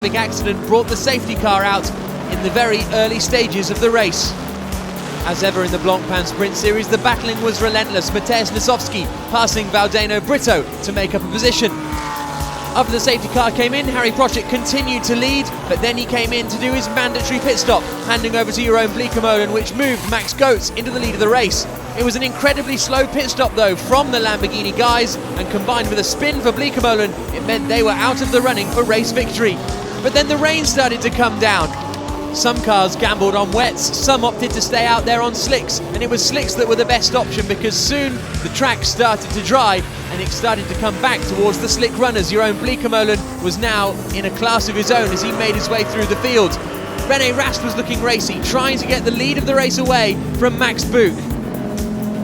Big accident brought the safety car out in the very early stages of the race. As ever in the Blancpain Sprint Series, the battling was relentless. Mateusz Lisowski passing Valdeno Brito to make up a position. After the safety car came in, Harry Procek continued to lead, but then he came in to do his mandatory pit stop, handing over to Jeroen Bleekemolen, which moved Max Goetz into the lead of the race. It was an incredibly slow pit stop though from the Lamborghini guys, and combined with a spin for Bleekemolen, it meant they were out of the running for race victory. But then the rain started to come down. Some cars gambled on wets, some opted to stay out there on slicks, and it was slicks that were the best option because soon the track started to dry and it started to come back towards the slick runners. Jeroen Bleekemolen was now in a class of his own as he made his way through the field. René Rast was looking racy, trying to get the lead of the race away from Max Buch.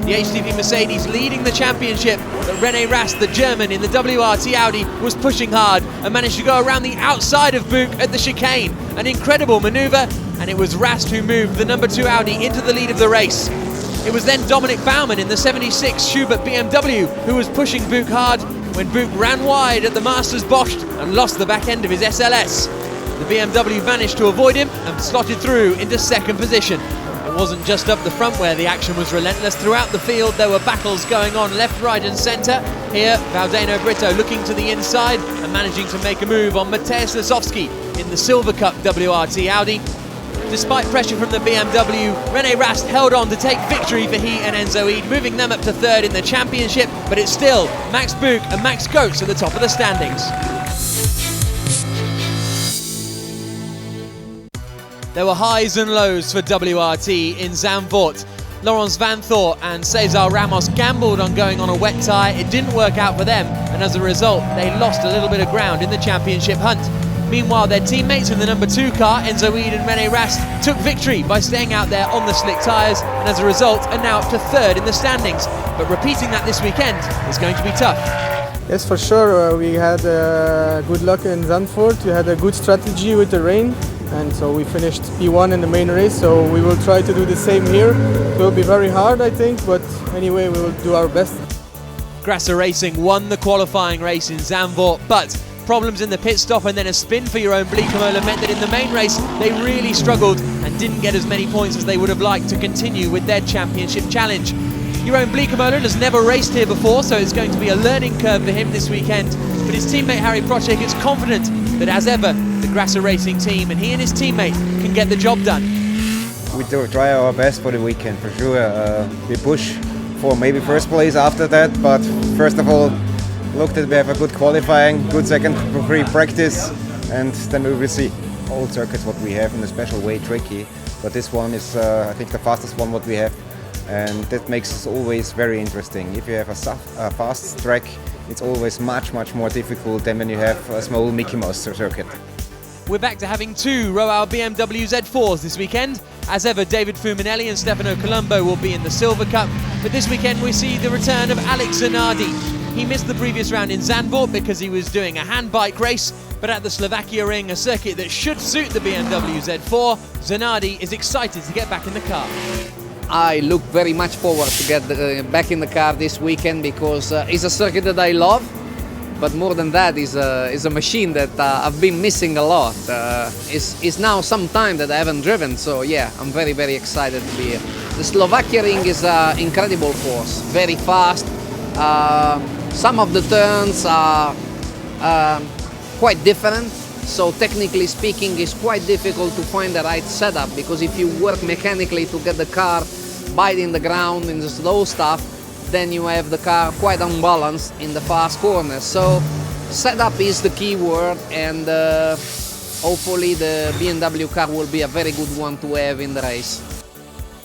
The HTV Mercedes leading the championship, but René Rast, the German in the WRT Audi, was pushing hard and managed to go around the outside of Buch at the chicane. An incredible manoeuvre, and it was Rast who moved the number 2 Audi into the lead of the race. It was then Dominik Baumann in the 76 Schubert BMW who was pushing Buch hard when Buch ran wide at the Masters Bosch and lost the back end of his SLS. The BMW managed to avoid him and slotted through into second position. It wasn't just up the front where the action was relentless. Throughout the field there were battles going on left, right and centre. Here Valdeno Brito looking to the inside and managing to make a move on Mateusz Lisowski in the Silver Cup WRT Audi. Despite pressure from the BMW, René Rast held on to take victory for he and Enzo Ede, moving them up to third in the championship, but it's still Max Buch and Max Goetz at the top of the standings. There were highs and lows for WRT in Zandvoort. Laurens Vanthoor and Cesar Ramos gambled on going on a wet tyre. It didn't work out for them, and as a result, they lost a little bit of ground in the championship hunt. Meanwhile, their teammates in the number 2 car, Enzo Ede and René Rast, took victory by staying out there on the slick tyres, and as a result are now up to third in the standings. But repeating that this weekend is going to be tough. Yes, for sure. We had good luck in Zandvoort. We had a good strategy with the rain, and so we finished P1 in the main race, so we will try to do the same here. It will be very hard, I think, but anyway, we will do our best. Grasser Racing won the qualifying race in Zandvoort, but problems in the pit stop and then a spin for Jeroen Bleekemolen meant that in the main race they really struggled and didn't get as many points as they would have liked to continue with their championship challenge. Jeroen Bleekemolen has never raced here before, so it's going to be a learning curve for him this weekend, but his teammate Harry Procek is confident that as ever the Grasser Racing team and he and his teammate can get the job done. We do try our best for the weekend for sure. We push for maybe first place after that, but first of all look that we have a good qualifying, good second free practice, and then we will see. All circuits what we have in a special way tricky, but this one is I think the fastest one what we have, and that makes it always very interesting. If you have a fast track, it's always much more difficult than when you have a small Mickey Mouse circuit. We're back to having 2 Royale BMW Z4s this weekend. As ever, David Fuminelli and Stefano Colombo will be in the Silver Cup, but this weekend we see the return of Alex Zanardi. He missed the previous round in Zandvoort because he was doing a handbike race, but at the Slovakia ring, a circuit that should suit the BMW Z4, Zanardi is excited to get back in the car. I look very much forward to get back in the car this weekend because it's a circuit that I love, but more than that is a machine that I've been missing a lot. It's now some time that I haven't driven, so yeah, I'm very excited to be here. The Slovakia ring is an incredible course, very fast. Some of the turns are quite different, so technically speaking it's quite difficult to find the right setup, because if you work mechanically to get the car biting the ground in the slow stuff, then you have the car quite unbalanced in the fast corners. So setup is the key word, and hopefully the BMW car will be a very good one to have in the race.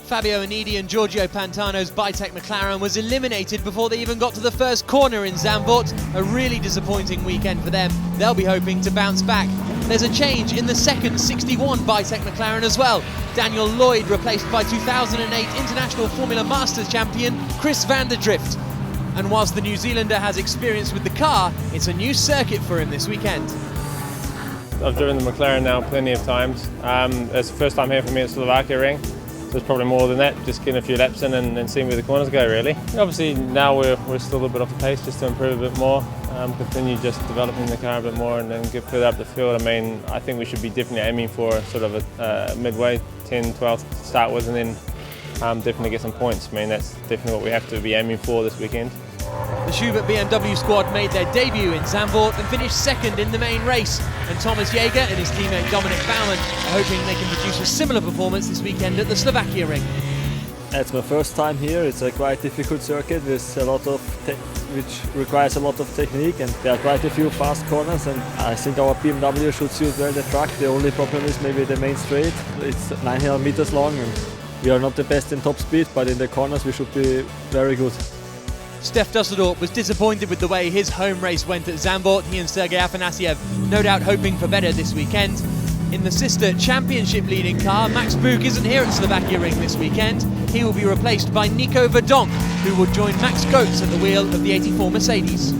Fabio Anidi and Giorgio Pantano's Bitech McLaren was eliminated before they even got to the first corner in Zandvoort. A really disappointing weekend for them. They'll be hoping to bounce back. There's a change in the second 61 Bitech McLaren as well. Daniel Lloyd replaced by 2008 International Formula Masters champion Chris van der Drift. And whilst the New Zealander has experience with the car, it's a new circuit for him this weekend. I've driven the McLaren now plenty of times. It's the first time here for me at Slovakia ring. So it's probably more than that, just getting a few laps in and seeing where the corners go really. Obviously now we're still a bit off the pace just to improve a bit more. continue just developing the car a bit more and then get further up the field. I mean, I think we should be definitely aiming for sort of a midway 10, 12 to start with, and then definitely get some points. I mean, that's definitely what we have to be aiming for this weekend. The Schubert BMW squad made their debut in Zandvoort and finished second in the main race. And Thomas Jaeger and his teammate Dominic Baumann are hoping they can produce a similar performance this weekend at the Slovakia ring. It's my first time here. It's a quite difficult circuit with a lot of which requires a lot of technique, and there are quite a few fast corners, and I think our BMW should suit well the track. The only problem is maybe the main straight. It's 900 meters long and we are not the best in top speed, but in the corners we should be very good. Stef Dusseldorp was disappointed with the way his home race went at Zandvoort. He and Sergei Afanasiev no doubt hoping for better this weekend. In the sister championship leading car, Max Buch isn't here at Slovakia ring this weekend. He will be replaced by Nico Verdonk, who will join Max Goetz at the wheel of the 84 Mercedes.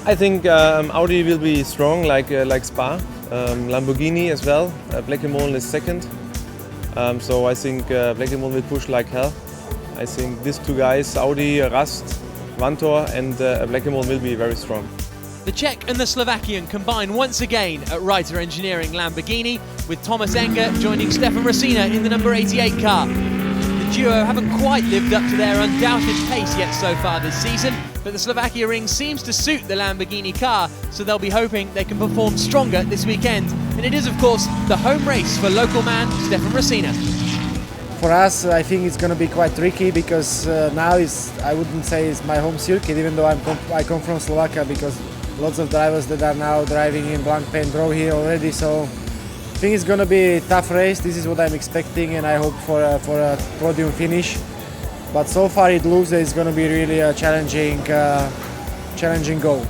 I think Audi will be strong like Spa, Lamborghini as well. Blancpain is second, so I think Blancpain will push like hell. I think these two guys, Audi, Rast, Vantor and Blancpain will be very strong. The Czech and the Slovakian combine once again at Reiter Engineering Lamborghini, with Thomas Enger joining Stefan Rosina in the number 88 car. The duo haven't quite lived up to their undoubted pace yet so far this season, but the Slovakia ring seems to suit the Lamborghini car, so they'll be hoping they can perform stronger this weekend. And it is, of course, the home race for local man Stefan Rosina. For us, I think it's going to be quite tricky because now I wouldn't say it's my home circuit, even though I come from Slovakia, because lots of drivers that are now driving in Blancpain drove here already. So I think it's going to be a tough race. This is what I'm expecting, and I hope for a podium finish. But so far it looks that it's going to be really a challenging goal.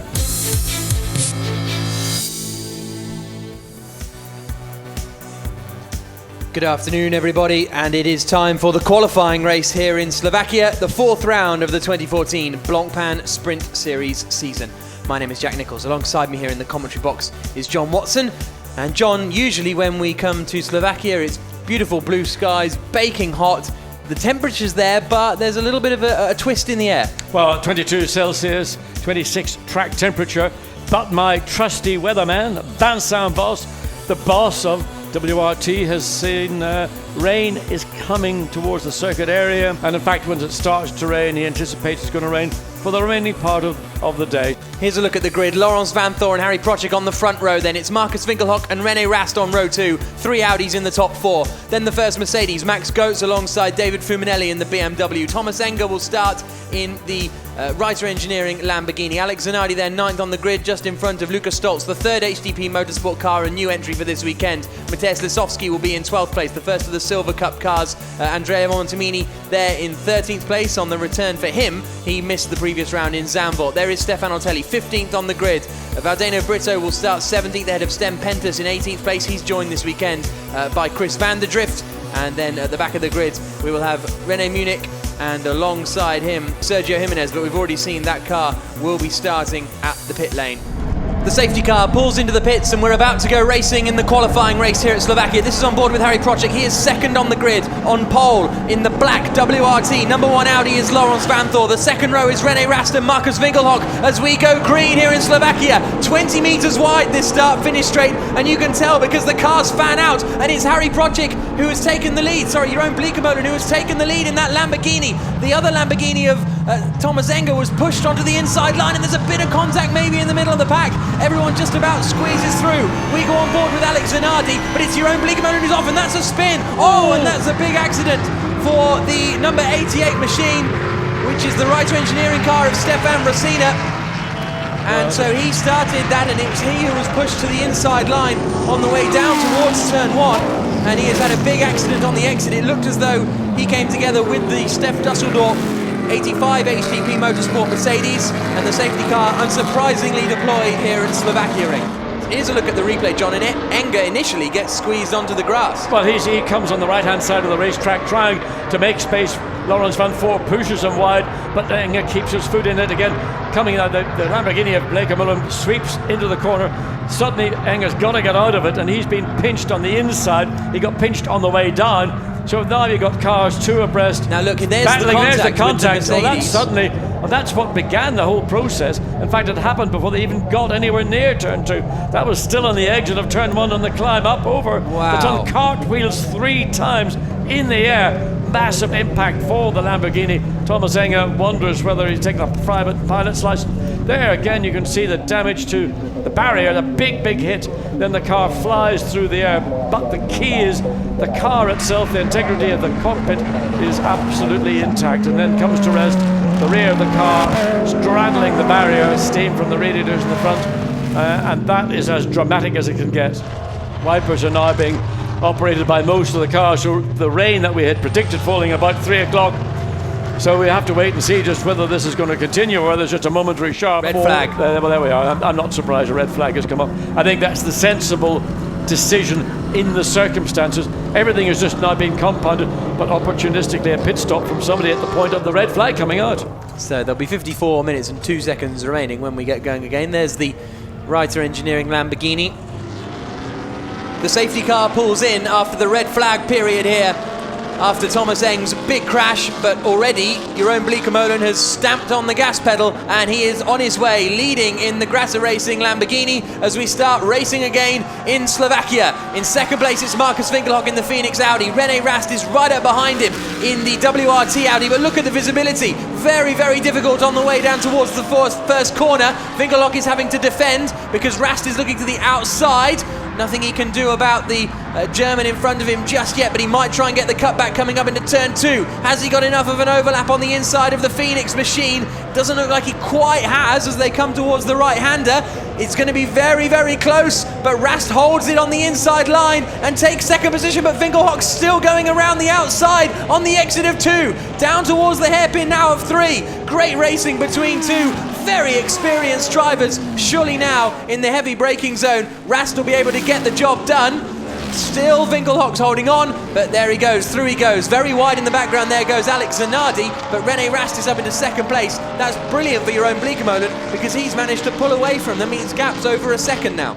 Good afternoon, everybody, and it is time for the qualifying race here in Slovakia, the fourth round of the 2014 Blancpain Sprint Series season. My name is Jack Nichols. Alongside me here in the commentary box is John Watson. And John, usually when we come to Slovakia, it's beautiful blue skies, baking hot. The temperature's there, but there's a little bit of a twist in the air. Well, 22 Celsius, 26 track temperature, but my trusty weatherman, Vincent Boss, the boss of WRT, has seen rain is coming towards the circuit area, and in fact when it starts to rain he anticipates it's going to rain for the remaining part of the day. Here's a look at the grid. Laurens Vanthoor and Harry Procek on the front row. Then it's Marcus Winkelhock and René Rast on row 2. 3 Audis in the top 4. Then the first Mercedes, Max Goetz alongside David Fuminelli in the BMW. Thomas Enger will start in the Reiter Engineering Lamborghini. Alex Zanardi there 9th on the grid, just in front of Lukas Stoltz, the third HDP Motorsport car, a new entry for this weekend. Mateusz Lisowski will be in 12th place, the first of the Silver Cup cars. Andrea Montemini there in 13th place on the return for him. He missed the previous round in Zandvoort. There is Stefan Otelli, 15th on the grid. Valdeno Brito will start 17th ahead of Sten Pentus in 18th place. He's joined this weekend by Chris van der Drift. And then at the back of the grid, we will have René Munich and alongside him, Sergio Jimenez, but we've already seen that car will be starting at the pit lane. The safety car pulls into the pits and we're about to go racing in the qualifying race here at Slovakia. This is on board with Harry Procek. He is second on the grid, on pole in the black WRT. Number 1 Audi is Laurens Vanthoor. The second row is René Rast and Marcus Winkelhock as we go green here in Slovakia. 20 metres wide this start-finish straight, and you can tell because the cars fan out, and it's Harry Procek who has taken the lead. Sorry, Jeroen Bleekemolen who has taken the lead in that Lamborghini. The other Lamborghini of Thomas Enger was pushed onto the inside line, and there's a bit of contact maybe in the middle of the pack. Everyone just about squeezes through. We go on board with Alex Zanardi, but it's Jeroen Bleekemolen who's off, and that's a spin. Oh, and that's a big accident for the number 88 machine, which is the Reiter Engineering car of Stefan Rosina. And so he started that, and it was he who was pushed to the inside line on the way down towards turn 1, and he has had a big accident on the exit. It looked as though he came together with the Stef Dusseldorp 85 HDP Motorsport Mercedes, and the safety car unsurprisingly deployed here at Slovakia ring. Here's a look at the replay, John, and Enger initially gets squeezed onto the grass. Well, he comes on the right-hand side of the racetrack trying to make space. Laurens Vanthoor pushes him wide, but Enger keeps his foot in it again. Coming out, the Lamborghini of Bleekemolen sweeps into the corner. Suddenly, Enger's got to get out of it, and he's been pinched on the inside. He got pinched on the way down. So now you've got cars 2 abreast. Now look, there's battling. the contact. There's the contact. With the well, that suddenly And that's what began the whole process. In fact, it happened before they even got anywhere near turn 2. That was still on the exit of turn 1 on the climb up over. Wow. It's on cartwheels 3 times in the air. Massive impact for the Lamborghini. Thomas Enger wonders whether he's taken a private pilot's license. There again you can see the damage to the barrier, the big hit. Then the car flies through the air. But the key is the car itself, the integrity of the cockpit is absolutely intact. And then comes to rest the rear of the car, straddling the barrier, steam from the radiators in the front. And that is as dramatic as it can get. Wipers are now being operated by most of the cars, so the rain that we had predicted falling about 3 o'clock. So we have to wait and see just whether this is going to continue or whether it's just a momentary sharp Red fall. flag. Well, there we are. I'm not surprised a red flag has come up. I think that's the sensible decision in the circumstances. Everything has just now been compounded, but opportunistically a pit stop from somebody at the point of the red flag coming out. So there'll be 54 minutes and 2 seconds remaining when we get going again. There's the Reiter Engineering Lamborghini. The safety car pulls in after the red flag period here, after Thomas Eng's big crash, but already Jeroen Bleekemolen has stamped on the gas pedal and he is on his way, leading in the Grasser Racing Lamborghini as we start racing again in Slovakia. In second place it's Marcus Winkelhock in the Phoenix Audi. René Rast is right up behind him in the WRT Audi, but look at the visibility. Very difficult on the way down towards the first corner. Winkelhock is having to defend because Rast is looking to the outside. Nothing he can do about the German in front of him just yet, but he might try and get the cutback coming up into turn 2. Has he got enough of an overlap on the inside of the Phoenix machine? Doesn't look like he quite has as they come towards the right-hander. It's going to be very close, but Rast holds it on the inside line and takes second position, but Winkelhock's still going around the outside on the exit of 2. Down towards the hairpin now of 3. Great racing between 2 very experienced drivers. Surely now in the heavy braking zone, Rast will be able to get the job done. Still Winkelhock's holding on, but there he goes, through he goes. Very wide in the background, there goes Alex Zanardi, but René Rast is up into second place. That's brilliant for Jeroen Bleekemolen because he's managed to pull away from them. His gap's over a second now.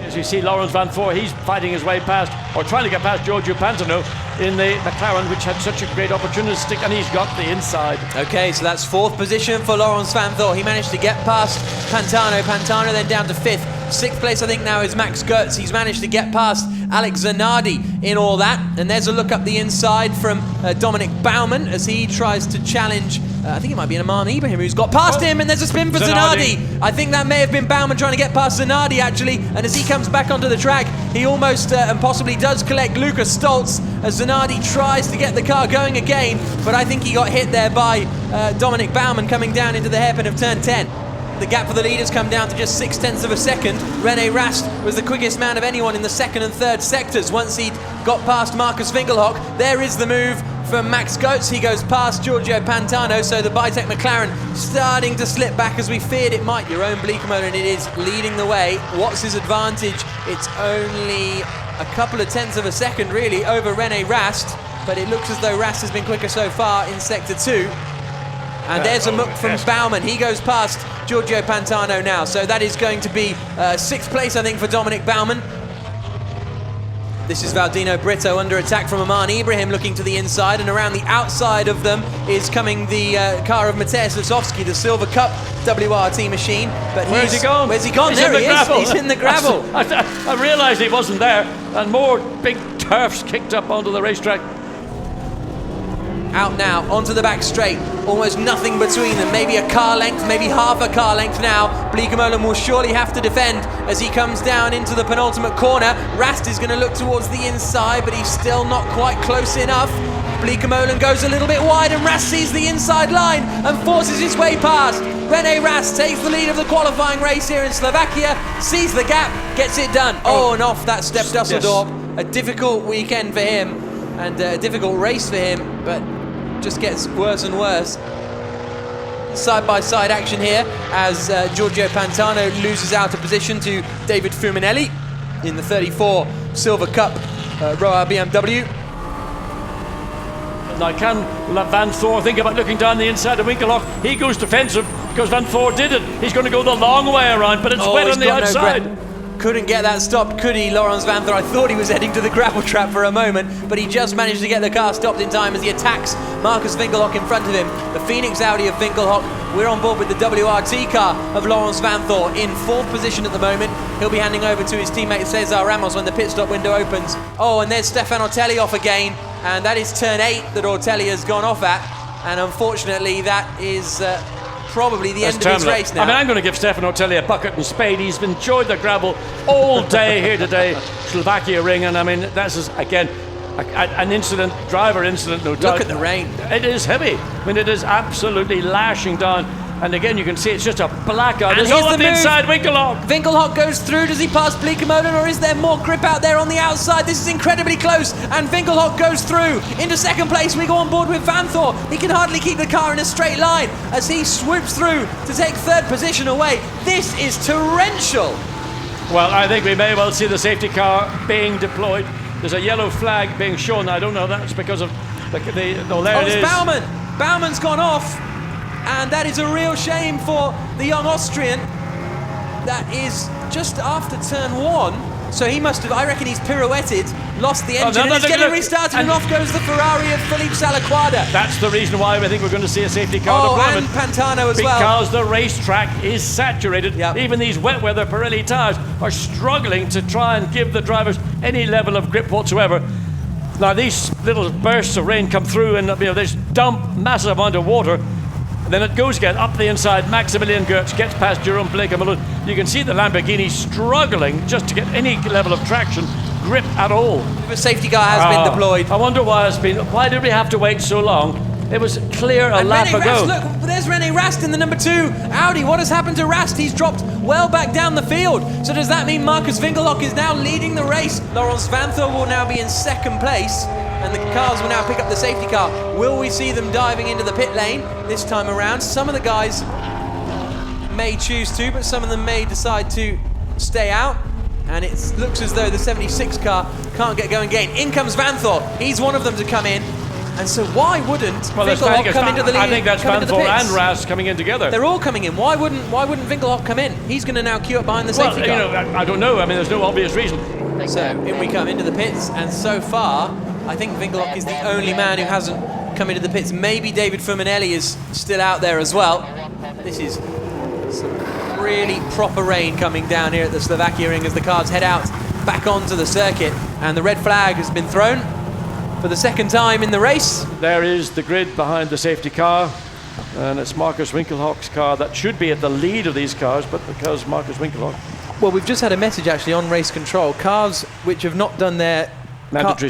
As you see, Laurens van Voor, he's fighting his way past, or trying to get past Giorgio Pantano in the McLaren, which had such a great opportunity to stick, and he's got the inside. Okay, so that's 4th position for Laurens van Voor. He managed to get past Pantano. Pantano then down to 5th. 6th place, I think, now is Max Goetz. He's managed to get past Alex Zanardi in all that. And there's a look up the inside from Dominic Baumann as he tries to challenge, I think it might be Aman Ibrahim who's got past him, and there's a spin for Zanardi. I think that may have been Baumann trying to get past Zanardi, actually. And as he comes back onto the track, he almost and possibly does collect Lucas Stoltz as Zanardi tries to get the car going again. But I think he got hit there by Dominic Baumann coming down into the hairpin of turn 10. The gap for the leaders come down to just 0.6 of a second. René Rast was the quickest man of anyone in the 2nd and 3rd sectors once he'd got past Marcus Winkelhock. There is the move from Max Goetz. He goes past Giorgio Pantano, so the Bitec McLaren starting to slip back as we feared it might. Jeroen Bleekemolen, it is leading the way. What's his advantage? It's only a couple of tenths of a second really over René Rast, but it looks as though Rast has been quicker so far in sector 2. And there's a look from Baumann. He goes past Giorgio Pantano now. So that is going to be 6th place, I think, for Dominic Baumann. This is Valdino Brito under attack from Aman Ibrahim looking to the inside, and around the outside of them is coming the car of Mateusz Lasowski, the Silver Cup WRT machine. But where's he gone? Where's he gone? He's there in he the gravel. is. He's in the gravel. I realised he wasn't there, and more big turfs kicked up onto the racetrack. Out now, onto the back straight. Almost nothing between them. Maybe a car length, maybe half a car length now. Bleekemolen will surely have to defend as he comes down into the penultimate corner. Rast is going to look towards the inside, but he's still not quite close enough. Bleekemolen goes a little bit wide, and Rast sees the inside line and forces his way past. René Rast takes the lead of the qualifying race here in Slovakia, sees the gap, gets it done. Oh, and off that step Dusseldorp. Yes. A difficult weekend for him and a difficult race for him, but just gets worse and worse. Side-by-side action here as Giorgio Pantano loses out of position to David Fuminelli in the 34 Silver Cup Roa BMW. Now can Van Voor think about looking down the inside of Winkelhock? He goes defensive because Van Voor did it. He's going to go the long way around, but it's wet on the outside. Couldn't get that stopped, could he, Laurens van Voor? I thought he was heading to the gravel trap for a moment, but he just managed to get the car stopped in time as he attacks Marcus Winkelhock in front of him. The Phoenix Audi of Winkelhock We're on board with the WRT car of Laurens Vanthoor in 4th position at the moment. He'll be handing over to his teammate Cesar Ramos when the pit stop window opens. Oh, and there's Stefan Ortelli off again, and that is turn 8 that Ortelli has gone off at, and unfortunately that is probably the end of his race now. I mean, I'm going to give Stefan Ortelli a bucket and spade. He's enjoyed the gravel all day here today, Slovakia ring, and I mean, that's again an incident, driver incident, no doubt. Look at the rain. It is heavy. I mean, it is absolutely lashing down. And again, you can see it's just a blackout. It's all on the inside, Winkelhock. Winkelhock goes through. Does he pass Bleekemolen, or is there more grip out there on the outside? This is incredibly close, and Winkelhock goes through. Into 2nd place, we go on board with Vanthoor. He can hardly keep the car in a straight line as he swoops through to take 3rd position away. This is torrential. Well, I think we may well see the safety car being deployed. There's a yellow flag being shown. I don't know, that's because of there it is. Baumann. Bauman's gone off, and that is a real shame for the young Austrian. That is just after turn 1. So he must have, I reckon he's pirouetted, lost the engine, and it's getting restarted, and off goes the Ferrari of Felipe Salaquada. That's the reason why I think we're going to see a safety car deployment. And Pantano as well. Because the racetrack is saturated. Yep. Even these wet weather Pirelli tyres are struggling to try and give the drivers any level of grip whatsoever. Now these little bursts of rain come through, and they just dump massive amount of water. And then it goes again up the inside. Maximilian Goetz gets past Jerome Bleekemolen. You can see the Lamborghini struggling just to get any level of traction, grip at all. The safety car has been deployed. I wonder why it's been. Why did we have to wait so long? It was clear a lap ago. Look, there's René Rast in the number 2 Audi. What has happened to Rast? He's dropped well back down the field. So does that mean Marcus Winkelhock is now leading the race? Laurens Vanthoor will now be in 2nd place, and the cars will now pick up the safety car. Will we see them diving into the pit lane this time around? Some of the guys may choose to, but some of them may decide to stay out. And it looks as though the 76 car can't get going again. In comes Vanthoor. He's one of them to come in. And so why wouldn't Winkelhock come into the lead? I think that's Vanthoor and Rast coming in together. They're all coming in. Why wouldn't Winkelhock come in? He's going to now queue up behind the safety car. I don't know. I mean, there's no obvious reason. So in we come into the pits, and so far, I think Winkelhock is the only man who hasn't come into the pits. Maybe David Fuminelli is still out there as well. This is some really proper rain coming down here at the Slovakia ring as the cars head out back onto the circuit, and the red flag has been thrown for the 2nd time in the race. There is the grid behind the safety car, and it's Marcus Winkelhock's car that should be at the lead of these cars, but because Marcus Winkelhock... Well, we've just had a message actually on race control. Cars which have not done their...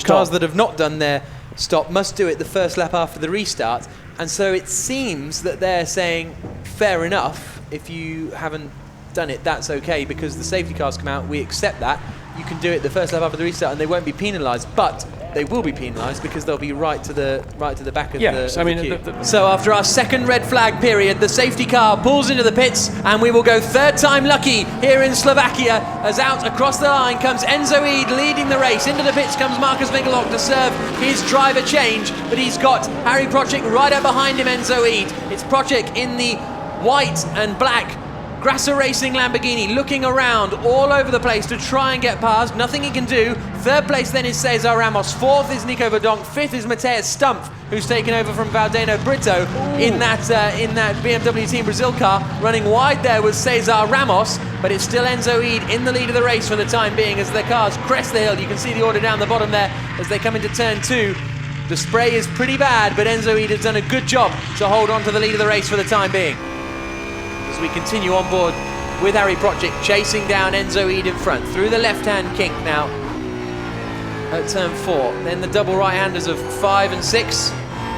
Cars that have not done their stop must do it the first lap after the restart, and so it seems that they're saying, fair enough, if you haven't done it, that's okay, because the safety cars come out, we accept that. You can do it the first lap after the restart and they won't be penalised, but they will be penalised because they'll be right to the back of the queue. So after our 2nd red flag period, the safety car pulls into the pits, and we will go 3rd time lucky here in Slovakia, as out across the line comes Enzo Ede leading the race. Into the pits comes Marcus Winkelhock to serve his driver change, but he's got Harry Procek right up behind him, Enzo Ede. It's Procek in the white and black Grasser Racing Lamborghini, looking around all over the place to try and get past. Nothing he can do. 3rd place then is Cesar Ramos. 4th is Nico Verdonk. 5th is Mateus Stumpf, who's taken over from Valdeno Brito in that BMW Team Brazil car. Running wide there was Cesar Ramos, but it's still Enzo Ede in the lead of the race for the time being as the cars crest the hill. You can see the order down the bottom there as they come into turn 2. The spray is pretty bad, but Enzo Ede has done a good job to hold on to the lead of the race for the time being. As we continue on board with Harry Procek chasing down Enzo Ede in front through the left-hand kink now at turn 4. Then the double right-handers of 5 and 6.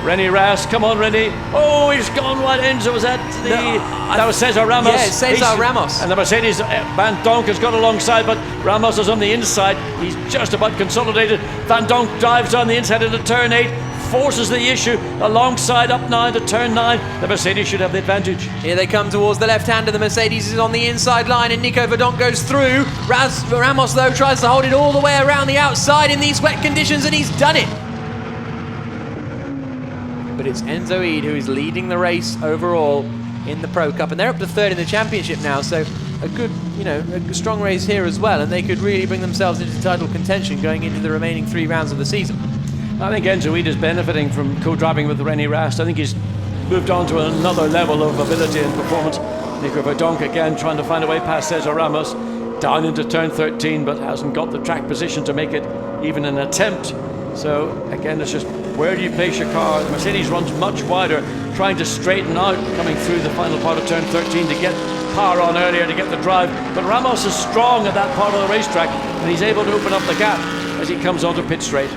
René Rast, come on René. Oh, he's gone wide. Enzo was at the... that was Cesar Ramos. Yeah, Cesar Ramos. And the Mercedes Van Donk has got alongside, but Ramos is on the inside. He's just about consolidated. Van Donk dives on the inside into turn 8. Forces the issue alongside up now to turn 9. The Mercedes should have the advantage. Here they come towards the left-hander. The Mercedes is on the inside line and Nico Verdonk goes through. Ramos though tries to hold it all the way around the outside in these wet conditions, and he's done it. But it's Enzo Ede who is leading the race overall in the Pro Cup, and they're up to 3rd in the championship now, so a good, a strong race here as well, and they could really bring themselves into title contention going into the remaining 3 rounds of the season. I think Enzo Ede is benefiting from co-driving with René Rast. I think he's moved on to another level of ability and performance. Nico Verdonk again trying to find a way past Cesar Ramos, down into turn 13, but hasn't got the track position to make it even an attempt. So again, it's just where do you place your car? The Mercedes runs much wider, trying to straighten out coming through the final part of turn 13 to get power on earlier, to get the drive. But Ramos is strong at that part of the racetrack, and he's able to open up the gap as he comes onto pit straight.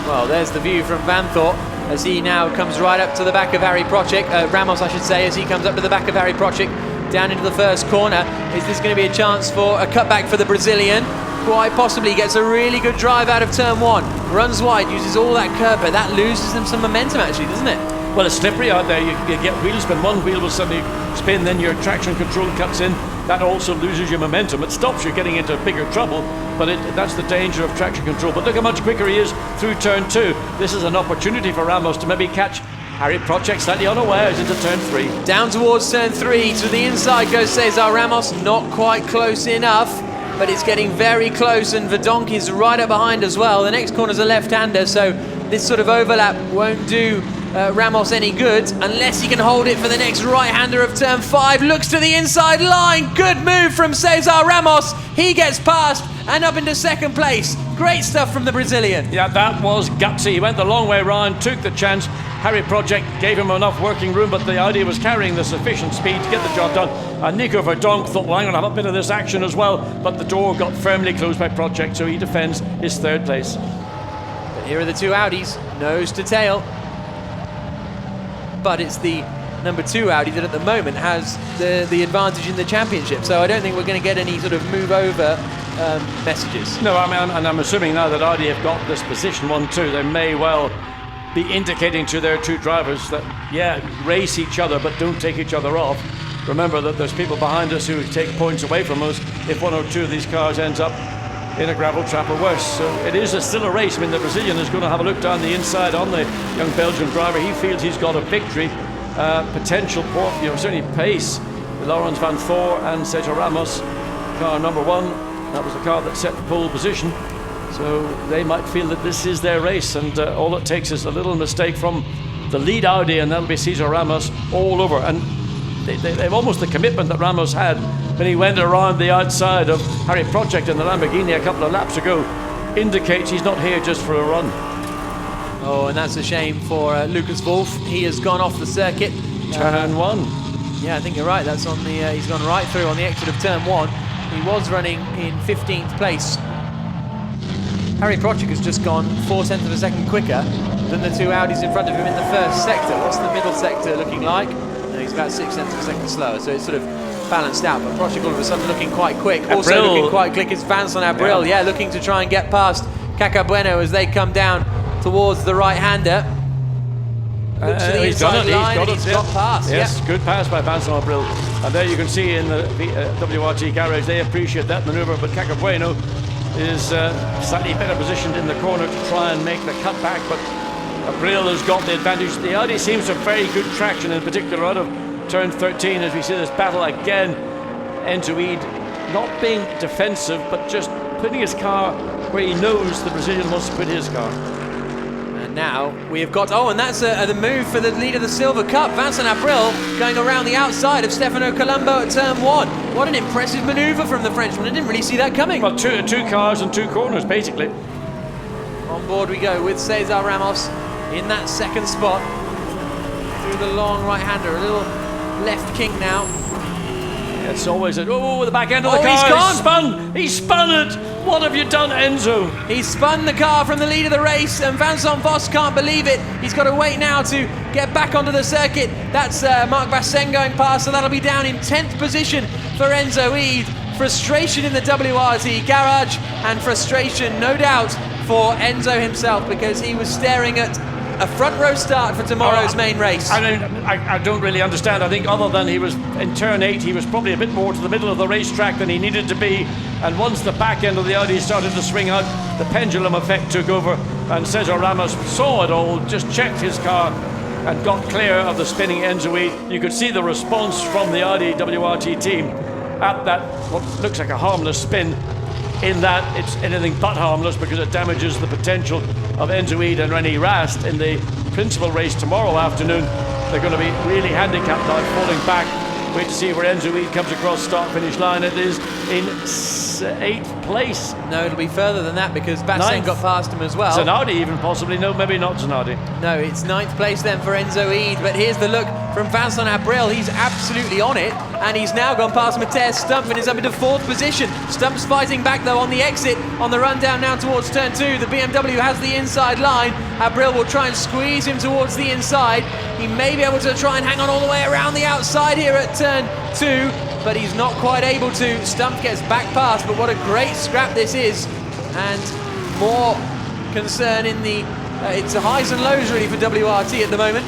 Well, there's the view from Van Thorp as he now comes right up to the back of Harry Procek, Ramos I should say, as he comes up to the back of Harry Procek down into the first corner. Is this going to be a chance for a cutback for the Brazilian? Quite possibly. Gets a really good drive out of turn 1, runs wide, uses all that curb, but that loses them some momentum actually, doesn't it? Well, it's slippery out there. You get wheel spin, one wheel will suddenly spin, then your traction control cuts in. That also loses your momentum. It stops you getting into bigger trouble, but that's the danger of traction control. But look how much quicker he is through turn 2. This is an opportunity for Ramos to maybe catch Harry Procek slightly unawares into turn 3. Down towards turn 3, to the inside goes Cesar Ramos, not quite close enough, but it's getting very close, and Verdonk is right up behind as well. The next corner's a left-hander, so this sort of overlap won't do Ramos any good unless he can hold it for the next right-hander of turn 5. Looks to the inside line. Good move from Cesar Ramos. He gets past and up into second place. Great stuff from the Brazilian. Yeah, that was gutsy. He went the long way round, took the chance. Harry Procek gave him enough working room, but the Audi was carrying the sufficient speed to get the job done. And Nico Verdonk thought, well, I'm going to have a bit of this action as well, but the door got firmly closed by Procek, so he defends his third place. But here are the two Audis, nose to tail. But it's the number 2 Audi that at the moment has the advantage in the championship. So I don't think we're going to get any sort of move over messages. No, and I'm assuming now that Audi have got this position 1-2, they may well be indicating to their two drivers that, yeah, race each other, but don't take each other off. Remember that there's people behind us who take points away from us if one or two of these cars ends up in a gravel trap or worse. So it is still a race. I mean, the Brazilian is going to have a look down the inside on the young Belgian driver. He feels he's got a victory potential, certainly pace. Laurens Van Thor and Cesar Ramos, car number 1. That was the car that set the pole position. So they might feel that this is their race, and all it takes is a little mistake from the lead Audi, and that'll be Cesar Ramos all over. And they've almost the commitment that Ramos had when he went around the outside of Harry Procek in the Lamborghini a couple of laps ago, indicates he's not here just for a run. Oh, and that's a shame for Lucas Wolf. He has gone off the circuit. Turn 1. Yeah, I think you're right. That's on the. He's gone right through on the exit of turn 1. He was running in 15th place. Harry Procek has just gone 4/10 of a second quicker than the two Audis in front of him in the first sector. What's the middle sector looking like? No, he's about 6/10 of a second slower, so it's sort of balanced out. But Procek all of a sudden looking quite quick. Also Abril. looking quite quick is Vincent Abril. Yeah, looking to try and get past Cacabueno as they come down towards the right-hander. Looks to the He's done inside it. line, He's got and it. he's got past. Yes, Yep. good pass by Vincent Abril. And there you can see in the WRT garage, they appreciate that manoeuvre, but Cacabueno is slightly better positioned in the corner to try and make the cutback, but Abril has got the advantage. The Audi seems to have very good traction, in particular out of turn 13, as we see this battle again. Enzoid not being defensive, but just putting his car where he knows the Brazilian wants to put his car. And now we have got, and that's the move for the lead of the Silver Cup. Vincent Abril going around the outside of Stefano Colombo at turn 1. What an impressive manoeuvre from the Frenchman. I didn't really see that coming. Well, two cars and 2 corners, basically. On board we go with Cesar Ramos in that second spot. Through the long right-hander, a little left kink now. It's always the back end of the car. He's gone. He spun it. What have you done, Enzo? He spun the car from the lead of the race, and Vincent Voss can't believe it. He's got to wait now to get back onto the circuit. That's Marc Bassin going past, so that'll be down in 10th position for Enzo Eid. Frustration in the WRT garage, and frustration, no doubt, for Enzo himself, because he was staring at a front row start for tomorrow's main race. I don't really understand. I think other than he was in turn 8, he was probably a bit more to the middle of the racetrack than he needed to be. And once the back end of the Audi started to swing out, the pendulum effect took over, and Cesar Ramos saw it all, just checked his car and got clear of the spinning Enzo Eid. You could see the response from the Audi WRT team at that, what looks like a harmless spin. In that it's anything but harmless, because it damages the potential of Enzo Eid and René Rast in the principal race tomorrow afternoon. they're going to be really handicapped now, falling back. Wait to see where Enzo Eid comes across start-finish line. It is in 8th place. No, it'll be further than that because Bassen got past him as well. Zanardi even possibly. No, maybe not Zanardi. No, it's 9th place then for Enzo Eid, but here's the look from Vincent Abril. He's absolutely on it, and he's now gone past Matej Stumpf and is up into 4th position. Stumpf's fighting back though on the exit, on the run down now towards turn 2. The BMW has the inside line. Abril will try and squeeze him towards the inside. He may be able to try and hang on all the way around the outside here at turn 2, but he's not quite able to. Stumpf gets back past, but what a great scrap this is, and more concern in the it's the highs and lows really for WRT at the moment.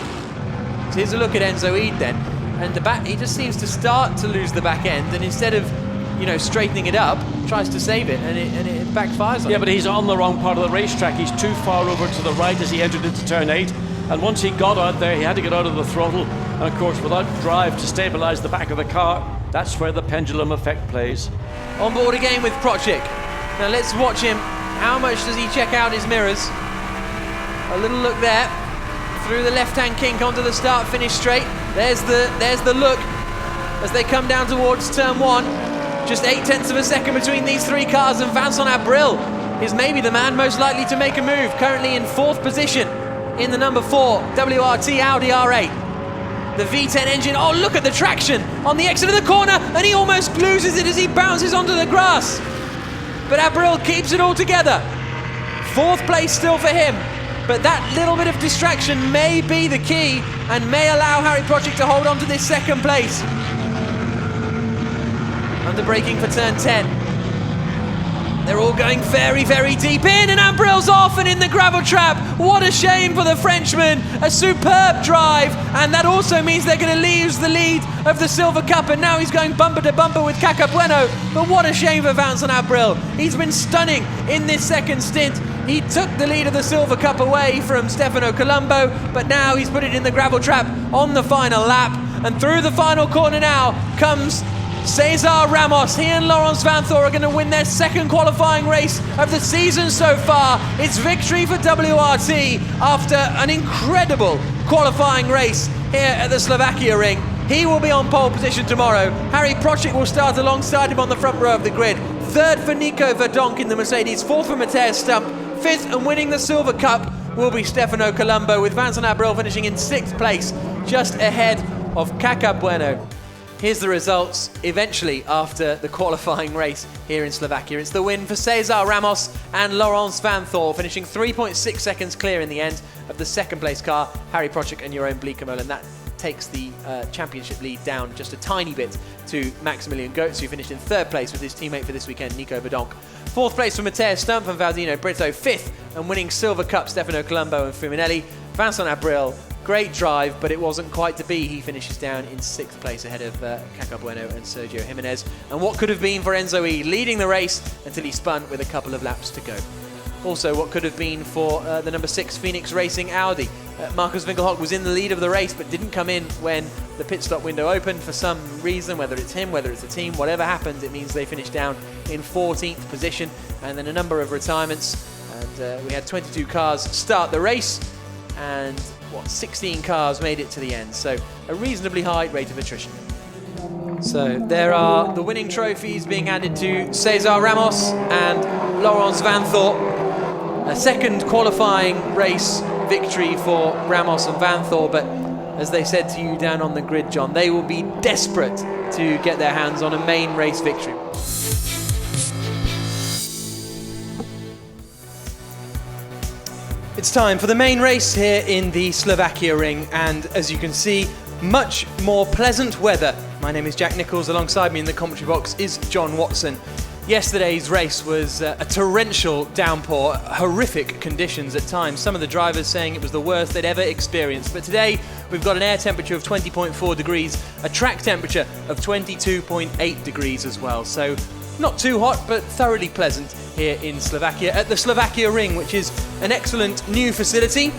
So here's a look at Enzo Eid then, and the back, he just seems to start to lose the back end, and instead of straightening it up, tries to save it, and it backfires on him. But he's on the wrong part of the racetrack. He's too far over to the right as he entered into turn 8, and once he got out there, he had to get out of the throttle, and of course without drive to stabilise the back of the car, that's where the pendulum effect plays. On board again with Procik. Now let's watch him. How much does he check out his mirrors? A little look there, through the left-hand kink onto the start-finish straight. There's the look as they come down towards turn 1. Just 0.8 of a second between these 3 cars, and Vincent Abril is maybe the man most likely to make a move. Currently in 4th position in the number 4 WRT Audi R8. The V10 engine, oh look at the traction on the exit of the corner, and he almost loses it as he bounces onto the grass. But Abril keeps it all together. 4th place still for him, but that little bit of distraction may be the key and may allow Harry Procik to hold on to this 2nd place. Under braking for turn 10. They're all going very, very deep in, and Abril's off and in the gravel trap. What a shame for the Frenchman. A superb drive, and that also means they're going to lose the lead of the Silver Cup, and now he's going bumper to bumper with Cacabueno. But what a shame for Vincent Abril. He's been stunning in this 2nd stint. He took the lead of the Silver Cup away from Stefano Colombo, but now he's put it in the gravel trap on the final lap. And through the final corner now comes Cesar Ramos. He and Laurens Vanthoor are going to win their 2nd qualifying race of the season so far. It's victory for WRT after an incredible qualifying race here at the Slovakia ring. He will be on pole position tomorrow. Harry Procik will start alongside him on the front row of the grid. 3rd for Nico Verdonk in the Mercedes. 4th for Matej Stumpf. 5th and winning the Silver Cup will be Stefano Colombo, with Vincent Abril finishing in 6th place, just ahead of Cacabueno. Here's the results eventually after the qualifying race here in Slovakia. It's the win for Cesar Ramos and Laurens Vanthoor, finishing 3.6 seconds clear in the end of the 2nd place car, Harry Procik and Jeroen Bleekemolen. That takes the championship lead down just a tiny bit to Maximilian Goetz, who finished in 3rd place with his teammate for this weekend, Nico Verdonk. 4th place for Matej Stumpf and Valdino Brito. 5th and winning Silver Cup, Stefano Colombo and Fuminelli. Vincent Abril, great drive, but it wasn't quite to be. He finishes down in 6th place ahead of Cacabueno and Sergio Jimenez. And what could have been for Enzo Eid, leading the race until he spun with a couple of laps to go. Also, what could have been for the number 6 Phoenix Racing Audi. Marcus Winkelhock was in the lead of the race, but didn't come in when the pit stop window opened for some reason, whether it's him, whether it's the team, whatever happens, it means they finished down in 14th position. And then a number of retirements, and we had 22 cars start the race, and 16 cars made it to the end, so a reasonably high rate of attrition. So there are the winning trophies being handed to Cesar Ramos and Laurens Vanthoor. A 2nd qualifying race victory for Ramos and Vanthoor, but as they said to you down on the grid, John, they will be desperate to get their hands on a main race victory. It's time for the main race here in the Slovakia ring, and as you can see, much more pleasant weather. My name is Jack Nichols. Alongside me in the commentary box is John Watson. Yesterday's race was a torrential downpour, horrific conditions at times. Some of the drivers saying it was the worst they'd ever experienced. But today we've got an air temperature of 20.4 degrees, a track temperature of 22.8 degrees as well. So not too hot, but thoroughly pleasant here in Slovakia at the Slovakia Ring, which is an excellent new facility.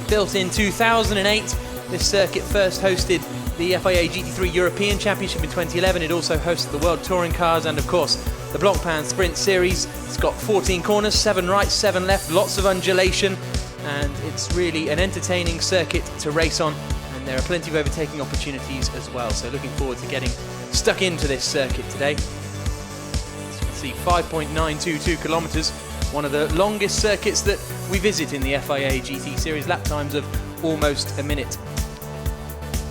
Built in 2008, this circuit first hosted the FIA GT3 European Championship in 2011. It also hosted the World Touring Cars and, of course, the Blancpain Sprint Series. It's got 14 corners, 7 right, 7 left, lots of undulation, and it's really an entertaining circuit to race on. and there are plenty of overtaking opportunities as well, so looking forward to getting stuck into this circuit today. As you can see, 5.922 kilometres, one of the longest circuits that we visit in the FIA GT Series, lap times of almost a minute.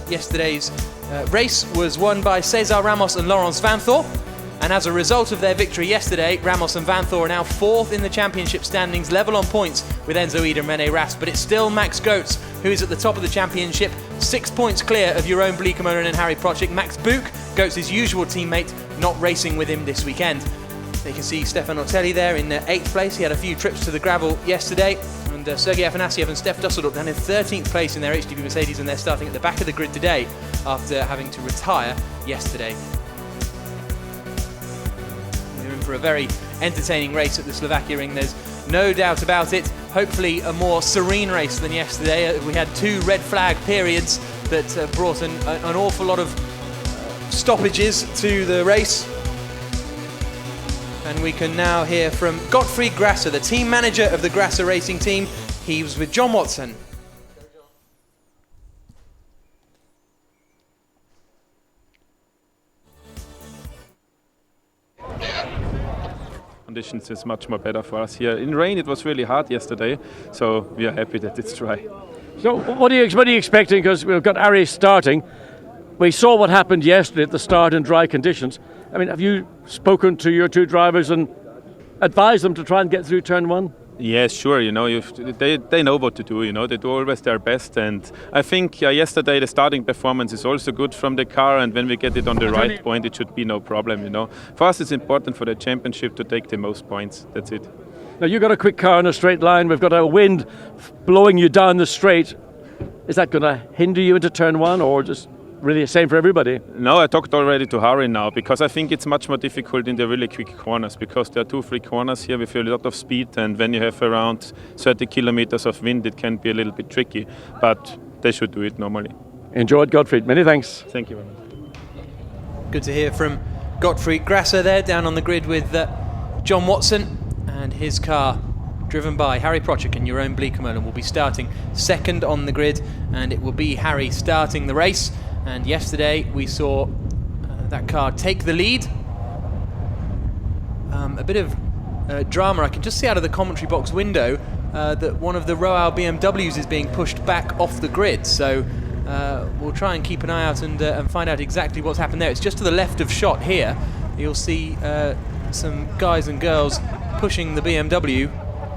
Yesterday's race was won by Cesar Ramos and Laurens Vanthoor, and as a result of their victory yesterday, Ramos and Vanthoor are now 4th in the championship standings, level on points with Enzo Ida and René Rast, but it's still Max Goetz who is at the top of the championship, 6 points clear of Jeroen Bleekemolen and Harry Procek. Max Buch, Goetz's usual teammate, not racing with him this weekend. You can see Stefan Ortelli there in 8th place. He had a few trips to the gravel yesterday, and Sergei Afanasiev and Steph Dusseldorp down in 13th place in their HDP Mercedes, and they're starting at the back of the grid today after having to retire yesterday. We're in for a very entertaining race at the Slovakia ring, there's no doubt about it. Hopefully a more serene race than yesterday. We had 2 red flag periods that brought an awful lot of stoppages to the race. And we can now hear from Gottfried Grasser, the team manager of the Grasser Racing team. He was with John Watson. Conditions is much more better for us here. In rain it was really hard yesterday, so we are happy that it's dry. So what are you expecting? Because we've got Ari starting. We saw what happened yesterday at the start in dry conditions. I mean, have you spoken to your 2 drivers and advised them to try and get through turn 1? Yes, sure. You know, they know what to do. You know, they do always their best, and I think yesterday the starting performance is also good from the car. And when we get it on the right point, it should be no problem. You know, for us it's important for the championship to take the most points. That's it. Now you've got a quick car in a straight line. We've got a wind blowing you down the straight. Is that going to hinder you into turn 1, or just really the same for everybody? No, I talked already to Harry now, because I think it's much more difficult in the really quick corners, because there are 2 free corners here with a lot of speed, and when you have around 30 kilometers of wind, it can be a little bit tricky, but they should do it normally. Enjoy it, Gottfried. Many thanks. Thank you very much. Good to hear from Gottfried Grasser there down on the grid with John Watson, and his car driven by Harry Procek and Jeroen Bleekemolen will be starting 2nd on the grid, and it will be Harry starting the race. And yesterday we saw that car take the lead. A bit of drama. I can just see out of the commentary box window that one of the Royal BMWs is being pushed back off the grid. So we'll try and keep an eye out and find out exactly what's happened there. It's just to the left of shot here. You'll see some guys and girls pushing the BMW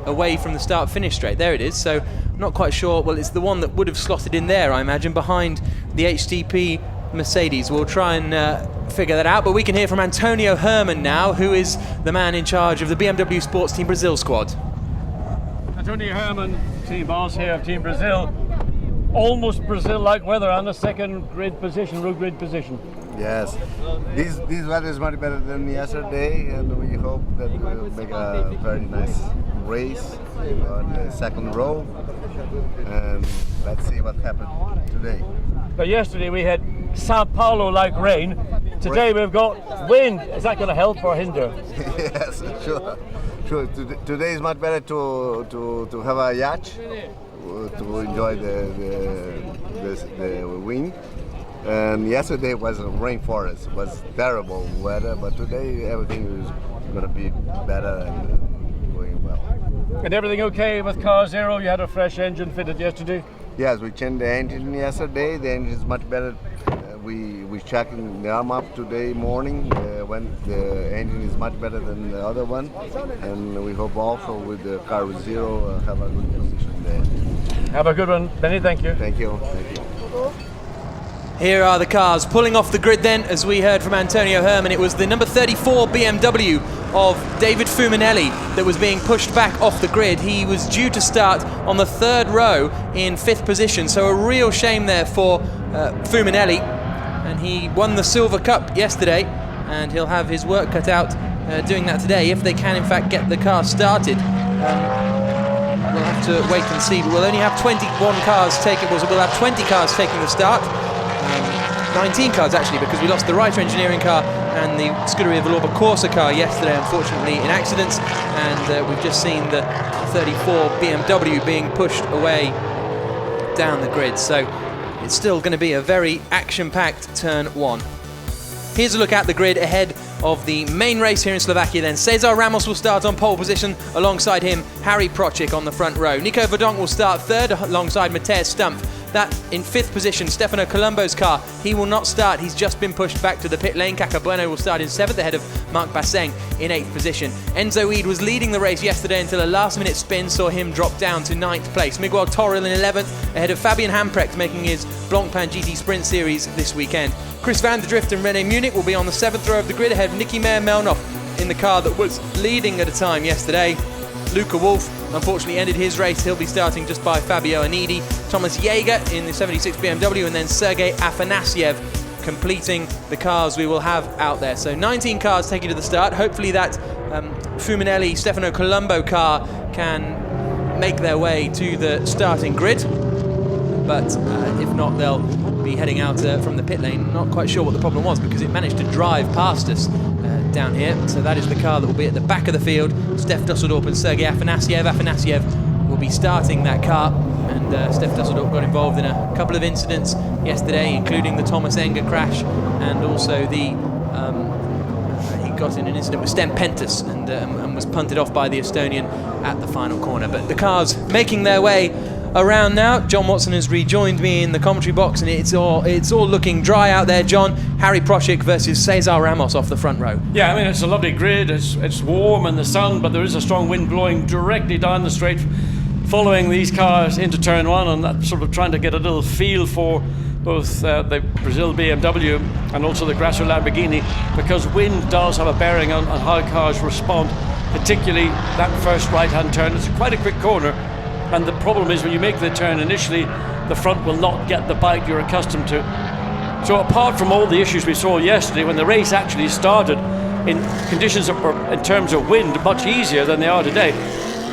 away from the start-finish straight. There it is. So I'm not quite sure. Well, it's the one that would have slotted in there, I imagine, behind the HTP Mercedes. We'll try and figure that out, but we can hear from Antonio Herman now, who is the man in charge of the BMW Sports Team Brazil squad. Antonio Herman, team boss here of Team Brazil. Almost Brazil-like weather on the 2nd grid position, road grid position. Yes, this weather is much better than yesterday, and we hope that we'll make a very nice race on the 2nd row, and let's see what happened today. But yesterday we had Sao Paulo-like rain. Today we've got wind. Is that going to help or hinder? Yes, sure. Today is much better to have a yacht, to enjoy the wind. And yesterday was a rainforest. It was terrible weather, but today everything is going to be better and going well. And everything okay with Car Zero? You had a fresh engine fitted yesterday? Yes, we changed the engine yesterday. The engine is much better. We checked the arm up today morning when the engine is much better than the other one, and we hope also with the Car Zero have a good position there. Have a good one, Benny. Thank you. Thank you. Thank you. Here are the cars pulling off the grid then, as we heard from Antonio Herman. It was the number 34 BMW of David Fuminelli that was being pushed back off the grid. He was due to start on the 3rd row in 5th position, so a real shame there for Fuminelli. And he won the Silver Cup yesterday, and he'll have his work cut out doing that today, if they can in fact get the car started. We'll have to wait and see, but we'll only have 21 cars taking, we'll have 20 cars taking the start. 19 cars actually, because we lost the Reiter Engineering car and the Scuderia Valois Corsa car yesterday, unfortunately, in accidents, and we've just seen the 34 BMW being pushed away down the grid. So it's still going to be a very action-packed turn 1. Here's a look at the grid ahead of the main race here in Slovakia then. Cesar Ramos will start on pole position, alongside him Harry Procik on the front row. Nico Verdonk will start third alongside Matej Stumpf. That in 5th position, Stefano Colombo's car, he will not start, he's just been pushed back to the pit lane. Kaka Bueno will start in 7th ahead of Marc Basseng in 8th position. Enzo Eid was leading the race yesterday until a last minute spin saw him drop down to 9th place. Miguel Toril in 11th ahead of Fabian Hamprecht, making his Blancpain GT Sprint Series this weekend. Chris van der Drift and René Munich will be on the 7th row of the grid ahead of Nicky Meyer-Melnoff in the car that was leading at a time yesterday. Luca Wolf unfortunately ended his race. He'll be starting just by Fabio Anidi. Thomas Jaeger in the 76 BMW, and then Sergei Afanasyev completing the cars we will have out there. So 19 cars taking to the start. Hopefully that Fuminelli Stefano Colombo car can make their way to the starting grid. But if not, they'll be heading out from the pit lane. Not quite sure what the problem was, because it managed to drive past us down here. So that is the car that will be at the back of the field. Steph Dusseldorp and Sergei Afanasyev. Afanasyev will be starting that car, and Steph Dusseldorp got involved in a couple of incidents yesterday, including the Thomas Enger crash, and also the he got in an incident with Sten Pentus and was punted off by the Estonian at the final corner. But the cars making their way around now. John Watson has rejoined me in the commentary box, and it's all looking dry out there. John, Harry Procik versus Cesar Ramos off the front row. Yeah, I mean, it's a lovely grid. It's warm in the sun, but there is a strong wind blowing directly down the straight, following these cars into turn 1, and that's sort of trying to get a little feel for both the Brazil BMW and also the Grasser Lamborghini, because wind does have a bearing on how cars respond, particularly that first right-hand turn. It's quite a quick corner, and the problem is when you make the turn initially, the front will not get the bite you're accustomed to. So apart from all the issues we saw yesterday, when the race actually started in conditions that were, in terms of wind, much easier than they are today,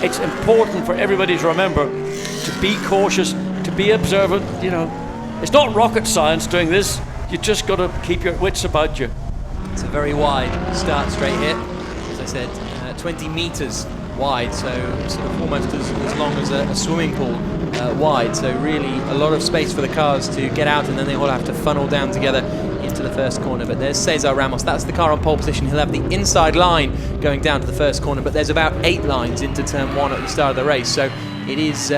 it's important for everybody to remember to be cautious, to be observant. You know, it's not rocket science doing this. You just got to keep your wits about you. It's a very wide start straight here. As I said, 20 metres wide, so sort of almost as long as a swimming pool wide. So really a lot of space for the cars to get out, and then they all have to funnel down together into the first corner. But there's Cesar Ramos, that's the car on pole position. He'll have the inside line going down to the first corner, but there's about 8 lines into turn 1 at the start of the race, so it is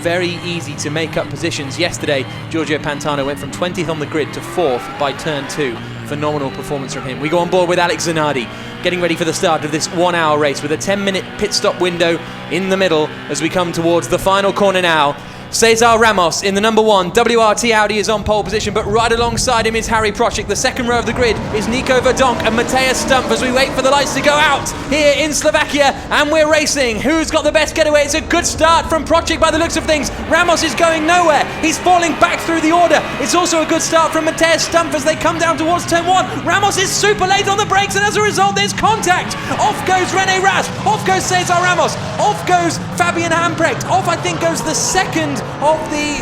very easy to make up positions. Yesterday, Giorgio Pantano went from 20th on the grid to 4th by turn 2. Phenomenal performance from him. We go on board with Alex Zanardi, getting ready for the start of this 1-hour race with a 10-minute pit stop window in the middle as we come towards the final corner now. Cesar Ramos in the number 1 WRT Audi is on pole position, but right alongside him is Harry Procik. The second row of the grid is Nico Verdonk and Matej Stumpf as we wait for the lights to go out here in Slovakia, and we're racing. Who's got the best getaway? It's a good start from Procik by the looks of things. Ramos is going nowhere. He's falling back through the order. It's also a good start from Matej Stumpf as they come down towards turn 1. Ramos is super late on the brakes, and as a result there's contact. Off goes René Rast. Off goes Cesar Ramos. Off goes Fabian Hamprecht. Off, I think, goes the second of the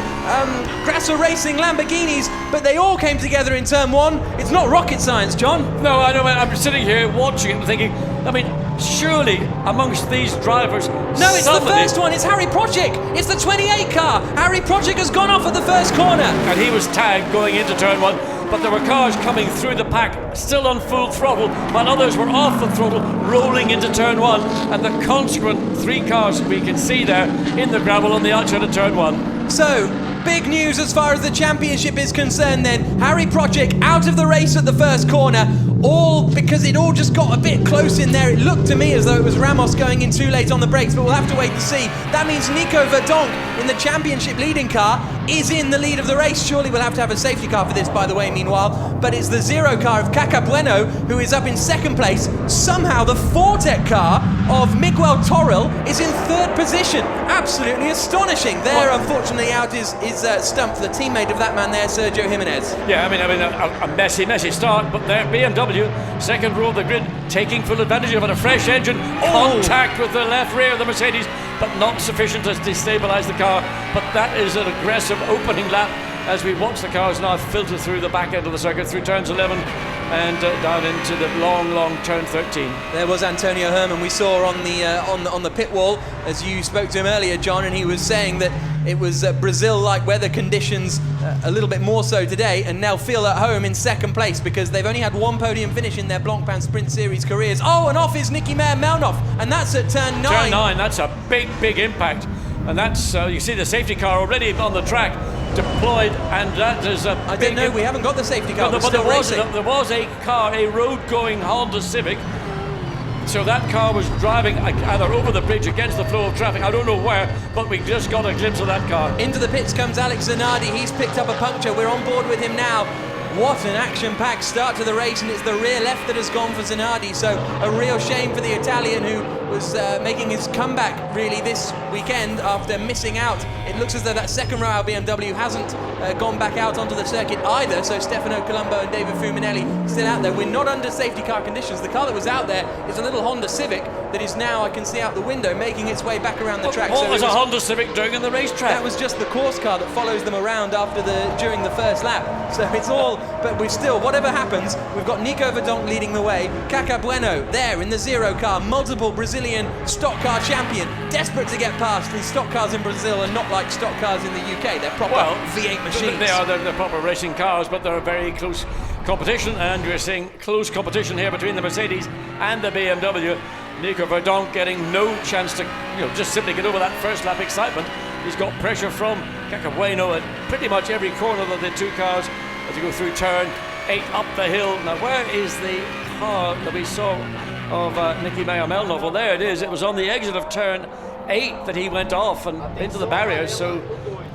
Grasser Racing Lamborghinis, but they all came together in turn 1. It's not rocket science, John. No, I know. I'm sitting here watching it and thinking, I mean, surely amongst these drivers, no, it's the first one. It's Harry Procik. It's the 28 car. Harry Procik has gone off at the first corner, and he was tagged going into turn 1. But there were cars coming through the pack still on full throttle, while others were off the throttle, rolling into turn 1, and the consequent 3 cars we can see there in the gravel on the outside of turn 1. So, big news as far as the championship is concerned then. Harry Procik out of the race at the first corner, all because it all just got a bit close in there. It looked to me as though it was Ramos going in too late on the brakes, but we'll have to wait to see. That means Nico Verdonk in the championship leading car is in the lead of the race. Surely we'll have to have a safety car for this, by the way, meanwhile. But it's the 0 car of Kaka Bueno who is up in second place. Somehow the Fortec car of Miguel Toril is in 3rd position. Absolutely astonishing. There, unfortunately, out is Stumpf, the teammate of that man there, Sergio Jimenez. Yeah, I mean, a messy start, but there, BMW, second row of the grid, taking full advantage of it. A fresh engine, contact with the left rear of the Mercedes, but not sufficient to destabilise the car. But that is an aggressive opening lap as we watch the cars now filter through the back end of the circuit, through turns 11 and down into the long turn 13. There was Antonio Herman we saw on the pit wall as you spoke to him earlier, John, and he was saying that It was Brazil-like weather conditions, a little bit more so today, and they'll feel at home in second place because they've only had one podium finish in their Blancpain Sprint Series careers. Oh, and off is Nicky Meyer-Melnhof, and that's at turn 9. Turn 9, that's a big, big impact. And that's, you see the safety car already on the track, deployed, and that is a I don't know, we haven't got the safety car, but there was a car, a road-going Honda Civic. So that car was driving either over the bridge against the flow of traffic, I don't know where, but we just got a glimpse of that car. Into the pits comes Alex Zanardi, he's picked up a puncture, we're on board with him now. What an action-packed start to the race, and it's the rear left that has gone for Zanardi, so a real shame for the Italian who was making his comeback really this weekend after missing out. It looks as though that second row BMW hasn't gone back out onto the circuit either, so Stefano Colombo and David Fuminelli still out there. We're not under safety car conditions. The car that was out there is a little Honda Civic that is now, I can see out the window, making its way back around the track. What was a Honda Civic doing in the racetrack? That was just the course car that follows them around during the first lap. So it's all, but we're still, whatever happens, we've got Nico Verdonk leading the way. Caca Bueno there in the zero car, multiple Brazilian stock car champion, desperate to get past. These stock cars in Brazil are not like stock cars in the UK. They're proper V8 machines. They're proper racing cars, but they're a very close competition, and we're seeing close competition here between the Mercedes and the BMW. Nico Verdonk getting no chance to, just simply get over that first lap excitement. He's got pressure from Caca Bueno at pretty much every corner of the two cars as you go through turn 8 up the hill. Now, where is the car that we saw of Nicky Meyer-Melnhof? Well, there it is. It was on the exit of turn 8 that he went off and into the barriers. So,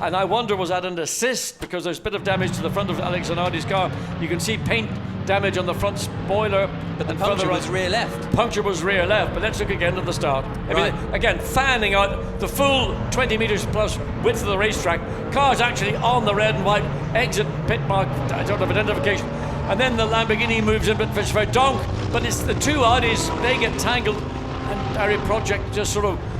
and I wonder, was that an assist? Because there's a bit of damage to the front of Alex Zanardi's car. You can see paint damage on the front spoiler. But the puncture was rear left. Puncture was rear left, but let's look again at the start. I mean, again, fanning out the full 20 metres plus width of the racetrack. Cars actually on the red and white exit pit mark, I don't have identification. And then the Lamborghini moves in, but it's Verdonk. But it's the two Audis, they get tangled. And Harry Project just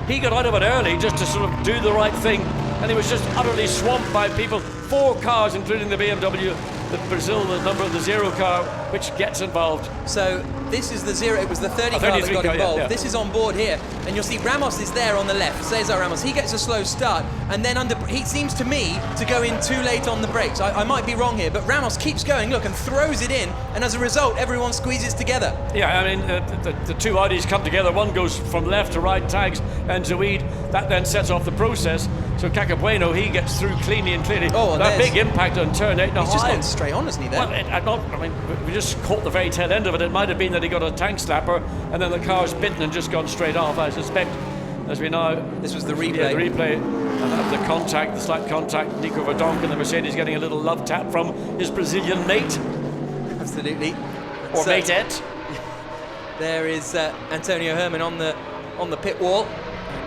he got out of it early just to sort of do the right thing. And he was just utterly swamped by people. 4 cars, including the BMW, the Brazil, the number of the zero car, which gets involved. So this is the zero, it was the 30 car that got involved. Yeah. This is on board here, and you'll see Ramos is there on the left, Cesar Ramos. He gets a slow start, and then he seems to me to go in too late on the brakes. I might be wrong here, but Ramos keeps going, look, and throws it in, and as a result, everyone squeezes together. Yeah, I mean, the two Audis come together. One goes from left to right, tags, and Zoid. That then sets off the process. So Caca Bueno, he gets through cleanly and clearly. Oh, that big impact on turn 8. He's just gone straight on, hasn't he, there? Well, we just caught the very tail end of it. It might have been that he got a tank slapper and then the car's bitten and just gone straight off, I suspect. As we know, this was the replay. Yeah, the replay of the contact, the slight contact. Nico Verdonk and the Mercedes getting a little love tap from his Brazilian mate. Absolutely. Or matette. There is Antonio Herman on the pit wall.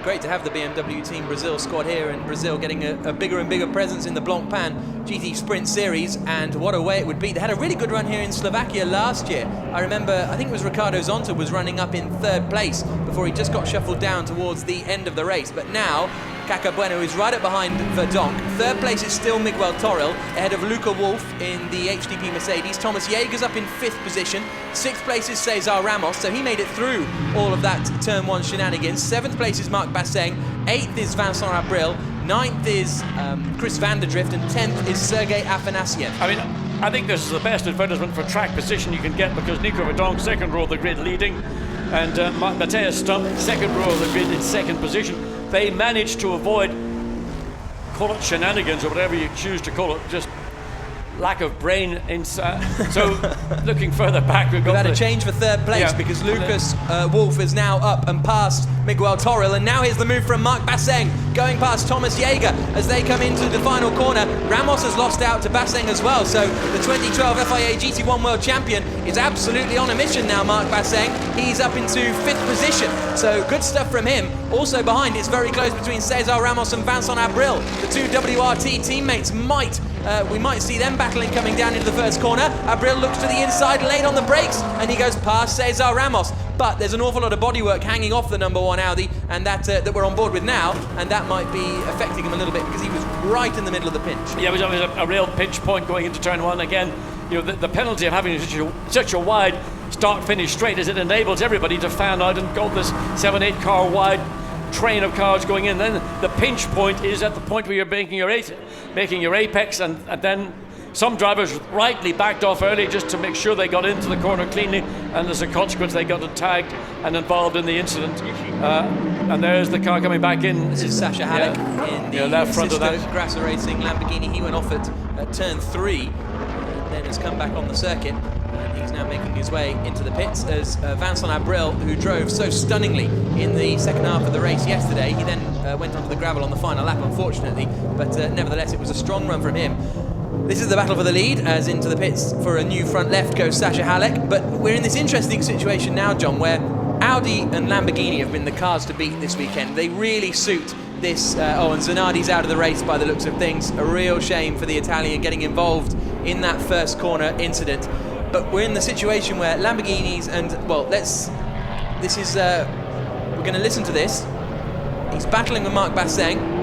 Great to have the BMW Team Brazil squad here, and Brazil getting a bigger and bigger presence in the Blancpain GT Sprint Series, and what a way it would be. They had a really good run here in Slovakia last year. I remember, I think it was Ricardo Zonta was running up in 3rd place before he just got shuffled down towards the end of the race. But now, Caca Bueno is right up behind Verdonk. 3rd place is still Miguel Toril, ahead of Luca Wolf in the HDP Mercedes. Thomas Jäger's up in 5th position. 6th place is Cesar Ramos, so he made it through all of that turn 1 shenanigans. 7th place is Marc Basseng. 8th is Vincent Abril. 9th is Chris van der Drift, and 10th is Sergei Afanasiev. I mean, I think this is the best advertisement for track position you can get, because Nico Verdonk, 2nd row of the grid, leading, and Matthias Stump, 2nd row of the grid in 2nd position. They managed to avoid, call it shenanigans or whatever you choose to call it, just lack of brain inside. So looking further back, we've had a change for 3rd place, because Lucas Wolf is now up and past Miguel Toril, and now here's the move from Marc Basseng going past Thomas Jäger as they come into the final corner. Ramos has lost out to Basseng as well, so the 2012 FIA GT1 World Champion is absolutely on a mission now, Marc Basseng. He's up into 5th position, so good stuff from him. Also behind, it's very close between Cesar Ramos and Vincent Abril. The two WRT teammates we might see them battling coming down into the first corner. Abril looks to the inside, late on the brakes, and he goes past Cesar Ramos. But there's an awful lot of bodywork hanging off the number 1 Audi, and that we're on board with now, and that might be affecting him a little bit because he was right in the middle of the pinch. Yeah, it was a real pinch point going into turn 1. Again, the penalty of having such a wide start-finish straight is it enables everybody to fan out and go this 7-8 car wide train of cars going in. Then the pinch point is at the point where you're making your apex, and then some drivers rightly backed off early just to make sure they got into the corner cleanly, and as a consequence they got tagged and involved in the incident. And there's the car coming back in. This is Sasha Halleck in the left front of that Grasser Racing Lamborghini. He went off at turn 3 and then has come back on the circuit. And he's now making his way into the pits as Vincent Abril, who drove so stunningly in the second half of the race yesterday. He then went onto the gravel on the final lap, unfortunately, but nevertheless it was a strong run from him. This is the battle for the lead, as into the pits for a new front left goes Sasha Halleck. But we're in this interesting situation now, John, where Audi and Lamborghini have been the cars to beat this weekend. They really suit this. And Zanardi's out of the race by the looks of things. A real shame for the Italian getting involved in that first corner incident. But we're in the situation where Lamborghinis and, well, we're going to listen to this. He's battling with Marc Basseng.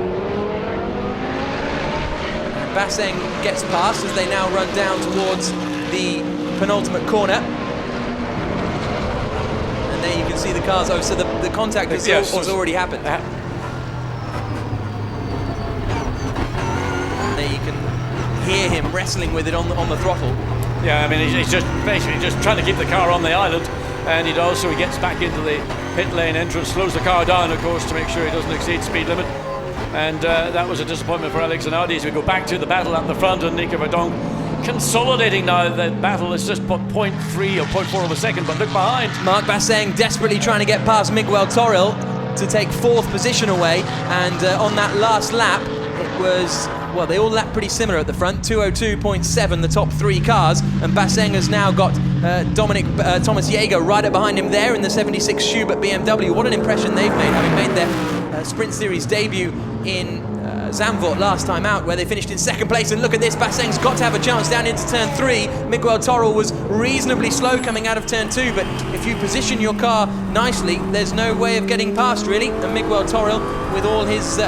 Basseng gets past as they now run down towards the penultimate corner. And there you can see the cars. Oh, so the contact has already happened. And there you can hear him wrestling with it on the throttle. Yeah, I mean, he's just basically just trying to keep the car on the island, and he does, so he gets back into the pit lane entrance, slows the car down, of course, to make sure he doesn't exceed speed limit. And that was a disappointment for Alex Zanardi as we go back to the battle at the front, and Nico Verdonk consolidating now. The battle is just 0.3 or 0.4 of a second, but look behind. Marc Basseng desperately trying to get past Miguel Toril to take 4th position away, and on that last lap, it was, well, they all lap pretty similar at the front, 202.7, the top 3 cars, and Basseng has now got Thomas Jaeger right up behind him there in the 76 Schubert BMW. What an impression they've made, having made their Sprint Series debut in Zandvoort last time out, where they finished in 2nd place. And look at this, Basseng's got to have a chance down into turn 3. Miguel Toril was reasonably slow coming out of turn 2, but if you position your car nicely, there's no way of getting past, really. And Miguel Toril, with all his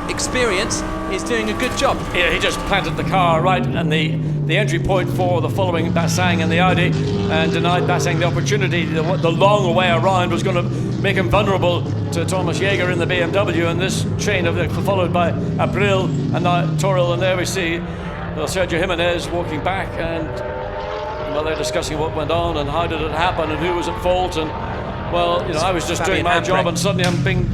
experience, is doing a good job. Yeah, he just planted the car right and the entry point for the following Basseng and the Audi, and denied Basseng the opportunity. The long way around was going to make him vulnerable to Thomas Jaeger in the BMW, and this chain followed by Abril and now Toril, and there we see Sergio Jimenez walking back, and they're discussing what went on and how did it happen and who was at fault. And well, I was just doing my job, and suddenly I'm being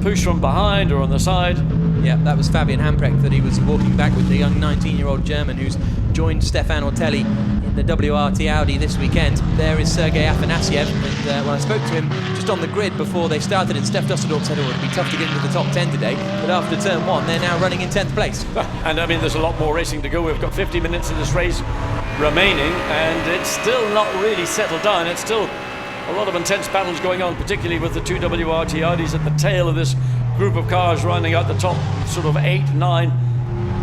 pushed from behind or on the side. Yeah, that was Fabian Hamprecht that he was walking back with, the young 19-year-old German who's joined Stefan Ortelli in the WRT Audi this weekend. There is Sergei Afanasyev, and when I spoke to him just on the grid before they started, and Steph Dusterdorf said, it'd be tough to get into the top 10 today, but after turn 1 they're now running in 10th place. And I mean, there's a lot more racing to go. We've got 50 minutes of this race remaining, and it's still not really settled down. It's still a lot of intense battles going on, particularly with the 2 WRT Audis at the tail of this group of cars running out the top sort of 8, 9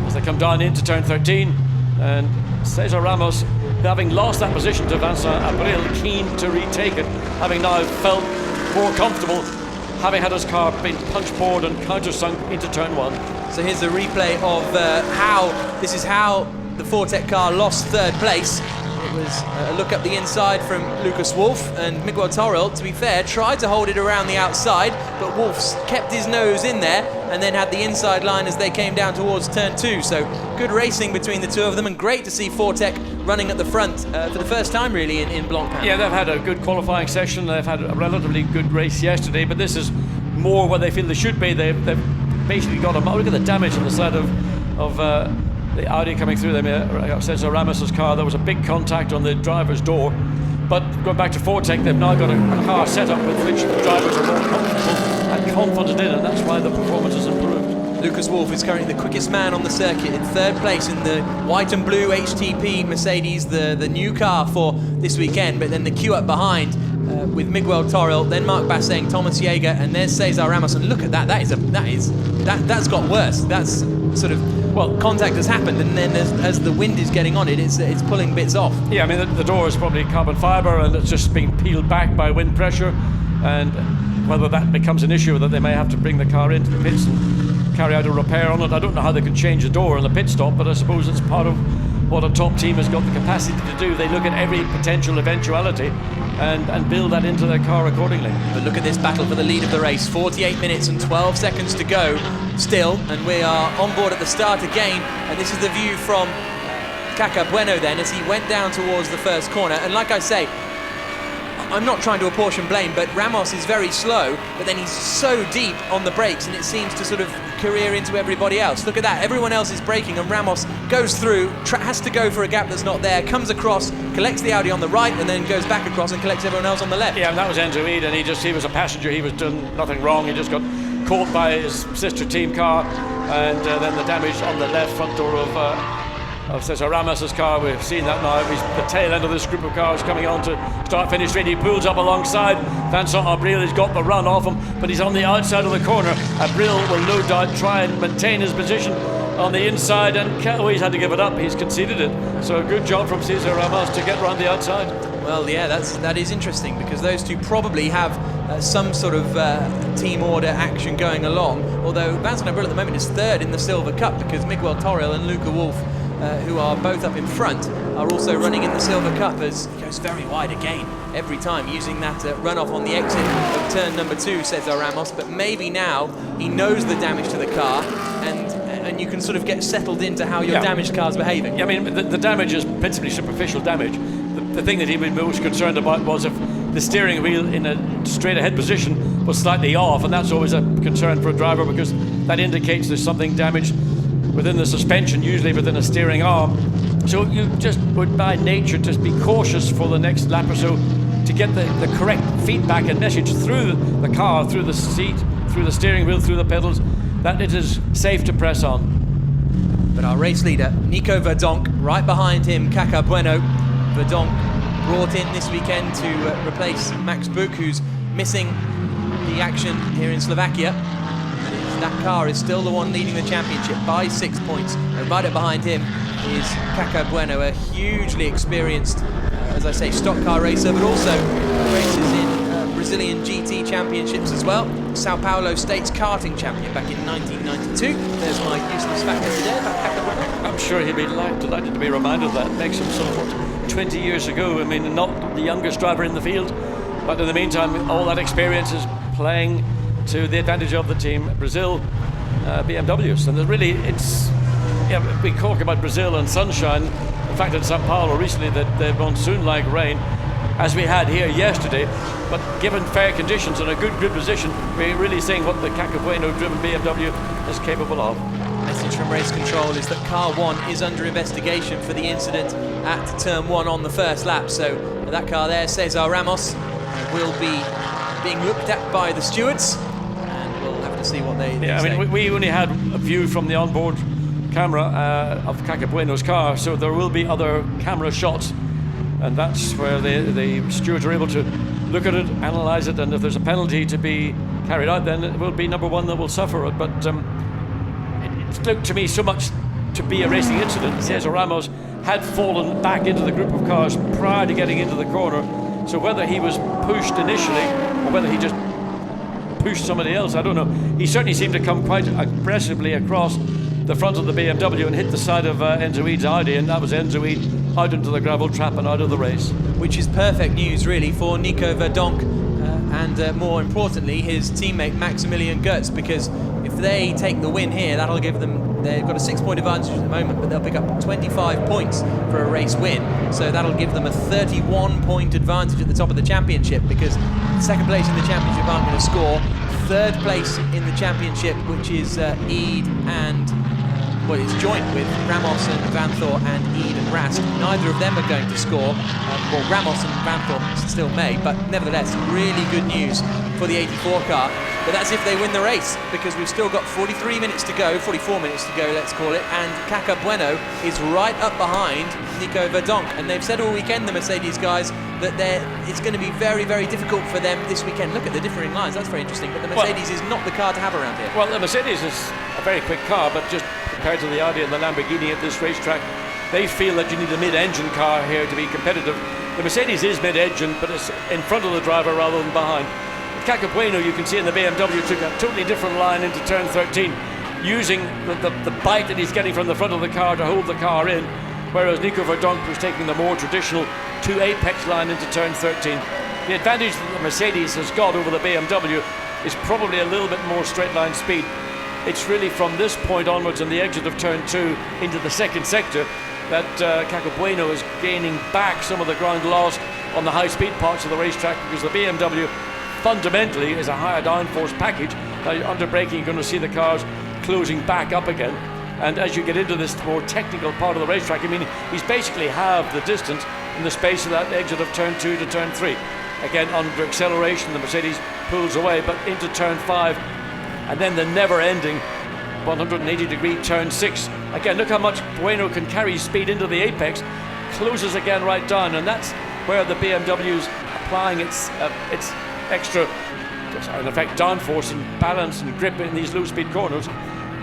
as they come down into turn 13. And Cesar Ramos, having lost that position to Vincent Abril, keen to retake it, having now felt more comfortable, having had his car been punch board and countersunk into turn 1. So here's a replay of how the Fortec car lost 3rd place. It was a look up the inside from Lucas Wolf, and Miguel Toril, to be fair, tried to hold it around the outside, but Wolf's kept his nose in there and then had the inside line as they came down towards turn 2. So good racing between the two of them, and great to see Fortec running at the front for the first time really in Blancpain. Yeah, they've had a good qualifying session. They've had a relatively good race yesterday, but this is more what they feel they should be. They've basically got look at the damage on the side of the Audi coming through them. Cesar Ramos's car, there was a big contact on the driver's door. But going back to Fortec, they've now got a car set up with which the drivers are more comfortable and confident in, and that's why the performance has improved. Lucas Wolf is currently the quickest man on the circuit, in 3rd place in the white and blue HTP Mercedes, the new car for this weekend. But then the queue up behind with Miguel Toril, then Marc Basseng, Thomas Jaeger, and there's Cesar Ramos. And look at that! That's got worse. That's sort of, well, contact has happened, and then as the wind is getting on it, it's pulling bits off. Yeah, I mean the door is probably carbon fibre, and it's just being peeled back by wind pressure, and whether that becomes an issue, that they may have to bring the car into the pits and carry out a repair on it. I don't know how they can change the door on the pit stop, but I suppose it's part of what a top team has got the capacity to do. They look at every potential eventuality, and build that into their car accordingly. But look at this battle for the lead of the race. 48 minutes and 12 seconds to go still, and we are on board at the start again. And this is the view from Caca Bueno then as he went down towards the first corner. And like I say, I'm not trying to apportion blame, but Ramos is very slow, but then he's so deep on the brakes and it seems to sort of career into everybody else. Look at that, everyone else is braking and Ramos goes through, has to go for a gap that's not there, comes across, collects the Audi on the right and then goes back across and collects everyone else on the left. Yeah, and that was Enzo Ede, and he was a passenger, he was doing nothing wrong, he just got caught by his sister team car, and then the damage on the left front door of Cesar Ramos's car. We've seen that now. He's the tail end of this group of cars coming on to start-finish straight. He pulls up alongside Vincent Abril. He's got the run off him, but he's on the outside of the corner. Abril will no doubt try and maintain his position on the inside, and he's had to give it up. He's conceded it. So a good job from Cesar Ramos to get around the outside. Well, yeah, that is interesting because those two probably have some sort of team order action going along. Although Vincent Abril at the moment is third in the Silver Cup because Miguel Torrell and Luca Wolf, who are both up in front, are also running in the Silver Cup as he goes very wide again every time, using that runoff on the exit of turn number 2, Cesar Ramos. But maybe now he knows the damage to the car and you can sort of get settled into how your damaged car's behaving. Yeah, I mean, the damage is principally superficial damage. The thing that he was most concerned about was if the steering wheel in a straight ahead position was slightly off, and that's always a concern for a driver because that indicates there's something damaged within the suspension, usually within a steering arm. So you just would by nature just be cautious for the next lap or so to get the correct feedback and message through the car, through the seat, through the steering wheel, through the pedals, that it is safe to press on. But our race leader, Nico Verdonk, right behind him, Caca Bueno. Verdonk brought in this weekend to replace Max Buch, who's missing the action here in Slovakia. That car is still the one leading the championship by 6 points, and right up behind him is Caca Bueno, a hugely experienced, as I say, stock car racer, but also races in Brazilian GT championships as well. Sao Paulo State's karting champion back in 1992. There's my useless fact today about Caca Bueno. I'm sure he'd be delighted to be reminded of that. It makes him somewhat 20 years ago. I mean, not the youngest driver in the field, but in the meantime, all that experience is playing to the advantage of the team Brazil BMWs. And really, we talk about Brazil and sunshine. In fact, in Sao Paulo recently, that the monsoon-like rain, as we had here yesterday, but given fair conditions and a good grid position, we're really seeing what the Caca Bueno-driven BMW is capable of. Message from race control is that car 1 is under investigation for the incident at turn 1 on the first lap. So that car there, Cesar Ramos, will be being looked at by the stewards, and we'll have to see what they say. I mean, we only had a view from the onboard camera of Caca Bueno's car, so there will be other camera shots, and that's where the stewards are able to look at it, analyse it, and if there's a penalty to be carried out, then it will be number 1 that will suffer it. But it looked to me so much to be a racing incident. Cesar Ramos had fallen back into the group of cars prior to getting into the corner, so whether he was pushed initially or whether he just pushed somebody else, I don't know. He certainly seemed to come quite aggressively across the front of the BMW and hit the side of Enzo Ede's Audi, and that was Enzo Ede out into the gravel trap and out of the race. Which is perfect news really for Nico Verdonk and more importantly his teammate Maximilian Goetz, because if they take the win here, that'll give them, they've got a 6-point advantage at the moment, but they'll pick up 25 points for a race win, so that'll give them a 31-point advantage at the top of the championship, because second place in the championship aren't going to score. Third place in the championship, which is Ede and well, it's joint with Ramos and Vanthor and Ede and Rast. Neither of them are going to score. Well, Ramos and Vanthor still may, but nevertheless, really good news for the 84 car. But that's if they win the race, because we've still got 43 minutes to go, 44 minutes to go, let's call it, and Caca Bueno is right up behind Nico Verdonk. And they've said all weekend, the Mercedes guys, that it's going to be very, very difficult for them this weekend. Look at the differing lines, that's very interesting, but the Mercedes is not the car to have around here. Well, the Mercedes is a very quick car, but just compared to the Audi and the Lamborghini at this racetrack, they feel that you need a mid-engine car here to be competitive. The Mercedes is mid-engine, but it's in front of the driver rather than behind. Caca Bueno, you can see in the BMW, took a totally different line into turn 13, using the bite that he's getting from the front of the car to hold the car in, whereas Nico Verdonk was taking the more traditional 2 apex line into turn 13. The advantage that the Mercedes has got over the BMW is probably a little bit more straight line speed. It's really from this point onwards in the exit of turn 2 into the second sector that Cacabueno is gaining back some of the ground lost on the high speed parts of the racetrack, because the BMW fundamentally is a higher downforce package. Now, under braking, you're going to see the cars closing back up again. And as you get into this more technical part of the racetrack, I mean, he's basically halved the distance in the space of that exit of turn 2 to turn 3. Again, under acceleration, the Mercedes pulls away, but into turn 5, and then the never-ending 180-degree turn 6. Again, look how much Bueno can carry speed into the apex, closes again right down, and that's where the BMW's applying its extra, in effect, downforce and balance and grip in these low-speed corners,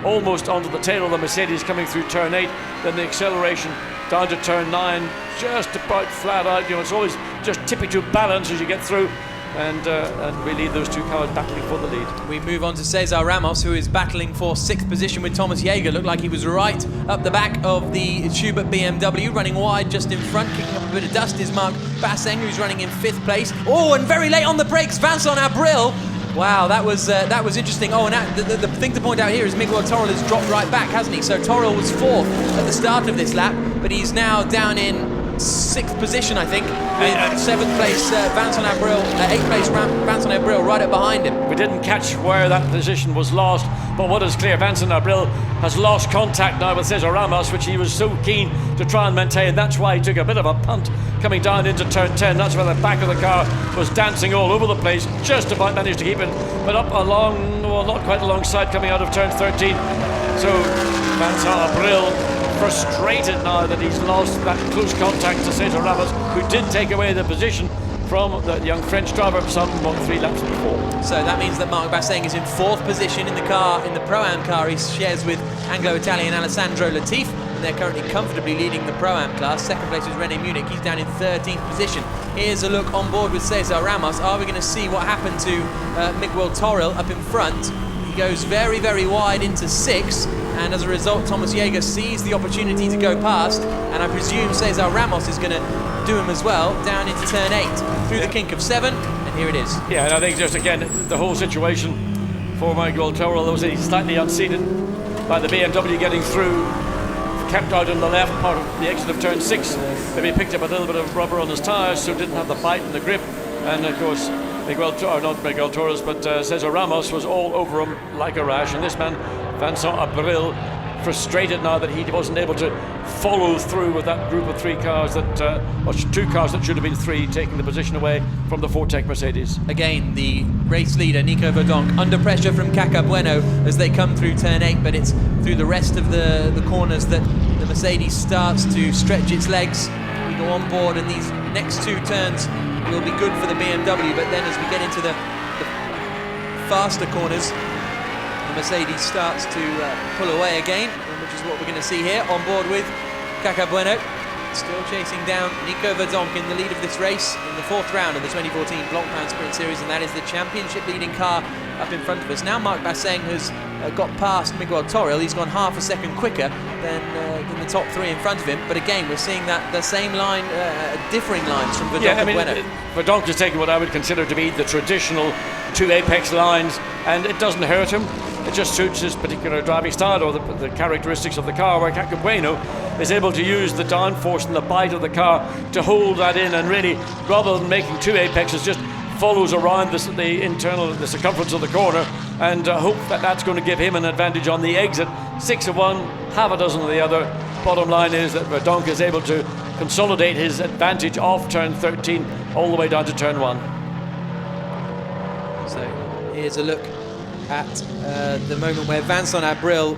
almost onto the tail of the Mercedes coming through turn 8, then the acceleration down to turn 9, just about flat out. You know, it's always just tippy to balance as you get through, and we lead those two cars battling for the lead. We move on to Cesar Ramos, who is battling for 6th position with Thomas Jaeger. Looked like he was right up the back of the Schubert BMW, running wide just in front, kicking up a bit of dust is Marc Basseng, who's running in 5th place. Oh, and very late on the brakes, Vincent Abril. Wow, that was interesting. Oh, and the thing to point out here is Miguel Torrell has dropped right back, hasn't he? So Torrell was 4th at the start of this lap, but he's now down in 6th position, I think, with 7th place Vincent Abril, 8th place Vincent Abril right up behind him. We didn't catch where that position was lost, but what is clear, Vincent Abril has lost contact now with Cesar Ramos, which he was so keen to try and maintain. That's why he took a bit of a punt coming down into turn 10. That's where the back of the car was dancing all over the place, just about managed to keep it, but up along, well, not quite alongside, coming out of turn 13. So Vincent Abril frustrated now that he's lost that close contact to Cesar Ramos, who did take away the position from the young French driver some 3 laps before. So that means that Marc Basseng is in 4th position in the car, in the Pro-Am car he shares with Anglo-Italian Alessandro Latifi, and they're currently comfortably leading the Pro-Am class. 2nd place is René Munich, he's down in 13th position. Here's a look on board with Cesar Ramos. Are we going to see what happened to Miguel Torrell up in front? He goes very, very wide into 6th, and as a result Thomas Jaeger sees the opportunity to go past, and I presume Cesar Ramos is going to do him as well, down into turn 8, through the kink of 7, and here it is. Yeah, and I think just again, the whole situation for Miguel Torrell was he's slightly unseated by the BMW getting through, kept out on the left part of the exit of turn 6, maybe picked up a little bit of rubber on his tyres, so didn't have the bite and the grip, and of course not Miguel Torres, but Cesar Ramos was all over him like a rash, and this man, Vincent Abril, frustrated now that he wasn't able to follow through with that group of 3 cars or 2 cars that should have been 3, taking the position away from the Fortec Mercedes. Again, the race leader, Nico Verdonk, under pressure from Cacabueno as they come through turn 8, but it's through the rest of the corners that the Mercedes starts to stretch its legs. We go on board, and these next 2 turns will be good for the BMW, but then as we get into the faster corners, the Mercedes starts to pull away again, which is what we're going to see here. On board with Cacabueno, still chasing down Nico Verdonk in the lead of this race in the 4th round of the 2014 Blancpain Sprint Series, and that is the championship leading car up in front of us. Now Marc Basseng has got past Miguel Torrell. He's gone half a second quicker than the top 3 in front of him, but again we're seeing that the same line, differing lines from Verdonk and Bueno. Verdonk is taking what I would consider to be the traditional 2 apex lines, and it doesn't hurt him. It just suits his particular driving style or the characteristics of the car, where Cacabueno is able to use the downforce and the bite of the car to hold that in, and really, rather than making 2 apexes, just follows around the circumference of the corner, and hope that that's going to give him an advantage on the exit. 6 of one, half a dozen of the other. Bottom line is that Verdonk is able to consolidate his advantage off turn 13 all the way down to turn 1. So here's a look at the moment where Vincent Abril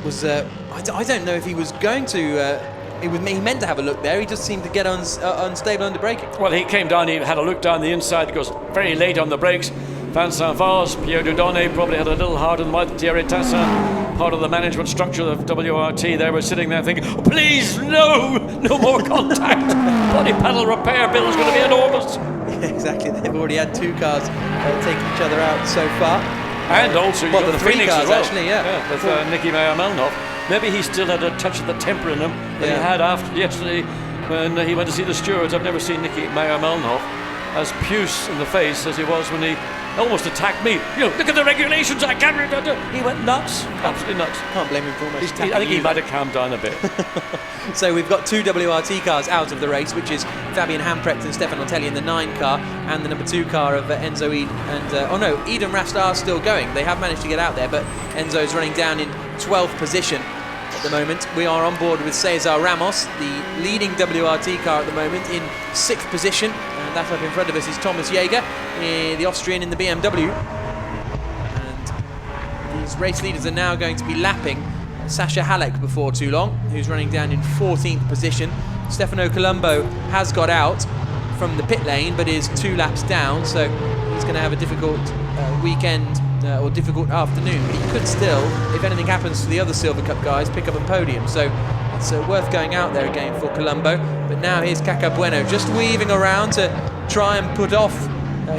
was, I don't know if he was going to, he meant to have a look there, he just seemed to get unstable under braking. Well, he came down, he had a look down the inside, it goes very late on the brakes. Vincent Vaz, Pierre Dudonné probably had a little hard in the mouth. Thierry Tassin, part of the management structure of WRT, they were sitting there thinking, oh, please, no more contact. Body panel repair bill is going to be enormous. Yeah, exactly, they've already had 2 cars taking each other out so far. And also you've got the 3 cars, as well. Actually, yeah. With Nicky Meyer-Melnhoff. Maybe he still had a touch of the temper in him that he had after yesterday when he went to see the stewards. I've never seen Nicky Meyer-Melnhoff. as puce in the face as he was when he almost attacked me. You know, look at the regulations, I can't... He went nuts, absolutely nuts. Can't blame him for almost I think he might have calmed down a bit. So we've got 2 WRT cars out of the race, which is Fabian Hamprecht and Stefan Ortelli in the 9 car, and the number 2 car of Enzo Ede and Ede and Rast are still going. They have managed to get out there, but Enzo's running down in 12th position at the moment. We are on board with Cesar Ramos, the leading WRT car at the moment, in 6th position, and that up in front of us is Thomas Jaeger, the Austrian in the BMW. And these race leaders are now going to be lapping Sasha Halleck before too long, who's running down in 14th position. Stefano Colombo has got out from the pit lane, but is 2 laps down, so he's going to have a difficult weekend or difficult afternoon, but he could still, if anything happens to the other Silver Cup guys, pick up a podium. So it's worth going out there again for Colombo. But now here's Caca Bueno just weaving around to try and put off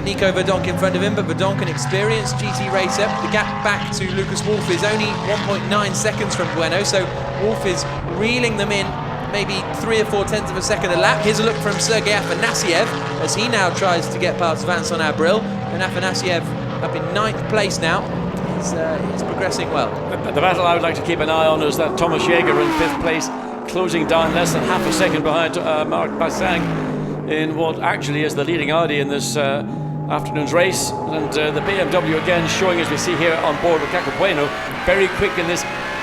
Nico Verdonk in front of him, but Verdonk, an experienced GT racer. The gap back to Lucas Wolff is only 1.9 seconds from Bueno, so Wolff is reeling them in maybe 3 or 4 tenths of a second a lap. Here's a look from Sergei Afanasiev as he now tries to get past Vincent Abril, and Afanasiev up in 9th place now. He's progressing well. The battle I would like to keep an eye on is that Thomas Jaeger in 5th place, closing down less than half a second behind Marc Bassang in what actually is the leading Audi in this afternoon's race. And the BMW again showing, as we see here on board with Caca Bueno, very quick in this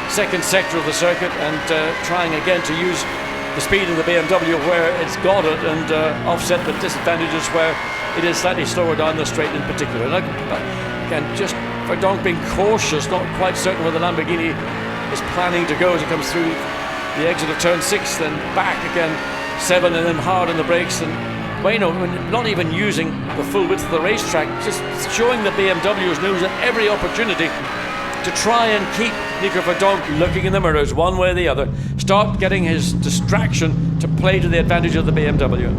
second sector of the circuit, and trying again to use the speed of the BMW where it's got it, and offset the disadvantages where it is slightly slower down the straight in particular. And again, just Verdonk being cautious, not quite certain where the Lamborghini is planning to go as it comes through the exit of turn 6, then back again 7, and then hard on the brakes. And Bueno, not even using the full width of the racetrack, just showing the BMW's nose at every opportunity to try and keep Nico Verdonk looking in the mirrors one way or the other, start getting his distraction to play to the advantage of the BMW.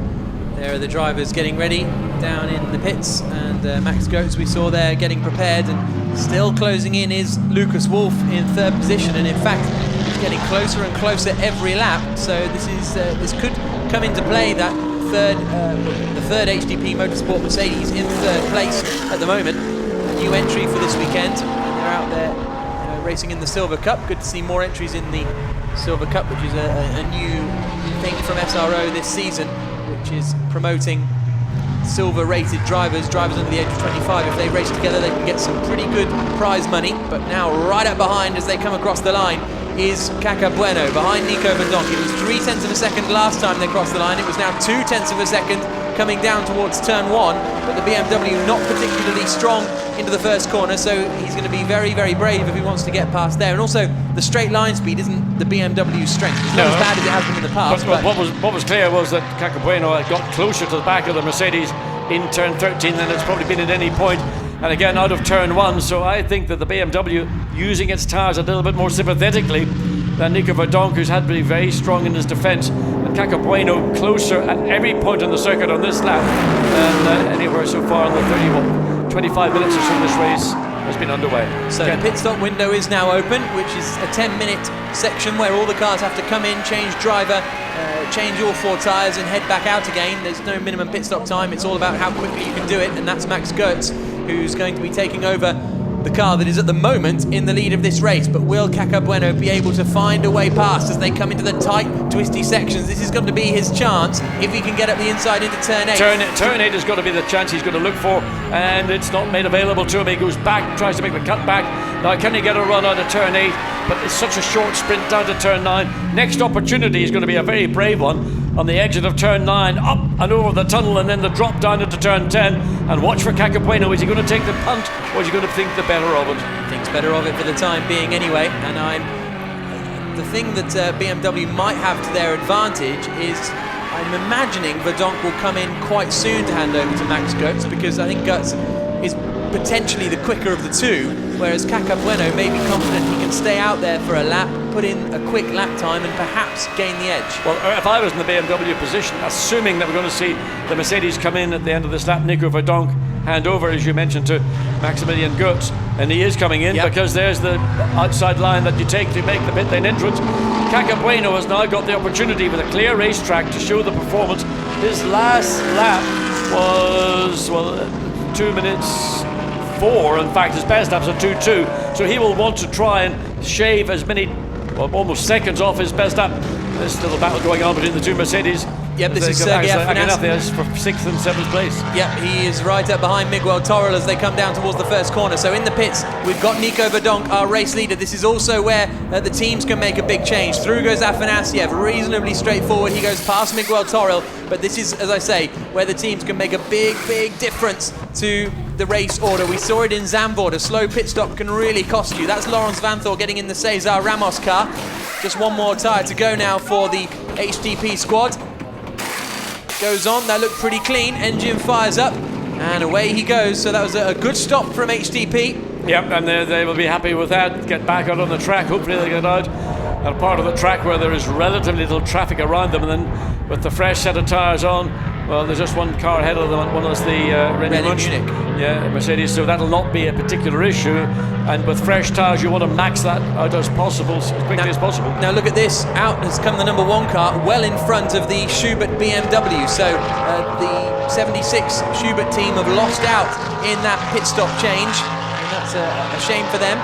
There are the drivers getting ready down in the pits, and Max Goetz we saw there getting prepared, and still closing in is Lucas Wolff in 3rd position, and in fact he's getting closer and closer every lap. So this could come into play, that the third HDP Motorsport Mercedes in 3rd place at the moment. A new entry for this weekend, and they're out there racing in the Silver Cup. Good to see more entries in the Silver Cup, which is a new thing from SRO this season, which is promoting silver-rated drivers under the age of 25. If they race together, they can get some pretty good prize money. But now, right up behind as they come across the line, is Caca Bueno, behind Nico Verdonk. It was 3 tenths of a second last time they crossed the line. It was now 2 tenths of a second coming down towards turn 1. But the BMW not particularly strong into the first corner, so he's going to be very, very brave if he wants to get past there. And also, the straight line speed isn't the BMW's strength. It's not as bad as it has been in the past. But what was clear was that Caca Bueno had got closer to the back of the Mercedes in turn 13 than it's probably been at any point. And again, out of turn 1, so I think that the BMW using its tyres a little bit more sympathetically than Nico Verdonk, who's had to be very strong in his defence. And Caca Bueno closer at every point on the circuit on this lap than anywhere so far in the 25 minutes or so this race has been underway. So the pit stop window is now open, which is a 10-minute section where all the cars have to come in, change driver, change all 4 tyres and head back out again. There's no minimum pit stop time. It's all about how quickly you can do it, and that's Max Goetz, who's going to be taking over the car that is at the moment in the lead of this race. But will Caca Bueno be able to find a way past as they come into the tight, twisty sections? This is going to be his chance if he can get up the inside into turn 8. Turn 8 has got to be the chance he's going to look for, and it's not made available to him. He goes back, tries to make the cut back. Now, can he get a run out of turn 8? But it's such a short sprint down to turn 9. Next opportunity is going to be a very brave one on the exit of turn 9, up and over the tunnel, and then the drop down into turn 10. And watch for Caca Bueno. Is he going to take the punt, or is he going to think the better of it? Thinks better of it for the time being anyway. And the thing that BMW might have to their advantage is, I'm imagining Verdonk will come in quite soon to hand over to Max Goetz, because I think Goetz is potentially the quicker of the two, whereas Caca Bueno may be confident he can stay out there for a lap, put in a quick lap time, and perhaps gain the edge. Well, if I was in the BMW position, assuming that we're going to see the Mercedes come in at the end of this lap, Nico Verdonk hand over, as you mentioned, to Maximilian Goetz, and he is coming in, because there's the outside line that you take to make the pit lane entrance. Caca Bueno has now got the opportunity with a clear racetrack to show the performance. His last lap was, well, 2 minutes 4. In fact, his best lap's a 2.2. So he will want to try and shave as many, well, almost seconds off his best lap. There's still a battle going on between the two Mercedes. Yep, this is Sergei Afanasyev for 6th and 7th place. Yep, he is right up behind Miguel Torrell as they come down towards the first corner. So in the pits, we've got Nico Verdonk, our race leader. This is also where the teams can make a big change. Through goes Afanasyev, reasonably straightforward. He goes past Miguel Torrell, but this is, as I say, where the teams can make a big difference to the race order. We saw it in Zandvoort. A slow pit stop can really cost you. That's Laurens Vanthoor getting in the Cesar Ramos car. Just one more tyre to go now for the HDP squad. Goes on, that looked pretty clean. Engine fires up, and away he goes. So that was a good stop from HDP. Yep, and they will be happy with that. Get back out on the track. Hopefully they get out at a part of the track where there is relatively little traffic around them, and then with the fresh set of tyres on, well, there's just one car ahead of them. One is the Renault Munich. Yeah, Mercedes. So that'll not be a particular issue. And with fresh tyres, you want to max that out as possible, as quickly as possible. Now look at this. Out has come the number 1 car, well in front of the Schubert BMW. So the 76 Schubert team have lost out in that pit stop change, and that's a shame for them.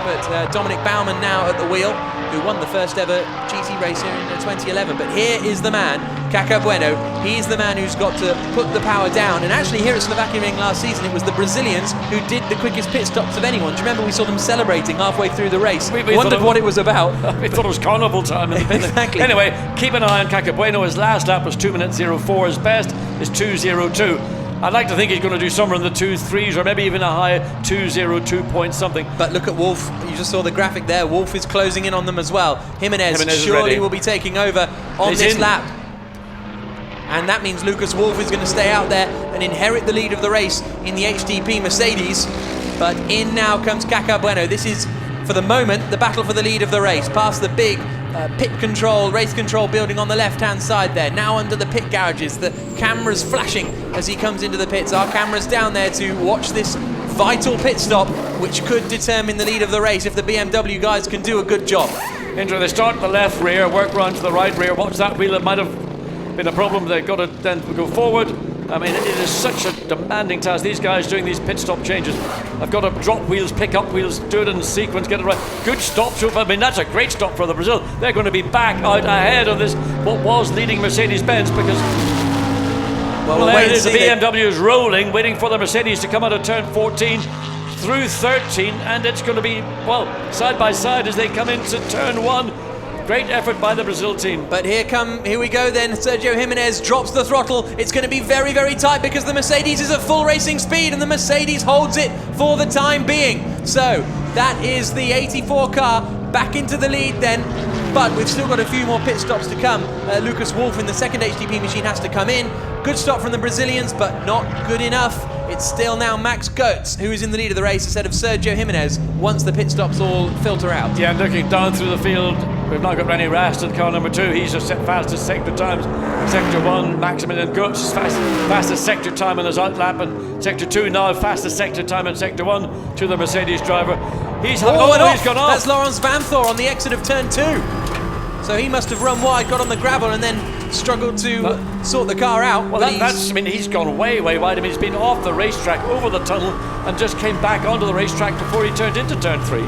But Dominic Baumann now at the wheel, who won the first ever GT race here in 2011. But here is the man, Caca Bueno. He's the man who's got to put the power down. And actually here at Slovakia Ring last season, it was the Brazilians who did the quickest pit stops of anyone. Do you remember we saw them celebrating halfway through the race? We wondered what it was about. We thought it was carnival time. Exactly. Anyway, keep an eye on Caca Bueno. His last lap was 2 minutes 04. His best is 2.02. I'd like to think he's going to do somewhere in the 2.3s or maybe even a high 2.02 point something. But look at Wolf. You just saw the graphic there. Wolf is closing in on them as well. Jimenez surely will be taking over on this lap. And that means Lucas Wolf is going to stay out there and inherit the lead of the race in the HDP Mercedes. But in now comes Caca Bueno. This is, for the moment, the battle for the lead of the race. Past the big pit control, race control building on the left-hand side there. Now under the pit garages, the cameras flashing as he comes into the pits. Our camera's down there to watch this vital pit stop, which could determine the lead of the race if the BMW guys can do a good job. Into the start, the left rear, work round to the right rear. Watch that wheel, it might have been a problem. They've got to then go forward. I mean, it is such a demanding task. These guys doing these pit stop changes, I've got to drop wheels, pick up wheels, do it in sequence, get it right. Good stop. So, I mean, that's a great stop for the Brazil. They're going to be back out ahead of this, what was leading Mercedes-Benz, because well, there it is. The BMW is rolling, waiting for the Mercedes to come out of turn 14 through 13, and it's going to be, well, side by side as they come into turn 1. Great effort by the Brazil team. But here we go then. Sergio Jimenez drops the throttle. It's going to be very very tight because the Mercedes is at full racing speed and the Mercedes holds it for the time being. So that is the 84 car back into the lead then. But we've still got a few more pit stops to come. Lucas Wolf in the second HDP machine has to come in. Good stop from the Brazilians, but not good enough. It's still now Max Goetz who is in the lead of the race instead of Sergio Jimenez once the pit stops all filter out. Yeah, looking down through the field, we've not got Rennie Rast in car number 2. He's just set fastest sector times. Sector 1, Maximilian Goetz is fastest sector time in his outlap, and sector 2 now fastest sector time in sector 1 to the Mercedes driver. He's gone off. That's Laurens Vanthoor on the exit of turn 2. So he must have run wide, got on the gravel, and then struggled to sort the car out. Well, I mean, he's gone way wide. I mean, he's been off the racetrack, over the tunnel, and just came back onto the racetrack before he turned into turn 3.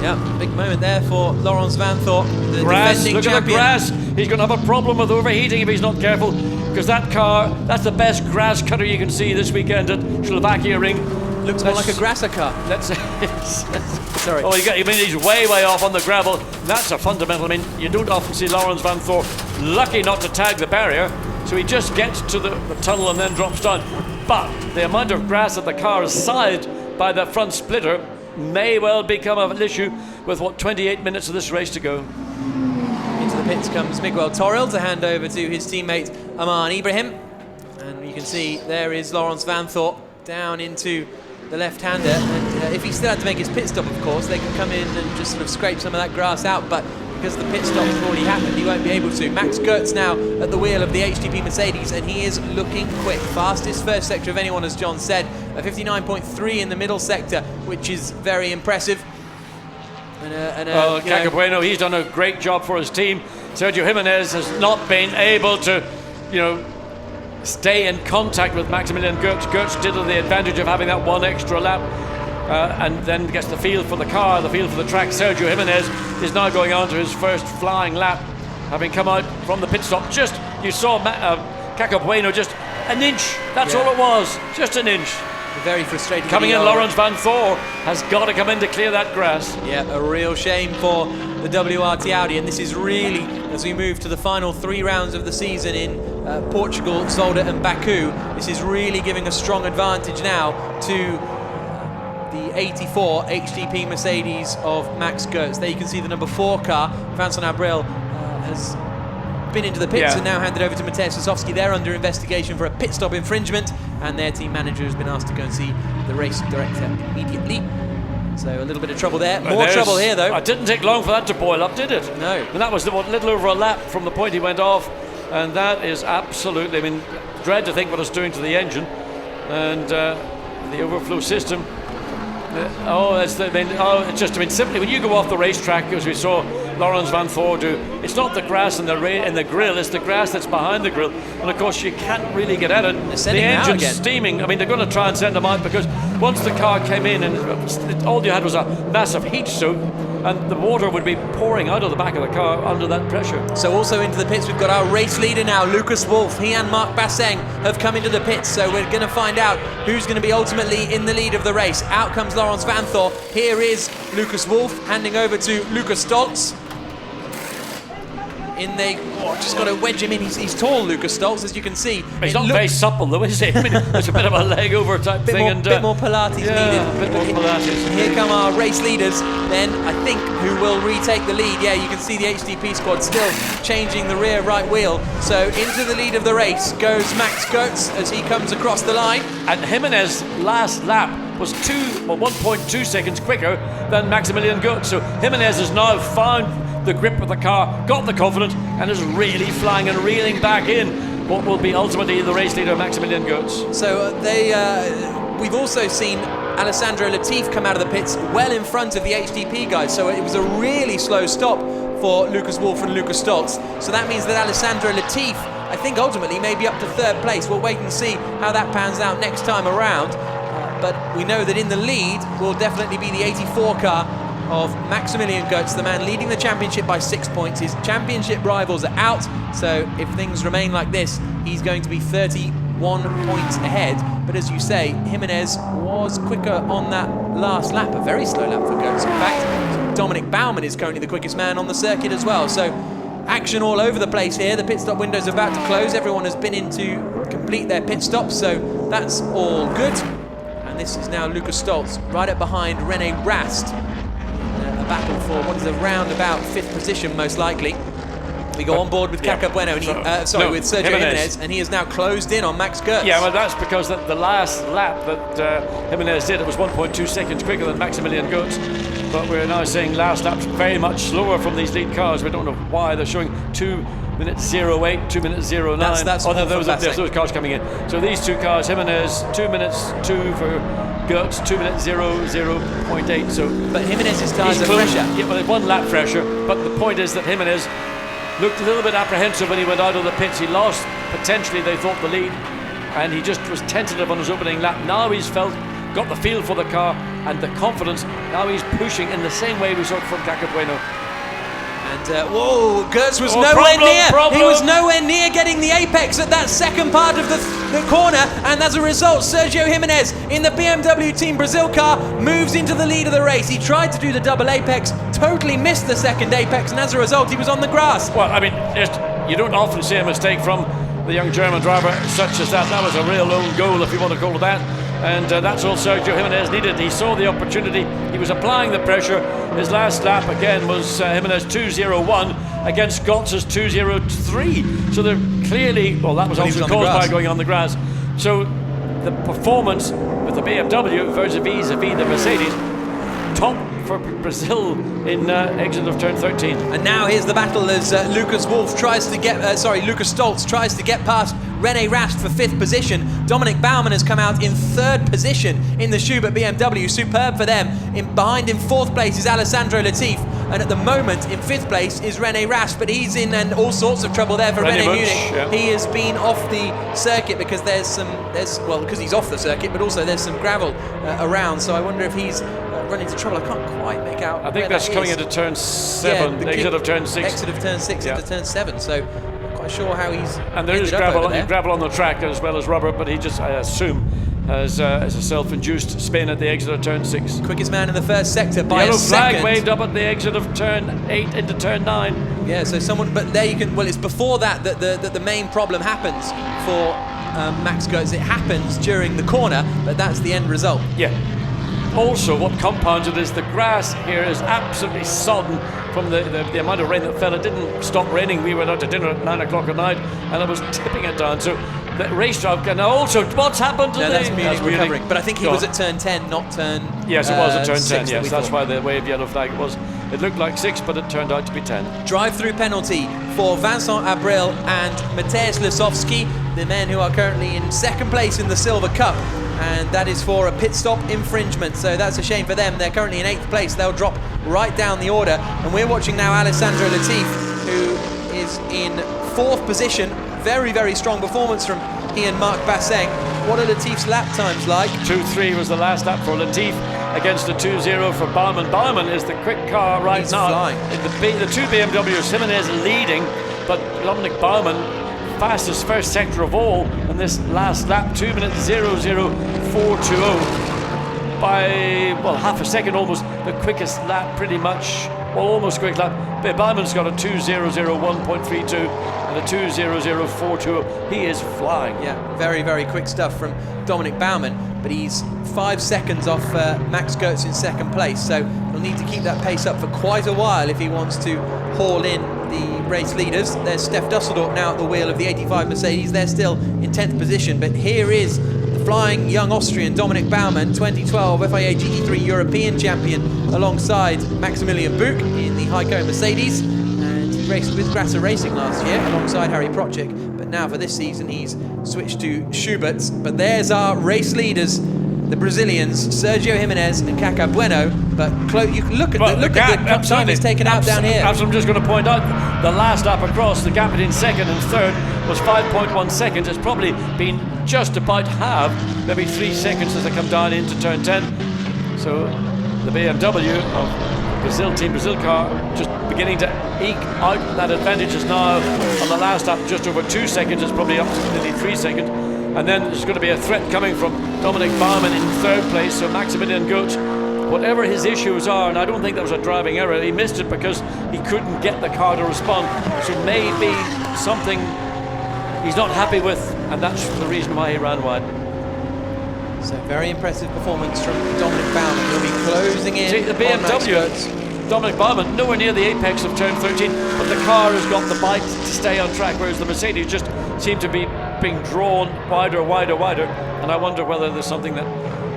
Yeah, big moment there for Laurens Vanthoor, the defending look champion. At the grass. He's going to have a problem with overheating if he's not careful, because that car, that's the best grass cutter you can see this weekend at Slovakia Ring. Looks more like a grasser car. Sorry. Oh, I mean, he's way off on the gravel. That's a fundamental. I mean, you don't often see Laurens Vanthoor lucky not to tag the barrier, so he just gets to the tunnel and then drops down. But the amount of grass at the car's side by the front splitter may well become an issue with 28 minutes of this race to go. Into the pits comes Miguel Torrell to hand over to his teammate Aman Ibrahim, and you can see there is Laurens Vanthoor down into the left-hander, and if he still had to make his pit stop, of course, they can come in and just sort of scrape some of that grass out, but because the pit stop has already happened, he won't be able to. Max Goetz now at the wheel of the HDP Mercedes, and he is looking quick. Fastest first sector of anyone, as John said, a 59.3 in the middle sector, which is very impressive. Caca Bueno, he's done a great job for his team. Sergio Jimenez has not been able to, stay in contact with Maximilian Goetz. Goetz did have the advantage of having that one extra lap. And then gets the feel for the car, the feel for the track. Sergio Jimenez is now going on to his first flying lap, having come out from the pit stop. Just, you saw Caco Bueno just an inch, that's all it was, just an inch. Very frustrating. Coming in, Laurens van Thor has got to come in to clear that grass. Yeah, a real shame for the WRT Audi, and this is really, as we move to the final 3 rounds of the season in Portugal, Zolder and Baku, this is really giving a strong advantage now to the 84 HTP Mercedes of Max Goetz. There you can see the number 4 car. Vincent Abril has been into the pits and now handed over to Matej Sosowski. They're under investigation for a pit stop infringement, and their team manager has been asked to go and see the race director immediately. So a little bit of trouble there. More trouble here, though. It didn't take long for that to boil up, did it? No. And that was a little over a lap from the point he went off, and that is absolutely, I mean, dread to think what it's doing to the engine and the overflow system. Simply when you go off the racetrack, as we saw Laurens van Thor do, it's not the grass in the grill, it's the grass that's behind the grill, and of course you can't really get at it. The engine's steaming. I mean, they're going to try and send them out, because once the car came in and all you had was a massive heat soak, and the water would be pouring out of the back of the car under that pressure. So also into the pits we've got our race leader now, Lucas Wolf. He and Mark Basseng have come into the pits, so we're going to find out who's going to be ultimately in the lead of the race. Out comes Laurens van Thor. Here is Lucas Wolf handing over to Lucas Stoltz. Just got to wedge him in. He's tall, Lucas Stoltz, as you can see. He's not very supple though, is he? I mean, there's a bit of a leg over type thing. Bit more Pilates needed. A bit more Pilates. Here come our race leaders then, I think, who will retake the lead. Yeah, you can see the HTP squad still changing the rear right wheel. So into the lead of the race goes Max Goetz as he comes across the line. And Jimenez last lap was 1.2 seconds quicker than Maximilian Goetz. So Jimenez has now found the grip of the car, got the confidence, and is really flying and reeling back in what will be ultimately the race leader, Maximilian Goetz. So we've also seen Alessandro Latifi come out of the pits well in front of the HTP guys, so it was a really slow stop for Lucas Wolf and Lucas Stoltz. So that means that Alessandro Latifi, I think ultimately maybe up to 3rd place. We'll wait and see how that pans out next time around. But we know that in the lead will definitely be the 84 car of Maximilian Goetz, the man leading the championship by 6 points. His championship rivals are out, so if things remain like this, he's going to be 31 points ahead. But as you say, Jimenez was quicker on that last lap, a very slow lap for Goetz. In fact, Dominic Baumann is currently the quickest man on the circuit as well. So action all over the place here. The pit stop window's about to close. Everyone has been in to complete their pit stops, so that's all good. And this is now Lucas Stoltz right up behind Rene Rast. Battle for what is a roundabout 5th position, most likely. We go on board with Caco Bueno, and with Sergio Jimenez, and he is now closed in on Max Goetz. Yeah, well, that's because the last lap that Jimenez did, it was 1.2 seconds quicker than Maximilian Goetz. But we're now seeing last laps very much slower from these lead cars. We don't know why they're showing 2 minutes 08, 2 minutes 09. That's those cars coming in. So these two cars, Jimenez 2 minutes 2 for Goetz, 2 minutes 0.8. So, but Jimenez's tires are fresher. Yeah, well, 1 lap fresher. But the point is that Jimenez looked a little bit apprehensive when he went out of the pits. He lost potentially, they thought, the lead, and he just was tentative on his opening lap. Now he's got the feel for the car and the confidence. Now he's pushing in the same way we saw from Caco Bueno. And Goetz was nowhere near. He was nowhere near getting the apex at that second part of the corner, and as a result, Sergio Jimenez in the BMW Team Brazil car moves into the lead of the race. He tried to do the double apex, totally missed the second apex, and as a result, he was on the grass. Well, I mean, you don't often see a mistake from the young German driver such as that. That was a real own goal, if you want to call it that. And that's all Sergio Jimenez needed. He saw the opportunity. He was applying the pressure. His last lap again was Jimenez 2:01 against Goetz's 2:03. So they're clearly, well, that was obviously caused by going on the grass. So the performance with the BMW vis-a-vis the Mercedes, top for Brazil in exit of turn 13. And now here's the battle as Lucas Stoltz tries to get past Rene Rast for 5th position. Dominic Baumann has come out in 3rd position in the Schubert BMW. Superb for them. Behind in 4th place is Alessandro Latifi. And at the moment, in 5th place is René Rast, but he's in all sorts of trouble there for René Munich. Yeah. He has been off the circuit because because he's off the circuit, but also there's some gravel around. So I wonder if he's run into trouble. I can't quite make out. I think that's coming into turn 7, the exit of turn 6. Exit of turn 6 into turn 7. So not quite sure how he's. And there is gravel on the track as well as rubber, but he just, I assume, has a self-induced spin at the exit of turn 6. Quickest man in the first sector by Yellow a second. flag waved up at the exit of turn 8 into turn 9. Yeah, so but there you can. Well, it's before that the main problem happens for Max Goetz. It happens during the corner, but that's the end result. Yeah. Also, what compounds it is the grass here is absolutely sodden from the amount of rain that fell. It didn't stop raining. We went out to dinner at 9 o'clock at night, and it was tipping it down. So the racetrack. And also, what's happened to that's Munich recovering. But I think he was at turn 10, not turn. Yes, it was at turn 6 10. Yes, that's why the wave yellow flag was. It looked like 6, but it turned out to be 10. Drive-through penalty for Vincent Abril and Mateusz Lisowski, the men who are currently in 2nd place in the Silver Cup. And that is for a pit stop infringement, so that's a shame for them. They're currently in 8th place. They'll drop right down the order. And we're watching now Alessandro Latifi, who is in 4th position. Very, very strong performance from he and Marc Basseng. What are Latifi's lap times like? 2.3 was the last lap for Latifi against a 2.0 for Baumann. Baumann is the quick car right He's now. flying. The two BMWs, Jimenez leading, but Dominic Baumann, fastest first sector of all in this last lap, 2 minutes 0.0420 by, well, half a second almost, the quickest lap pretty much, well, almost quick lap. Baumann's got a 2.001.32 and a 2.00420. He is flying. Yeah, very, very quick stuff from Dominic Baumann, but he's 5 seconds off Max Goetz in 2nd place, so he'll need to keep that pace up for quite a while if he wants to haul in the race leaders. There's Steph Dusseldorp now at the wheel of the 85 Mercedes. They're still in 10th position, but here is the flying young Austrian Dominic Baumann, 2012 FIA GT3 European champion, alongside Maximilian Buch in the Heiko Mercedes, and he raced with Grasser Racing last year alongside Harry Procek, but now for this season he's switched to Schubert's. But there's our race leaders, the Brazilians, Sergio Jimenez and Kaká Bueno. But you can look at the gap time is taken out down here. As I'm just going to point out, the last lap across, the gap between 2nd and 3rd was 5.1 seconds. It's probably been just about half, maybe 3 seconds as they come down into turn 10. So the BMW of Brazil, Team Brazil car, just beginning to eke out that advantage is now on the last lap just over 2 seconds. It's probably up to nearly 3 seconds. And then there's going to be a threat coming from Dominic Baumann in 3rd place, so Maximilian Goetz, whatever his issues are, and I don't think that was a driving error, he missed it because he couldn't get the car to respond, so maybe something he's not happy with, and that's the reason why he ran wide. So very impressive performance from Dominic Baumann. He'll be closing in. See, the BMW, Dominic Baumann, nowhere near the apex of turn 13, but the car has got the bite to stay on track, whereas the Mercedes just seem to be being drawn wider, and I wonder whether there's something that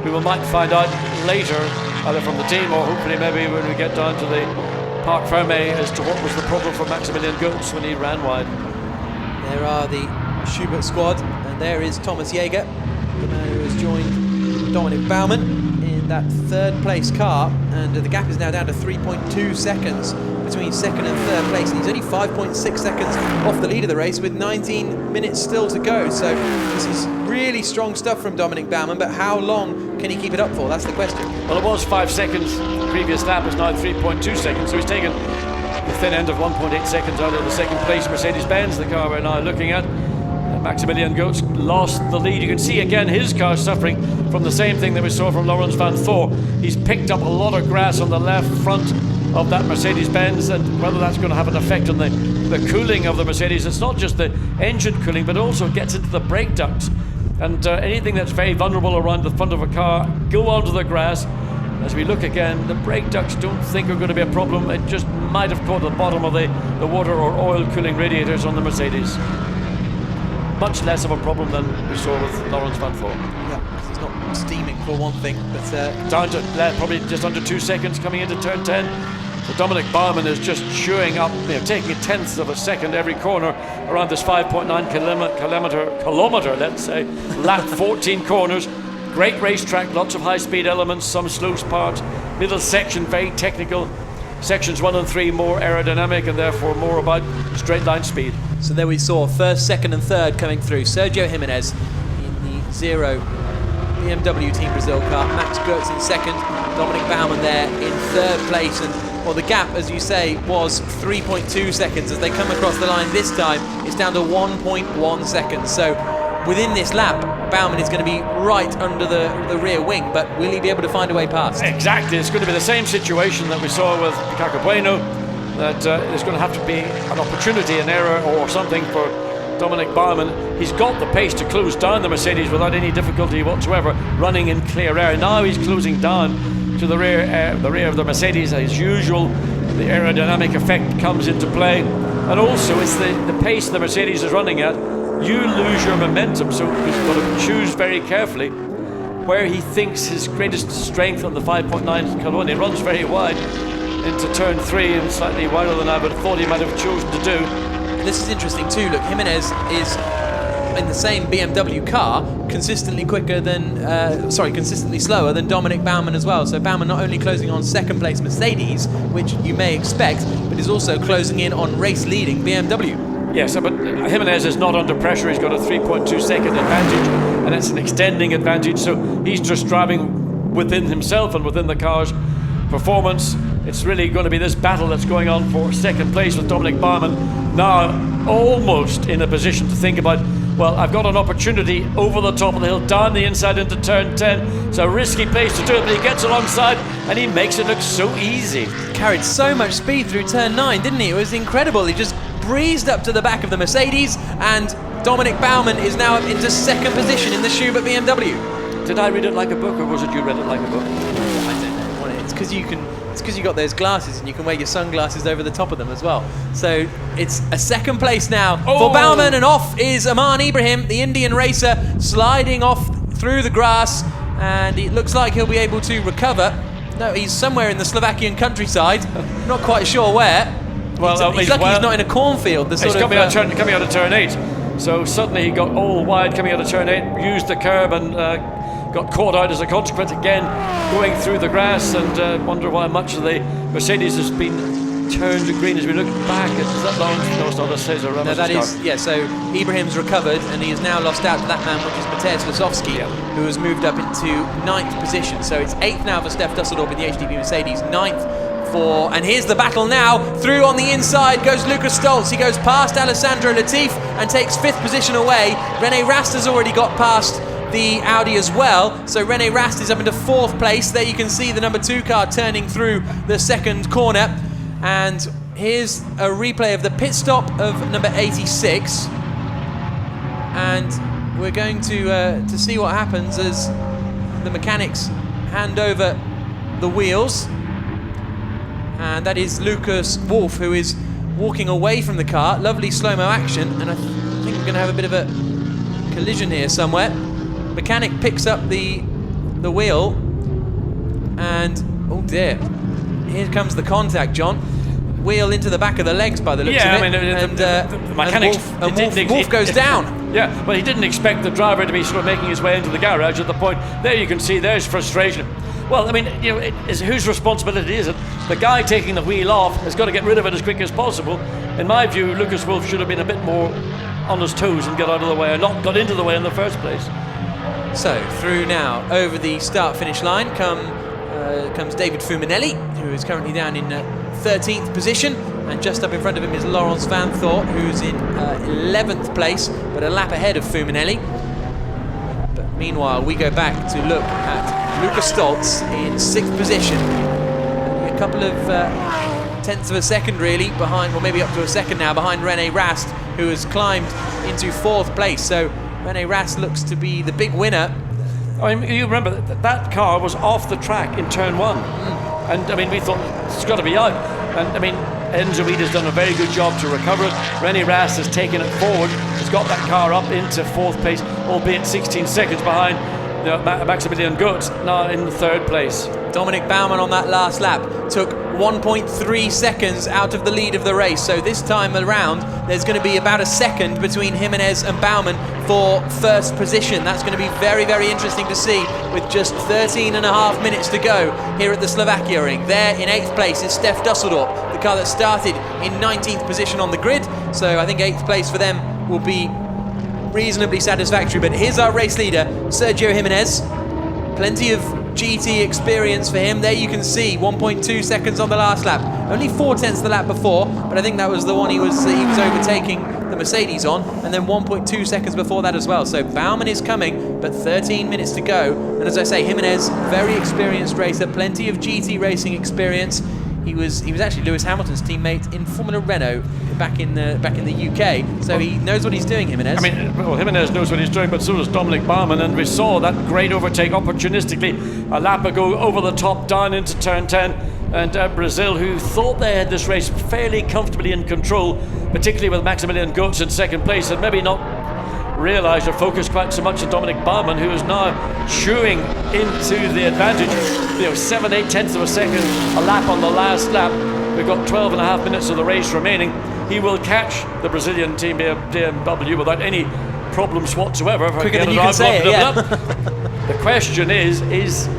we might find out later, either from the team or hopefully maybe when we get down to the Parc Ferme, as to what was the problem for Maximilian Goetz when he ran wide. There are the Schubert squad, and there is Thomas Jaeger, the man who has joined Dominic Baumann in that 3rd place car, and the gap is now down to 3.2 seconds between 2nd and 3rd place, and he's only 5.6 seconds off the lead of the race with 19 minutes still to go. So this is really strong stuff from Dominic Baumann, but how long can he keep it up for? That's the question. Well, it was 5 seconds. The previous lap is now 3.2 seconds, so he's taken the thin end of 1.8 seconds out of the 2nd place Mercedes-Benz, the car we're now looking at. Maximilian Goetz lost the lead. You can see again his car suffering from the same thing that we saw from Laurens van Thor. He's picked up a lot of grass on the left front of that Mercedes-Benz, and whether that's going to have an effect on the cooling of the Mercedes. It's not just the engine cooling, but it also gets into the brake ducts, and anything that's very vulnerable around the front of a car, go onto the grass. As we look again, the brake ducts don't think are going to be a problem. It just might have caught the bottom of the water or oil cooling radiators on the Mercedes. Much less of a problem than we saw with Laurens van Thor. Yeah, it's not steaming for one thing, but down to probably just under 2 seconds coming into turn 10. So Dominic Baumann is just chewing up, taking 1/10 of a second every corner around this 5.9 kilometer, let's say, lap 14 corners. Great racetrack, lots of high-speed elements, some slow parts, middle section very technical. sections 1 and 3 more aerodynamic and therefore more about straight line speed. So there we saw first, second and third coming through. Sergio Jimenez in the 0 BMW Team Brazil car, Max Goetz in second, Dominic Baumann there in third place, and well, the gap, as you say, was 3.2 seconds. As they come across the line this time, it's down to 1.1 seconds. So within this lap, Baumann is going to be right under the rear wing, but will he be able to find a way past? Exactly, it's going to be the same situation that we saw with Caco Bueno, that there's going to have to be an opportunity, an error or something for Dominic Baumann. He's got the pace to close down the Mercedes without any difficulty whatsoever, running in clear air. Now he's closing down to the rear of the Mercedes as usual. The aerodynamic effect comes into play, and also it's the pace the Mercedes is running at. You lose your momentum, so he's got to choose very carefully where he thinks his greatest strength on the 5.9 Calone. He runs very wide into turn 3 and slightly wider than I would have thought he might have chosen to do. This is interesting too. Look, Jimenez is in the same BMW car, consistently slower than Dominic Baumann as well. So Baumann not only closing on second place Mercedes, which you may expect, but is also closing in on race leading BMW. Yes, but Jimenez is not under pressure. He's got a 3.2 second advantage, and it's an extending advantage, so he's just driving within himself and within the car's performance. It's really going to be this battle that's going on for second place with Dominic Baumann now almost in a position to think about, well, I've got an opportunity over the top of the hill, down the inside into turn 10. It's a risky place to do it, but he gets alongside and he makes it look so easy. Carried so much speed through turn 9, didn't he? It was incredible. He just breezed up to the back of the Mercedes, and Dominic Baumann is now up into second position in the Schubert BMW. Did I read it like a book, or was it you read it like a book? I don't know. It's because you got those glasses and you can wear your sunglasses over the top of them as well. So it's a second place now for Baumann, and off is Aman Ibrahim, the Indian racer, sliding off through the grass, and it looks like he'll be able to recover. No, he's somewhere in the Slovakian countryside, not quite sure where. Well, he's lucky he's not in a cornfield. He's coming out of turn 8. So suddenly he got all wide coming out of turn 8, used the curb and got caught out as a consequence again, going through the grass, and wonder why much of the Mercedes has been turned green as we look back. Is that Lawrence? No, it's not. Cesar Ramos' No, that car. is, yeah, so Ibrahim's recovered and he has now lost out to that man, which is Mateusz Lasowski, who has moved up into 9th position. So it's 8th now for Steph Dusseldorp in the HDB Mercedes, 9th for, and here's the battle now. Through on the inside goes Lucas Stoltz. He goes past Alessandro Latifi and takes 5th position away. René Rast has already got past the Audi as well, so René Rast is up into 4th place. There you can see the number 2 car turning through the second corner, and here's a replay of the pit stop of number 86, and we're going to see what happens as the mechanics hand over the wheels, and that is Lucas Wolf, who is walking away from the car. Lovely slow-mo action, and I think we're going to have a bit of a collision here somewhere. Mechanic picks up the wheel, and oh dear, here comes the contact, John. Wheel into the back of the legs by the looks of it. I mean, the mechanics, Wolf goes down. Yeah, well, he didn't expect the driver to be sort of making his way into the garage at the point. There you can see there's frustration. Well, I mean, you know, whose responsibility is it? The guy taking the wheel off has got to get rid of it as quick as possible. In my view, Lucas Wolf should have been a bit more on his toes and got out of the way, and not got into the way in the first place. So through now over the start-finish line comes David Fuminelli, who is currently down in 13th position, and just up in front of him is Laurens van Thort, who's in 11th place, but a lap ahead of Fuminelli. But meanwhile, we go back to look at Lucas Stoltz in 6th position, a couple of tenths of a second really behind, or maybe up to a second now, behind René Rast, who has climbed into 4th place. So René Rast looks to be the big winner. I mean, you remember that car was off the track in turn 1, and I mean, we thought it's got to be out, and I mean, Enzo has done a very good job to recover it. René Rast has taken it forward, has got that car up into 4th place, albeit 16 seconds behind Maximilian Götz now in third place. Dominic Baumann on that last lap took 1.3 seconds out of the lead of the race. So this time around, there's going to be about a second between Jimenez and Baumann for first position. That's going to be very, very interesting to see with just 13 and a half minutes to go here at the Slovakia ring. There in 8th place is Stef Dusseldorp, the car that started in 19th position on the grid. So I think 8th place for them will be reasonably satisfactory. But here's our race leader, Sergio Jimenez. Plenty of GT experience for him. There you can see 1.2 seconds on the last lap. Only 4/10 the lap before, but I think that was the one he was overtaking the Mercedes on, and then 1.2 seconds before that as well. So Baumann is coming, but 13 minutes to go. And as I say, Jimenez, very experienced racer, plenty of GT racing experience. He was actually Lewis Hamilton's teammate in Formula Renault back in the UK, so he knows what he's doing, Jimenez. I mean, well, Jimenez knows what he's doing, but so does Dominic Baumann, and we saw that great overtake opportunistically a lap ago over the top down into turn 10, and Brazil, who thought they had this race fairly comfortably in control, particularly with Maximilian Götz in second place, and maybe not realised or focused quite so much on Dominic Baumann, who is now chewing into the advantage. 7/8 of a second a lap on the last lap. We've got 12 and a half minutes of the race remaining. He will catch the Brazilian team BMW without any problems whatsoever. Quicker than you can say it, yeah. The question is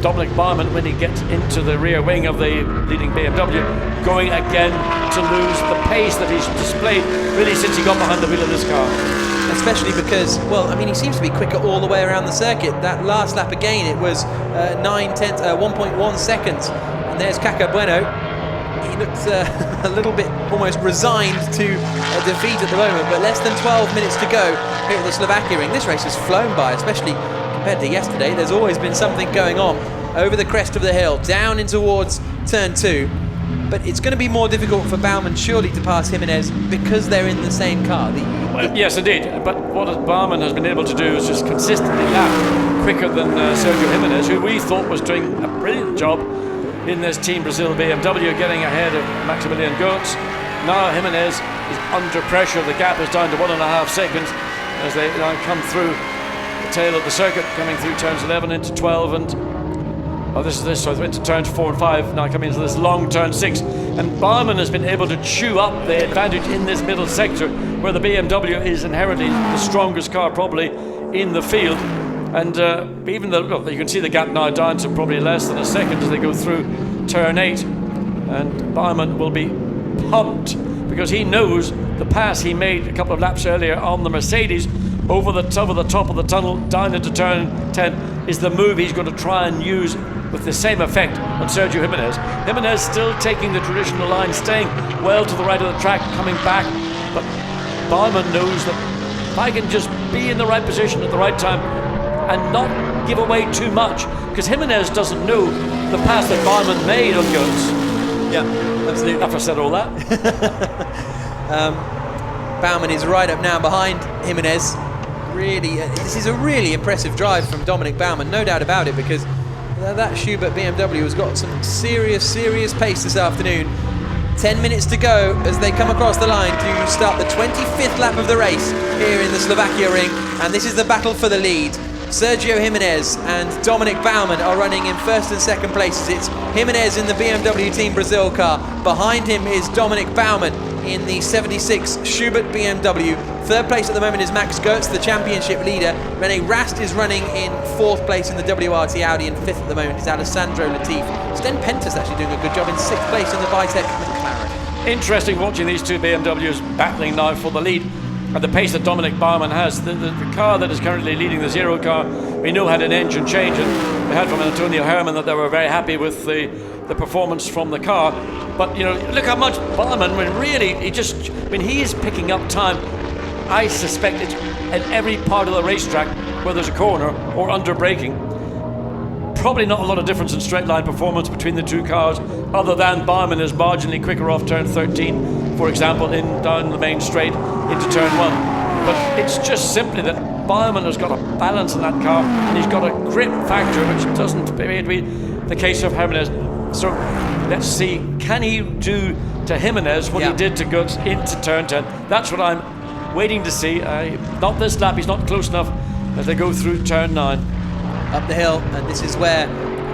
Dominic Baumann, when he gets into the rear wing of the leading BMW, going again to lose the pace that he's displayed really since he got behind the wheel of this car? Especially because, well, I mean, he seems to be quicker all the way around the circuit. That last lap again, it was 1.1 seconds. And there's Caca Bueno. He looks a little bit almost resigned to defeat at the moment, but less than 12 minutes to go here at the Slovakia ring. This race has flown by, especially compared to yesterday. There's always been something going on over the crest of the hill, down in towards turn 2. But it's going to be more difficult for Baumann surely to pass Jimenez because they're in the same car. Yes, indeed. But what Baumann has been able to do is just consistently lap quicker than Sergio Jimenez, who we thought was doing a brilliant job in this Team Brazil BMW, getting ahead of Maximilian Götz. Now Jimenez is under pressure. The gap is down to 1.5 seconds as they now come through the tail of the circuit, coming through turns 11 into 12 and so into turns 4 and 5, now coming into this long turn 6. And Baumann has been able to chew up the advantage in this middle sector where the BMW is inherently the strongest car probably in the field. And even though, look, you can see the gap now down to probably less than a second as they go through turn 8. And Baumann will be pumped because he knows the pass he made a couple of laps earlier on the Mercedes over the top of the tunnel down into turn 10 is the move he's going to try and use with the same effect on Sergio Jimenez. Jimenez still taking the traditional line, staying well to the right of the track, coming back, but Baumann knows that if I can just be in the right position at the right time and not give away too much, because Jimenez doesn't know the pass that Baumann made on Götz. Yeah, absolutely. After I said all that. Baumann is right up now behind Jimenez. Really, this is a really impressive drive from Dominic Baumann, no doubt about it, because that Schubert BMW has got some serious pace this afternoon. 10 minutes to go as they come across the line to start the 25th lap of the race here in the Slovakia ring, and this is the battle for the lead. Sergio Jimenez and Dominic Baumann are running in first and second places. It's Jimenez in the BMW Team Brazil car. Behind him is Dominic Baumann in the 76 Schubert BMW. Third place at the moment is Max Götz, the championship leader. Rene Rast is running in fourth place in the WRT Audi, and fifth at the moment is Alessandro Latifi. Sten Pentas actually doing a good job in sixth place in the Vitek McLaren. Interesting watching these two BMWs battling now for the lead at the pace that Dominic Baumann has. The car that is currently leading, the Zero car, we know had an engine change, and we heard from Antonio Herman that they were very happy with the performance from the car. But you know, look how much Baumann, when really he is picking up time. I suspect it's at every part of the racetrack where there's a corner or under braking. Probably not a lot of difference in straight line performance between the two cars, other than Baumann is marginally quicker off turn 13, for example, down the main straight into turn 1. But it's just simply that Baumann has got a balance in that car, and he's got a grip factor which doesn't appear to be the case of Jimenez. So let's see, can he do to Jimenez what he did to Götz into turn 10? That's what I'm waiting to see. Not this lap, he's not close enough as they go through turn 9. up the hill, and this is where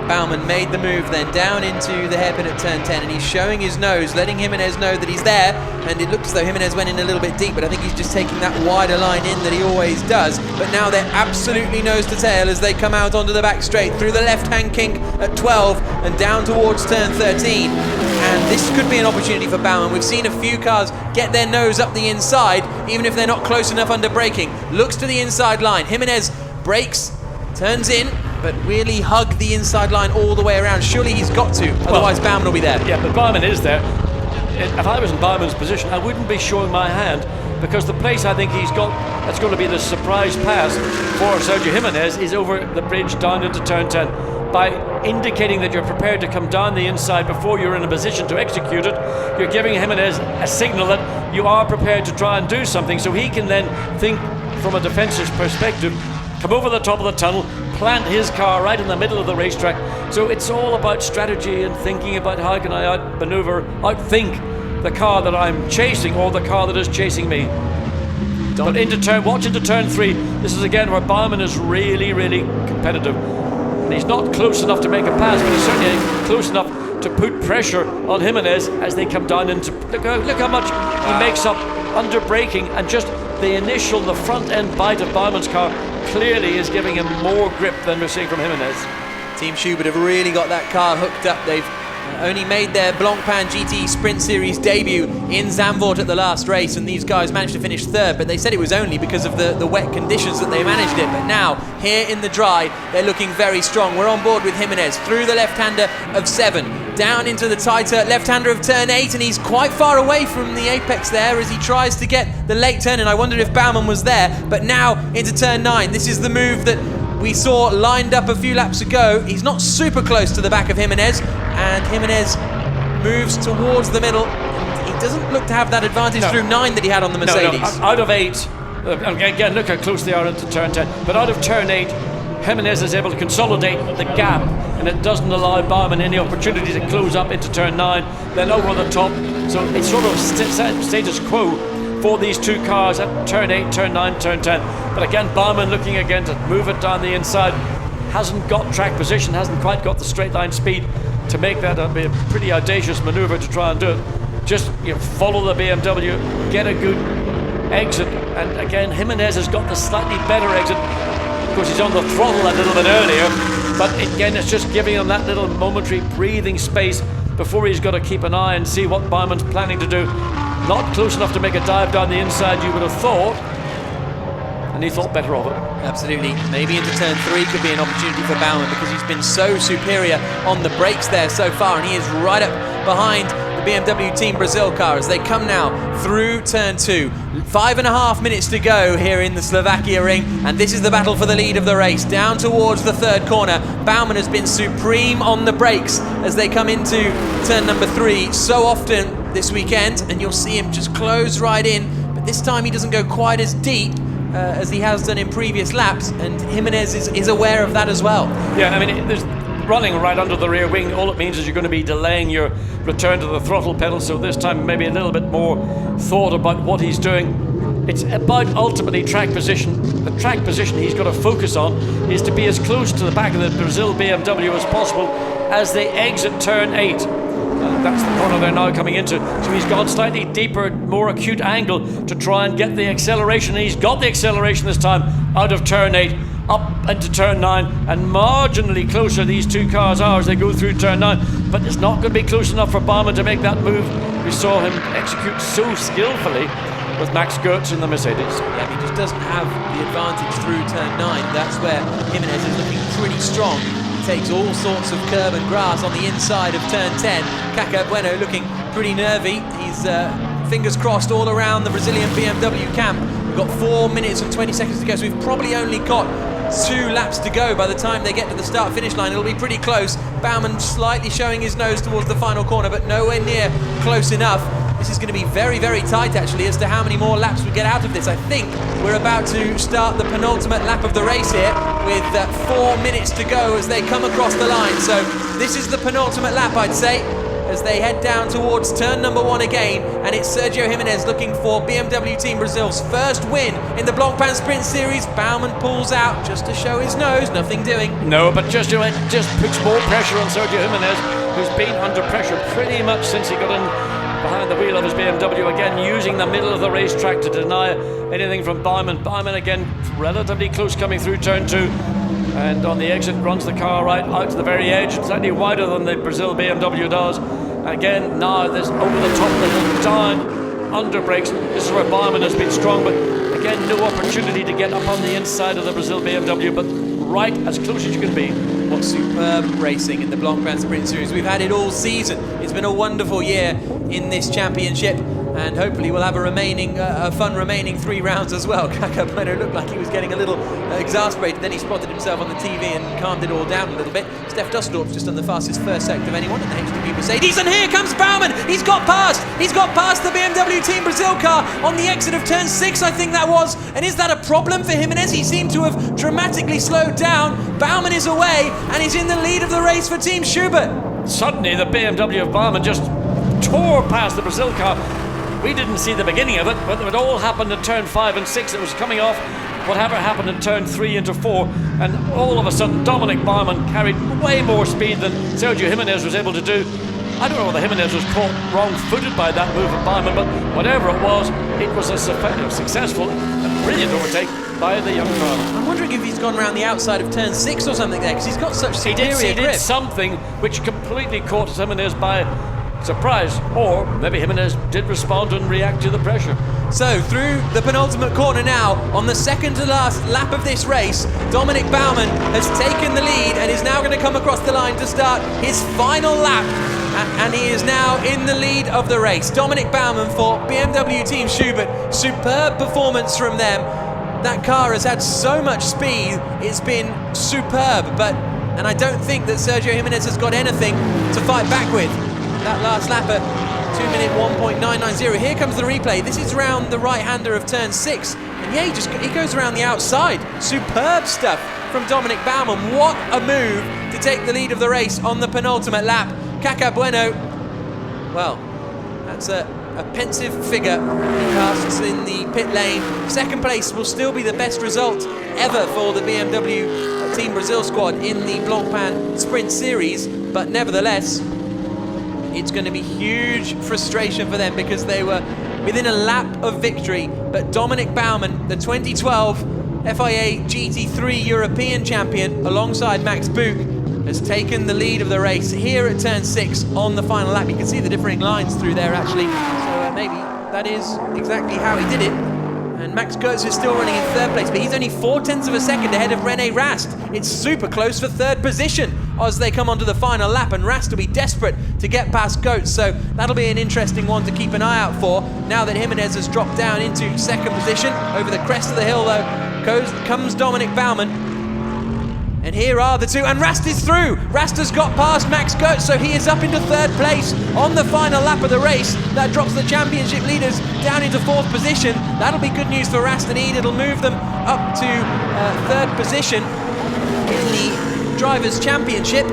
Baumann made the move then down into the hairpin at turn 10, and he's showing his nose, letting Jimenez know that he's there, and it looks as though Jimenez went in a little bit deep, but I think he's just taking that wider line in that he always does. But now they're absolutely nose to tail as they come out onto the back straight through the left-hand kink at 12 and down towards turn 13. And this could be an opportunity for Baumann. We've seen a few cars get their nose up the inside, even if they're not close enough under braking. Looks to the inside line. Jimenez brakes, turns in, but really hug the inside line all the way around. Surely he's got to, otherwise Baumann will be there. Yeah, but Baumann is there. If I was in Baumann's position, I wouldn't be showing my hand, because the place I think he's got that's going to be the surprise pass for Sergio Jimenez is over the bridge down into turn 10. By indicating that you're prepared to come down the inside before you're in a position to execute it, you're giving Jimenez a signal that you are prepared to try and do something, so he can then think from a defensive perspective, come over the top of the tunnel, plant his car right in the middle of the racetrack. So it's all about strategy and thinking about how can I outmaneuver, outthink the car that I'm chasing or the car that is chasing me. But watch into turn 3. This is again where Baumann is really, really competitive. And he's not close enough to make a pass, but he's certainly close enough to put pressure on Jimenez as they come down into. Look how much he makes up under braking, and just the front end bite of Baumann's car clearly is giving him more grip than we're seeing from Jimenez. Team Schubert have really got that car hooked up. They've only made their Blancpain GT Sprint Series debut in Zandvoort at the last race, and these guys managed to finish third, but they said it was only because of the wet conditions that they managed it. But now, here in the dry, they're looking very strong. We're on board with Jimenez through the left-hander of 7, down into the tighter left-hander of turn 8, and he's quite far away from the apex there as he tries to get the late turn, and I wondered if Baumann was there. But now into turn 9, this is the move that we saw lined up a few laps ago. He's not super close to the back of Jimenez, and Jimenez moves towards the middle, and he doesn't look to have that advantage through 9 that he had on the Mercedes. No, out of 8, again, look how close they are into turn 10, but out of turn 8, Jimenez is able to consolidate the gap, and it doesn't allow Baumann any opportunity to close up into turn 9, then over the top. So it's sort of status quo for these two cars at turn 8, turn 9, turn 10. But again, Baumann looking again to move it down the inside. Hasn't got track position, hasn't quite got the straight line speed to make that a pretty audacious maneuver to try and do it. Just follow the BMW, get a good exit. And again, Jimenez has got the slightly better exit. Of course, he's on the throttle a little bit earlier. But again, it's just giving him that little momentary breathing space before he's got to keep an eye and see what Baumann's planning to do. Not close enough to make a dive down the inside, you would have thought, and he thought better of it. Absolutely. Maybe into turn 3 could be an opportunity for Baumann, because he's been so superior on the brakes there so far, and he is right up behind the BMW Team Brazil car as they come now through turn 2. 5.5 minutes to go here in the Slovakia ring, and this is the battle for the lead of the race. Down towards the 3rd corner, Baumann has been supreme on the brakes as they come into turn number 3 so often this weekend, and you'll see him just close right in, but this time he doesn't go quite as deep as he has done in previous laps, and Jimenez is aware of that as well. Yeah, I mean, there's running right under the rear wing. All it means is you're going to be delaying your return to the throttle pedal, so this time maybe a little bit more thought about what he's doing. It's about ultimately track position. The track position he's got to focus on is to be as close to the back of the Brazil BMW as possible as they exit turn 8. That's the corner they're now coming into. So he's gone slightly deeper, more acute angle to try and get the acceleration. And he's got the acceleration this time out of turn 8, up into turn 9, and marginally closer these two cars are as they go through turn 9. But it's not going to be close enough for Baumann to make that move. We saw him execute so skillfully with Max Goertz in the Mercedes. Yeah, he just doesn't have the advantage through turn 9. That's where Jimenez is looking pretty strong. Takes all sorts of curb and grass on the inside of turn 10. Caca Bueno looking pretty nervy. He's fingers crossed all around the Brazilian BMW camp. We've got 4 minutes and 20 seconds to go, so we've probably only got 2 laps to go by the time they get to the start-finish line. It'll be pretty close. Baumann slightly showing his nose towards the final corner, but nowhere near close enough. This is going to be very, very tight, actually, as to how many more laps we get out of this. I think we're about to start the penultimate lap of the race here with 4 minutes to go as they come across the line. So this is the penultimate lap, I'd say, as they head down towards turn number 1 again, and it's Sergio Jimenez looking for BMW Team Brazil's first win in the Blancpain Sprint Series. Baumann pulls out just to show his nose, nothing doing. No, but just puts more pressure on Sergio Jimenez, who's been under pressure pretty much since he got in behind the wheel of his BMW, again using the middle of the racetrack to deny anything from Baumann. Baumann again relatively close coming through turn 2, and on the exit runs the car right out to the very edge, slightly wider than the Brazil BMW does. Again, now this over the top little down under brakes. This is where Baumann has been strong, but again no opportunity to get up on the inside of the Brazil BMW, but right as close as you can be. What superb racing in the Blancpain Sprint Series. We've had it all season. It's been a wonderful year in this championship, and hopefully we'll have a fun remaining 3 rounds as well. Kaka Bueno looked like he was getting a little exasperated, then he spotted himself on the TV and calmed it all down a little bit. Steph Dusseldorp's just done the fastest first sector of anyone in the HTP Mercedes, and here comes Baumann. He's got past the BMW Team Brazil car on the exit of turn 6, I think that was. And is that a problem for Jimenez? He seemed to have dramatically slowed down. Baumann is away, and he's in the lead of the race for Team Schubert. Suddenly the BMW of Baumann just tore past the Brazil car. We didn't see the beginning of it, but it all happened in turn 5 and 6. It was coming off whatever happened in turn 3 into 4, and all of a sudden Dominic Baumann carried way more speed than Sergio Jimenez was able to do. I don't know whether Jimenez was caught wrong-footed by that move of Baumann, but whatever it was a successful and brilliant overtake by the young driver. I'm wondering if he's gone around the outside of turn 6 or something there, because he's got such superior grip. He did something which completely caught Jimenez by surprise, or maybe Jimenez did respond and react to the pressure. So through the penultimate corner now, on the second to last lap of this race, Dominic Baumann has taken the lead and is now going to come across the line to start his final lap, and he is now in the lead of the race. Dominic Baumann for BMW Team Schubert. Superb performance from them. That car has had so much speed, it's been superb, and I don't think that Sergio Jimenez has got anything to fight back with. That last lap at 2 minute 1.990. Here comes the replay. This is round the right-hander of turn 6. And yeah, he goes around the outside. Superb stuff from Dominic Baumann. What a move to take the lead of the race on the penultimate lap. Kaka Bueno, well, that's a pensive figure he casts in the pit lane. Second place will still be the best result ever for the BMW Team Brazil squad in the Blancpain Sprint Series, but nevertheless, it's going to be huge frustration for them because they were within a lap of victory. But Dominic Baumann, the 2012 FIA GT3 European champion, alongside Max Buch, has taken the lead of the race here at turn 6 on the final lap. You can see the differing lines through there actually, so maybe that is exactly how he did it. And Max Goetz is still running in third place, but he's only 0.4 of a second ahead of René Rast. It's super close for third position as they come onto the final lap, and Rast will be desperate to get past Goetz, so that'll be an interesting one to keep an eye out for. Now that Jimenez has dropped down into second position, over the crest of the hill though, comes Dominic Baumann. And here are the two, and Rast is through. Rast has got past Max Goetz, so he is up into third place on the final lap of the race. That drops the championship leaders down into fourth position. That'll be good news for Rast and Ede. It'll move them up to third position in the Drivers' Championship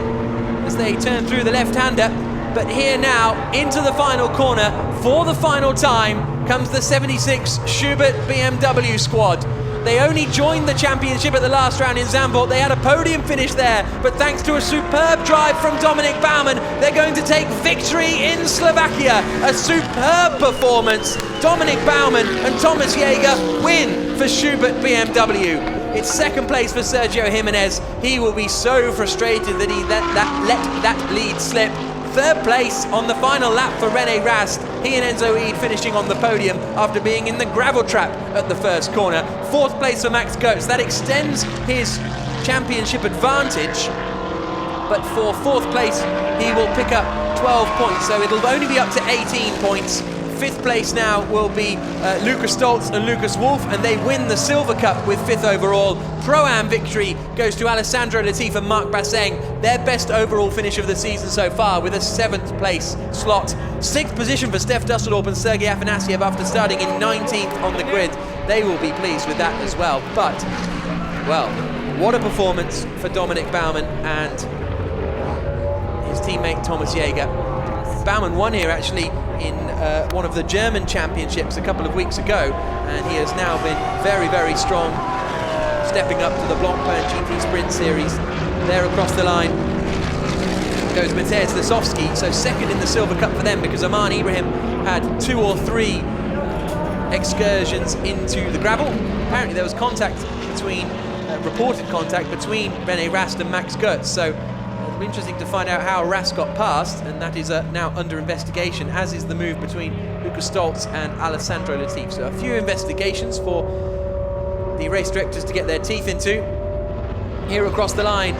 as they turn through the left-hander. But here now, into the final corner, for the final time, comes the 76 Schubert BMW squad. They only joined the championship at the last round in Zandvoort. They had a podium finish there, but thanks to a superb drive from Dominic Baumann, they're going to take victory in Slovakia. A superb performance. Dominic Baumann and Thomas Jäger win for Schubert BMW. It's second place for Sergio Jimenez. He will be so frustrated that he let that lead slip. Third place on the final lap for René Rast. He and Enzo Ede finishing on the podium after being in the gravel trap at the first corner. Fourth place for Max Goetz. That extends his championship advantage, but for fourth place he will pick up 12 points, so it'll only be up to 18 points. Fifth place now will be Lucas Stoltz and Lucas Wolf, and they win the Silver Cup with fifth overall. Pro-Am victory goes to Alessandro Latifi and Marc Basseng, their best overall finish of the season so far, with a 7th place slot. Sixth position for Steph Dusseldorp and Sergei Afanasiev after starting in 19th on the grid. They will be pleased with that as well. But, well, what a performance for Dominic Baumann and his teammate Thomas Jäger. Baumann won here actually in one of the German championships a couple of weeks ago, and he has now been very, very strong, stepping up to the Blancpain GT Sprint Series. There across the line goes Mateusz Lisowski, so second in the Silver Cup for them, because Aman Ibrahim had 2 or 3 excursions into the gravel. Apparently there was reported contact between René Rast and Max Goetz, so it'll be interesting to find out how Rast got past, and that is now under investigation, as is the move between Lukas Stoltz and Alessandro Latifi. So a few investigations for the race directors to get their teeth into. Here across the line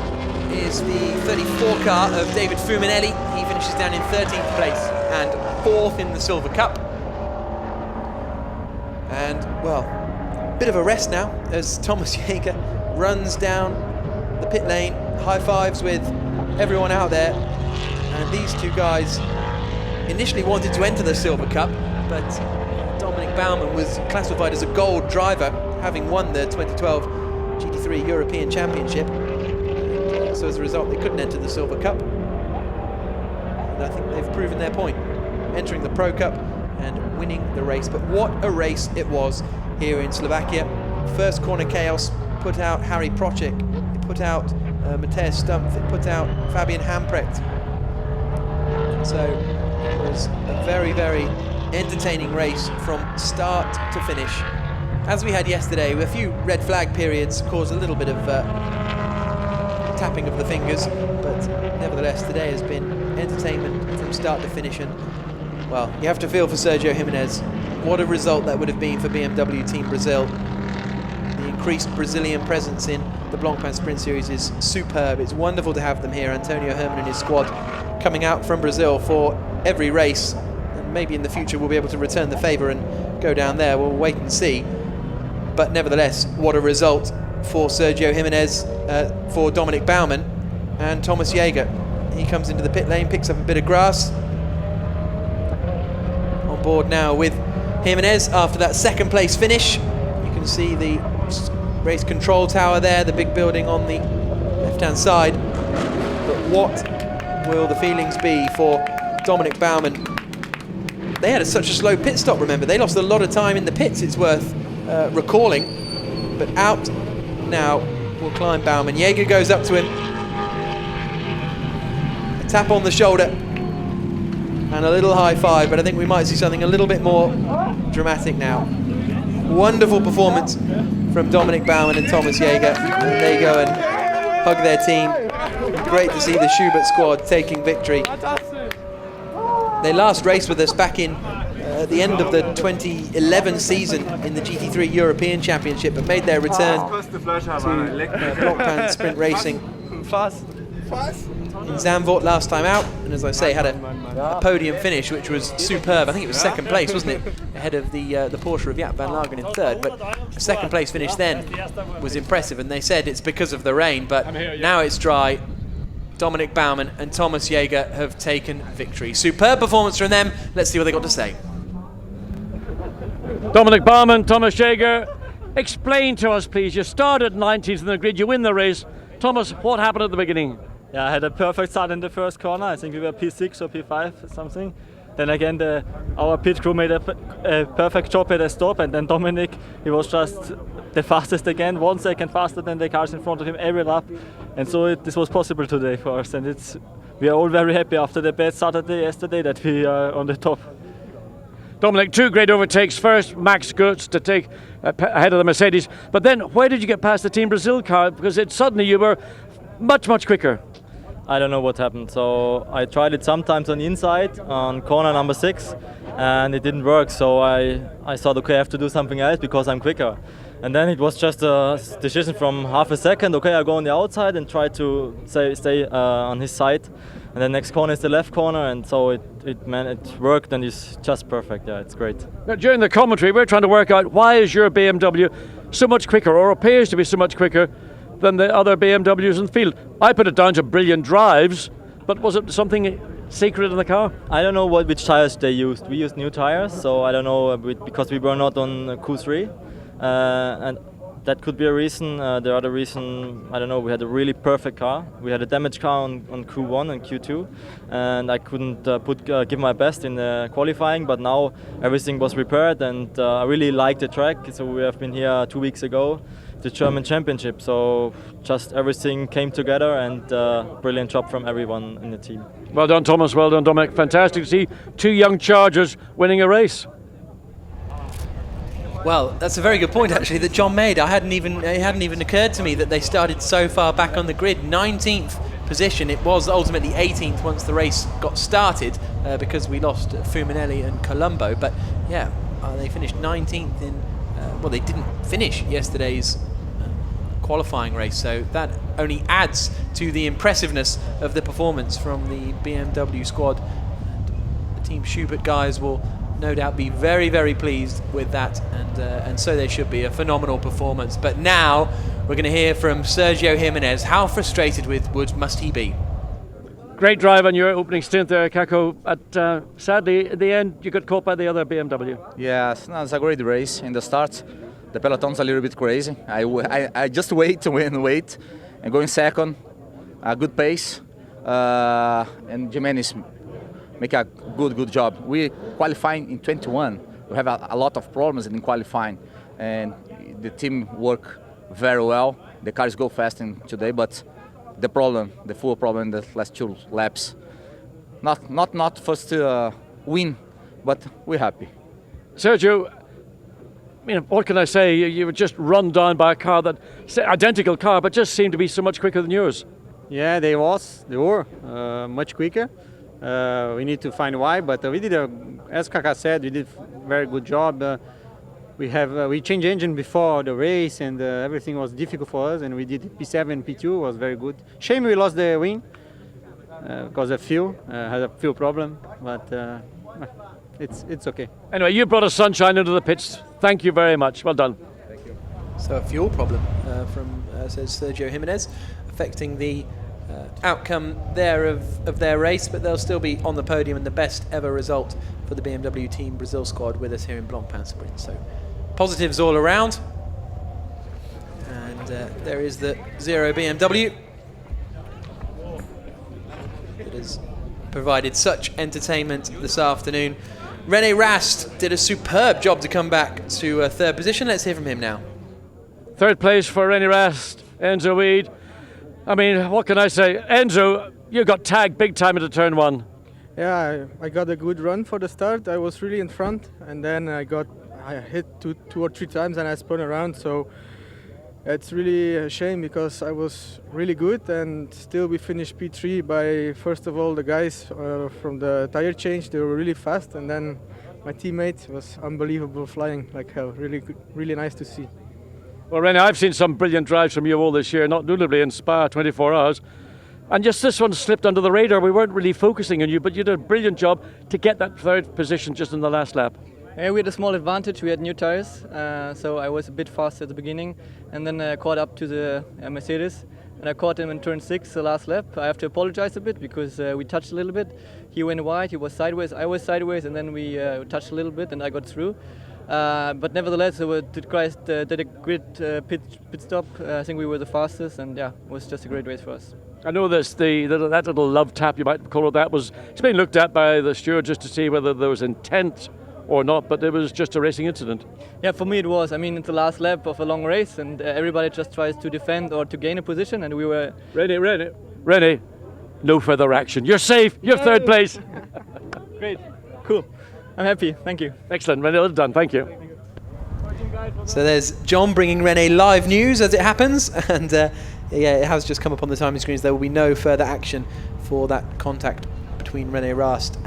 is the 34 car of David Fuminelli. He finishes down in 13th place and 4th in the Silver Cup. And, well, a bit of a rest now as Thomas Jäger runs down the pit lane, high fives with everyone out there. And these two guys initially wanted to enter the Silver Cup, but Dominic Baumann was classified as a gold driver, having won the 2012 GT3 European Championship. So as a result, they couldn't enter the Silver Cup. And I think they've proven their point, entering the Pro Cup and winning the race. But what a race it was here in Slovakia. First corner chaos put out Harry Procek, it put out Mateusz Stumpf, it put out Fabian Hamprecht. So it was a very, very entertaining race from start to finish. As we had yesterday, a few red flag periods caused a little bit of tapping of the fingers, but nevertheless today has been entertainment from start to finish. And well, you have to feel for Sergio Jimenez. What a result that would have been for BMW Team Brazil. The increased Brazilian presence in the Blancpain Sprint Series is superb. It's wonderful to have them here. Antonio Herman and his squad coming out from Brazil for every race, and maybe in the future we'll be able to return the favour and go down there. We'll wait and see. But nevertheless, what a result for Sergio Jimenez, for Dominic Baumann and Thomas Jäger. He comes into the pit lane, picks up a bit of grass. On board now with Jimenez after that second place finish. You can see the race control tower there, the big building on the left-hand side. But what will the feelings be for Dominic Baumann? They had such a slow pit stop, remember. They lost a lot of time in the pits, it's worth recalling. But out now will climb Baumann. Jäger goes up to him. A tap on the shoulder and a little high five, but I think we might see something a little bit more dramatic now. Wonderful performance from Dominic Baumann and Thomas Jäger. And they go and hug their team. Great to see the Schubert squad taking victory. They last raced with us back in at the end of the 2011 season in the GT3 European Championship, but made their return to Blancpain Sprint Racing in Zandvoort last time out, and as I say, had a podium finish which was superb. I think it was second place, wasn't it, ahead of the Porsche of Jaap van Lagen in third, but the second place finish then was impressive, and they said it's because of the rain, but now it's dry. Dominic Baumann and Thomas Jäger have taken victory. Superb performance from them. Let's see what they got to say. Dominic Baumann, Thomas Jäger, explain to us please, you started 19th in the grid, you win the race. Thomas, what happened at the beginning? Yeah, I had a perfect start in the first corner. I think we were P6 or P5 or something. Then again, our pit crew made a perfect job at a stop, and then Dominic, he was just the fastest again, 1 second faster than the cars in front of him every lap. And so this was possible today for us, and we are all very happy after the bad Saturday yesterday that we are on the top. Dominic, 2 great overtakes. First, Max Goetz to take ahead of the Mercedes. But then, where did you get past the Team Brazil car? Because suddenly you were much, much quicker. I don't know what happened. So I tried it sometimes on the inside, on corner number 6, and it didn't work. So I thought, okay, I have to do something else because I'm quicker. And then it was just a decision from half a second. Okay, I go on the outside and try to stay on his side. And the next corner is the left corner, and so it worked, and it's just perfect. Yeah, it's great. Now, during the commentary, we're trying to work out why is your BMW so much quicker, or appears to be so much quicker than the other BMWs in the field. I put it down to brilliant drives, but was it something secret in the car? I don't know which tires they used. We used new tires, so I don't know, because we were not on Q3. And that could be a reason. The other reason, I don't know, we had a really perfect car. We had a damaged car on Q1 and Q2, and I couldn't give my best in the qualifying, but now everything was repaired, and I really like the track. So we have been here 2 weeks ago, the German Championship, so just everything came together, and brilliant job from everyone in the team. Well done, Thomas. Well done, Dominic. Fantastic to see two young chargers winning a race. Well, that's a very good point actually that John made. It hadn't even occurred to me that they started so far back on the grid. 19th position. It was ultimately 18th once the race got started because we lost Fuminelli and Colombo. But yeah, they finished 19th in. Well, they didn't finish yesterday's qualifying race, so that only adds to the impressiveness of the performance from the BMW squad. And the Team Schubert guys will no doubt be very, very pleased with that, and so they should be. A phenomenal performance. But now we're going to hear from Sergio Jimenez. How frustrated with Wood must he be? Great drive on your opening stint there, Kako, but sadly at the end you got caught by the other BMW. Yes, no, it's a great race. In the start the peloton's a little bit crazy. I just wait and going second, a good pace, and Jimenez make a good job. We qualifying in 21. We have a lot of problems in qualifying, and the team work very well. The cars go fast today, but the full problem in the last 2 laps. Not first win, but we're happy. Sergio, what can I say? You were just run down by a car identical car, but just seemed to be so much quicker than yours. Yeah, they were much quicker. We need to find why, but we did, as Kaka said, we did a very good job. We changed engine before the race, and everything was difficult for us, and we did P7, P2 was very good. Shame we lost the win because of fuel, had a fuel problem, but it's okay. Anyway, you brought a sunshine into the pits. Thank you very much. Well done. Thank you. So a fuel problem from says Sergio Jimenez, affecting the outcome there of their race, but they'll still be on the podium and the best ever result for the BMW Team Brazil squad with us here in Blancpain Sprint. So positives all around, and there is the 0 BMW that has provided such entertainment this afternoon. René Rast did a superb job to come back to third position. Let's hear from him now. Third place for René Rast, Enzo Weed. I mean, what can I say? Enzo, you got tagged big time into turn 1. Yeah, I got a good run for the start. I was really in front, and then I hit two or three times and I spun around. So it's really a shame because I was really good, and still we finished P3 by, first of all, the guys from the tire change. They were really fast, and then my teammate was unbelievable, flying like hell. Really good, really nice to see. Well, René, I've seen some brilliant drives from you all this year, not notably in Spa 24 hours. And just this one slipped under the radar. We weren't really focusing on you, but you did a brilliant job to get that third position just in the last lap. Yeah, we had a small advantage. We had new tires, so I was a bit faster at the beginning, and then I caught up to the Mercedes, and I caught him in turn 6, the last lap. I have to apologize a bit because we touched a little bit. He went wide, he was sideways, I was sideways, and then we touched a little bit, and I got through. But nevertheless, did a great pit stop. I think we were the fastest, and yeah, it was just a great race for us. I know that little love tap, you might call it that, it's been looked at by the steward just to see whether there was intent or not, but it was just a racing incident. Yeah, for me it was. I mean, it's the last lap of a long race, and everybody just tries to defend or to gain a position, and we were... René, no further action. You're safe, you're third place. Great, cool. I'm happy, thank you. Excellent, René, well done, thank you. So there's John bringing René live news as it happens, and yeah, it has just come up on the timing screens. There will be no further action for that contact between René Rast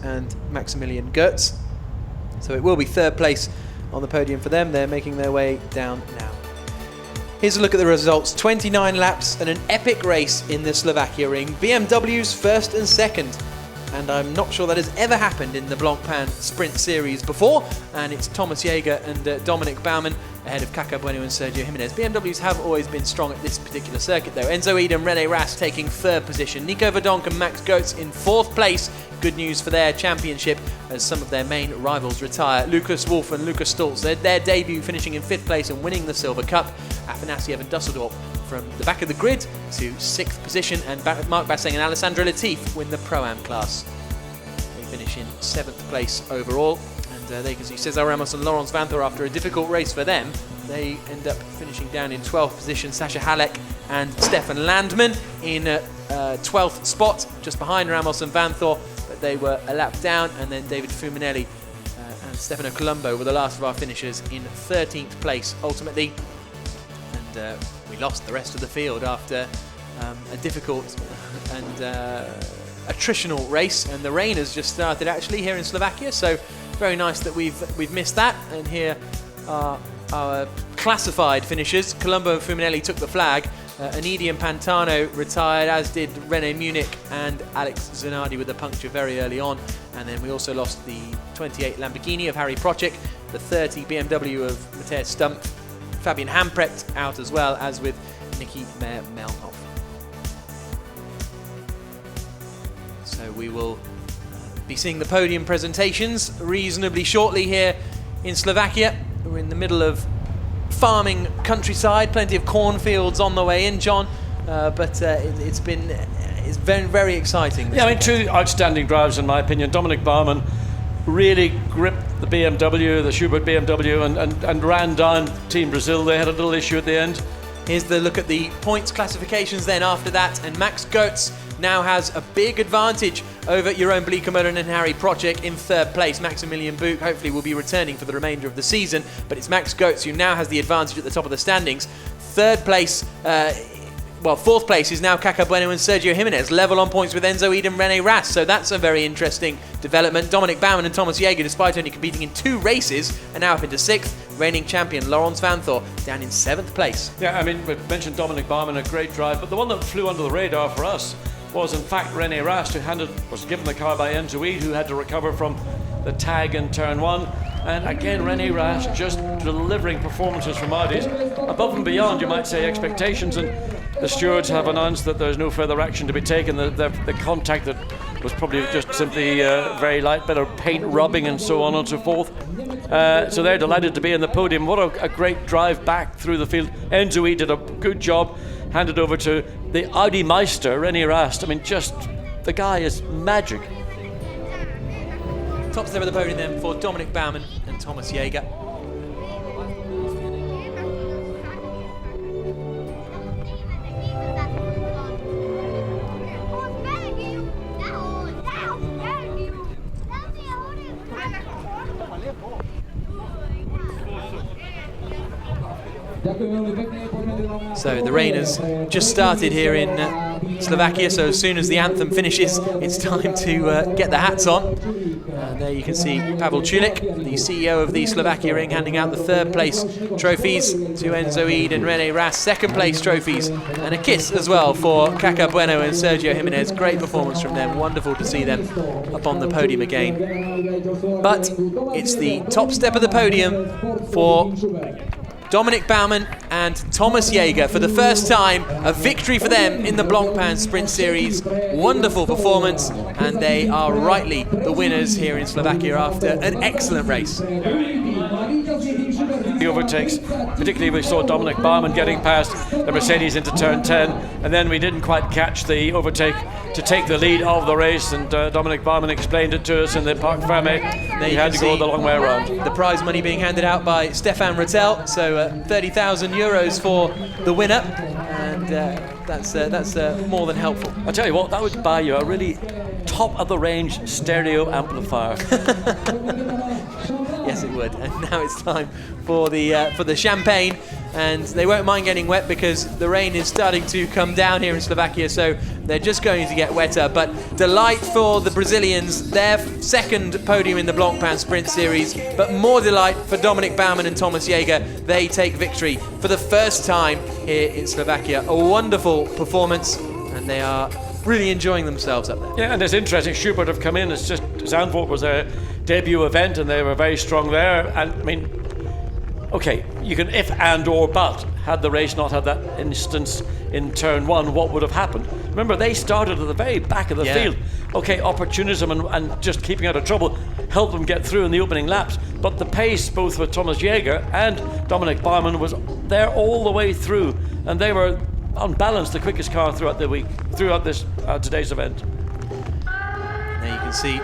and Maximilian Goetz. So it will be third place on the podium for them. They're making their way down now. Here's a look at the results. 29 laps and an epic race in the Slovakia ring. BMW's first and second. And I'm not sure that has ever happened in the Blancpain Sprint Series before. And it's Thomas Jaeger and Dominic Baumann ahead of Caca Bueno and Sergio Jimenez. BMWs have always been strong at this particular circuit though. Enzo Ede and René Rast taking 3rd position. Nico Verdonk and Max Goetz in 4th place. Good news for their championship as some of their main rivals retire. Lucas Wolf and Lucas Stoltz, their debut finishing in 5th place and winning the Silver Cup. Afanasiev and Dusseldorp from the back of the grid to 6th position, and Marc Basseng and Alessandro Latif win the Pro-Am class. They finish in 7th place overall. And there you can see Cesar Ramos and Laurence Vanthor, after a difficult race for them, they end up finishing down in 12th position. Sasha Halek and Stefan Landman in 12th spot, just behind Ramos and Vanthor, but they were a lap down. And then David Fuminelli and Stefano Colombo were the last of our finishers in 13th place ultimately. And we lost the rest of the field after a difficult and attritional race, and the rain has just started actually here in Slovakia, so very nice that we've missed that. And here are our classified finishers. Colombo and Fuminelli took the flag. Anidi and Pantano retired, as did René Munich and Alex Zanardi with a puncture very early on. And then we also lost the 28 Lamborghini of Harry Procek, the 30 BMW of Matthias Stumpf, Fabian Hamprecht out as well, as with Nicky Meyer-Melnhoff. So we will be seeing the podium presentations reasonably shortly here in Slovakia. We're in the middle of farming countryside, plenty of cornfields on the way in, John, but it's very, very exciting. Yeah, I mean, 2 outstanding drives in my opinion. Dominic Baumann really gripped the BMW, the Schubert BMW, and ran down Team Brazil. They had a little issue at the end. Here's the look at the points classifications then after that, and Max Goetz now has a big advantage over Jeroen Bleekemolen and Harry Procek in 3rd place. Maximilian Buch hopefully will be returning for the remainder of the season, but it's Max Goetz who now has the advantage at the top of the standings. 3rd place, 4th place is now Caca Bueno and Sergio Jimenez, level on points with Enzo Ede and René Rast, so that's a very interesting development. Dominic Baumann and Thomas Jaeger, despite only competing in 2 races, are now up into 6th. Reigning champion Laurence Vanthor down in 7th place. Yeah, I mean, we've mentioned Dominic Baumann, a great drive, but the one that flew under the radar for us was in fact René Rast, who was given the car by Enzo Ede, who had to recover from the tag in turn 1. And again, René Rast just delivering performances from Audis above and beyond, you might say, expectations. And the stewards have announced that there's no further action to be taken. The contact that was probably just simply very light, bit of paint rubbing and so on and so forth. So they're delighted to be in the podium. What a great drive back through the field. Enzo Ede did a good job, handed over to the Audi Meister, René Rast. I mean, just, the guy is magic. Top step of the podium then for Dominic Baumann and Thomas Jaeger. So the rain has just started here in Slovakia, so as soon as the anthem finishes, it's time to get the hats on. And there you can see Pavel Chulik, the CEO of the Slovakia Ring, handing out the 3rd place trophies to Enzo Ede and René Rast, 2nd place trophies, and a kiss as well for Caca Bueno and Sergio Jimenez. Great performance from them, wonderful to see them up on the podium again. But it's the top step of the podium for Dominic Baumann and Thomas Jaeger. For the first time, a victory for them in the Blancpain Sprint Series. Wonderful performance, and they are rightly the winners here in Slovakia after an excellent race. The overtakes, particularly we saw Dominic Baumann getting past the Mercedes into turn 10, and then we didn't quite catch the overtake to take the lead of the race, and Dominic Baumann explained it to us in the Parc Fermé. He had to go the long way around. The prize money being handed out by Stefan Rattel, so 30,000 euros for the winner, and that's more than helpful. I'll tell you what, that would buy you a really top-of-the-range stereo amplifier. Yes, it would. And now it's time for the champagne, and they won't mind getting wet because the rain is starting to come down here in Slovakia, so they're just going to get wetter. But delight for the Brazilians, their 2nd podium in the Blancpain Sprint Series, but more delight for Dominic Baumann and Thomas Jaeger. They take victory for the first time here in Slovakia. A wonderful performance, and they are really enjoying themselves up there. Yeah, and it's interesting, Schubert have come in, it's just, Zandvoort was their debut event and they were very strong there, and I mean, okay, you can if and or but. Had the race not had that instance in turn 1, what would have happened? Remember, they started at the very back of the field. Okay, opportunism and just keeping out of trouble helped them get through in the opening laps. But the pace, both with Thomas Jäger and Dominic Baumann, was there all the way through, and they were on balance the quickest car throughout the week, throughout this today's event. There you can see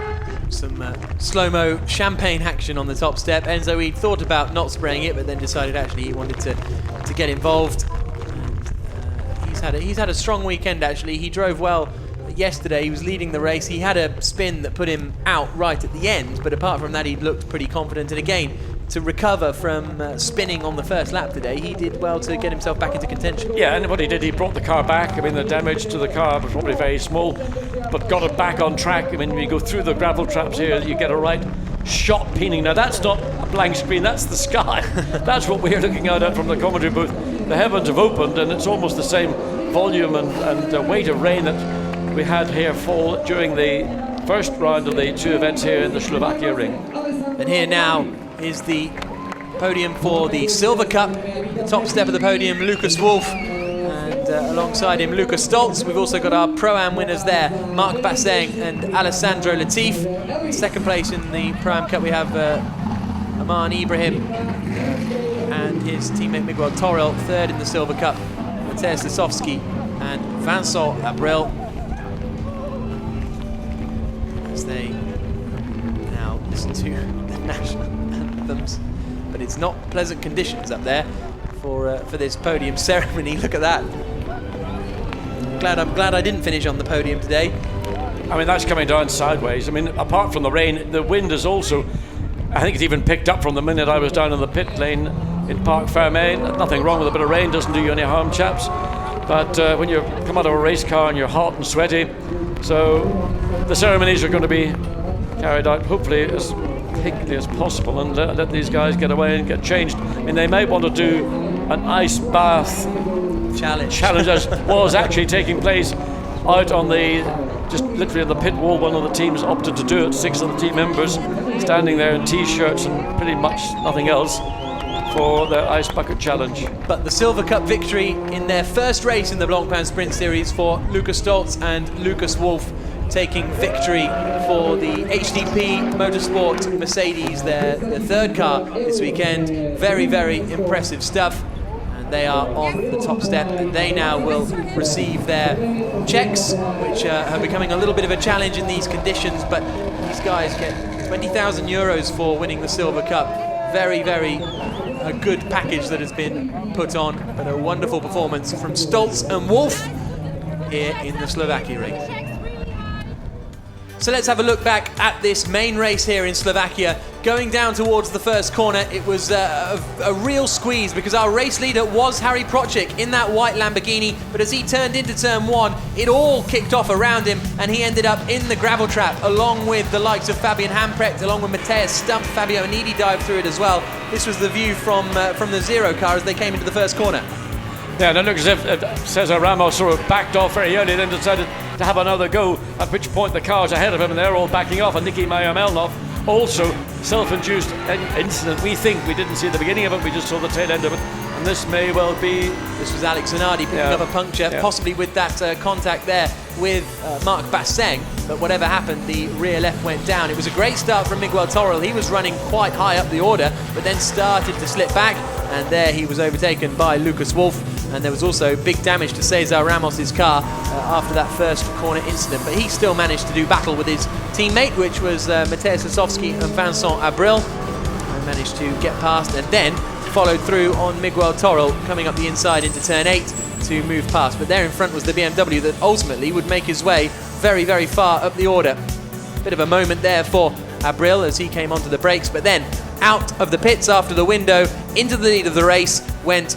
some slow-mo champagne action on the top step. Enzo, he thought about not spraying it, but then decided actually he wanted to get involved. And he's had a strong weekend actually. He drove well yesterday. He was leading the race. He had a spin that put him out right at the end, but apart from that, he looked pretty confident. And again, to recover from spinning on the first lap today, he did well to get himself back into contention. Yeah, and what he did, he brought the car back. I mean, the damage to the car was probably very small, but got it back on track. I mean, when you go through the gravel traps here, you get a right shot peening. Now, that's not a blank screen, that's the sky. That's what we're looking at from the commentary booth. The heavens have opened, and it's almost the same volume and weight of rain that we had here fall during the first round of the 2 events here in the Slovakia ring. And here now is the podium for the Silver Cup. The top step of the podium, Lucas Wolf, and alongside him, Lucas Stoltz. We've also got our Pro-Am winners there, Marc Basseng and Alessandro Latif. In second place in the Pro-Am Cup, we have Aman Ibrahim and his teammate Miguel Torrell. Third in the Silver Cup, Mateusz Lisowski and Vincent Abril. As they now listen to the national anthems, but it's not pleasant conditions up there for this podium ceremony. Look at that. I'm glad I didn't finish on the podium today. I mean, that's coming down sideways. I mean, apart from the rain, the wind is also, I think it's even picked up from the minute I was down in the pit lane in Parc Fermé. Nothing wrong with a bit of rain, doesn't do you any harm, chaps. But when you come out of a race car and you're hot and sweaty, so the ceremonies are going to be carried out hopefully as quickly as possible and let these guys get away and get changed. I mean, they may want to do an ice bath challenge as was actually taking place out on the, just literally on the pit wall. One of the teams opted to do it, 6 of the team members standing there in t-shirts and pretty much nothing else for their ice bucket challenge. But the Silver Cup victory in their first race in the Blancpain Sprint Series for Lucas Stoltz and Lucas Wolf, taking victory for the HDP Motorsport Mercedes, their third car this weekend. Very, very impressive stuff. And they are on the top step, and they now will receive their checks, which are becoming a little bit of a challenge in these conditions, but these guys get 20,000 euros for winning the Silver Cup. Very, very a good package that has been put on, but a wonderful performance from Stoltz and Wolf here in the Slovakia ring. So let's have a look back at this main race here in Slovakia. Going down towards the first corner, it was a real squeeze because our race leader was Harry Procik in that white Lamborghini, but as he turned into turn 1, it all kicked off around him and he ended up in the gravel trap along with the likes of Fabian Hamprecht, along with Mateusz Stump. Fabio Anidi dived through it as well. This was the view from the Zero car as they came into the first corner. Yeah, and it looks as if Cesar Ramos sort of backed off very early, then decided to have another go, at which point the cars ahead of him and they're all backing off, and Niki Mayamelnov also self-induced incident. We think we didn't see the beginning of it, we just saw the tail end of it, and this may well be... This was Alex Zanardi picking up a puncture, possibly with that contact there with Marc Basseng, but whatever happened, the rear left went down. It was a great start from Miguel Torrell. He was running quite high up the order, but then started to slip back, and there he was overtaken by Lucas Wolf. And there was also big damage to Cesar Ramos's car after that first corner incident. But he still managed to do battle with his teammate, which was Mateusz Lisowski and Vincent Abril. And managed to get past and then followed through on Miguel Torrell, coming up the inside into turn 8 to move past. But there in front was the BMW that ultimately would make his way very, very far up the order. Bit of a moment there for Abril as he came onto the brakes, but then out of the pits after the window, into the lead of the race went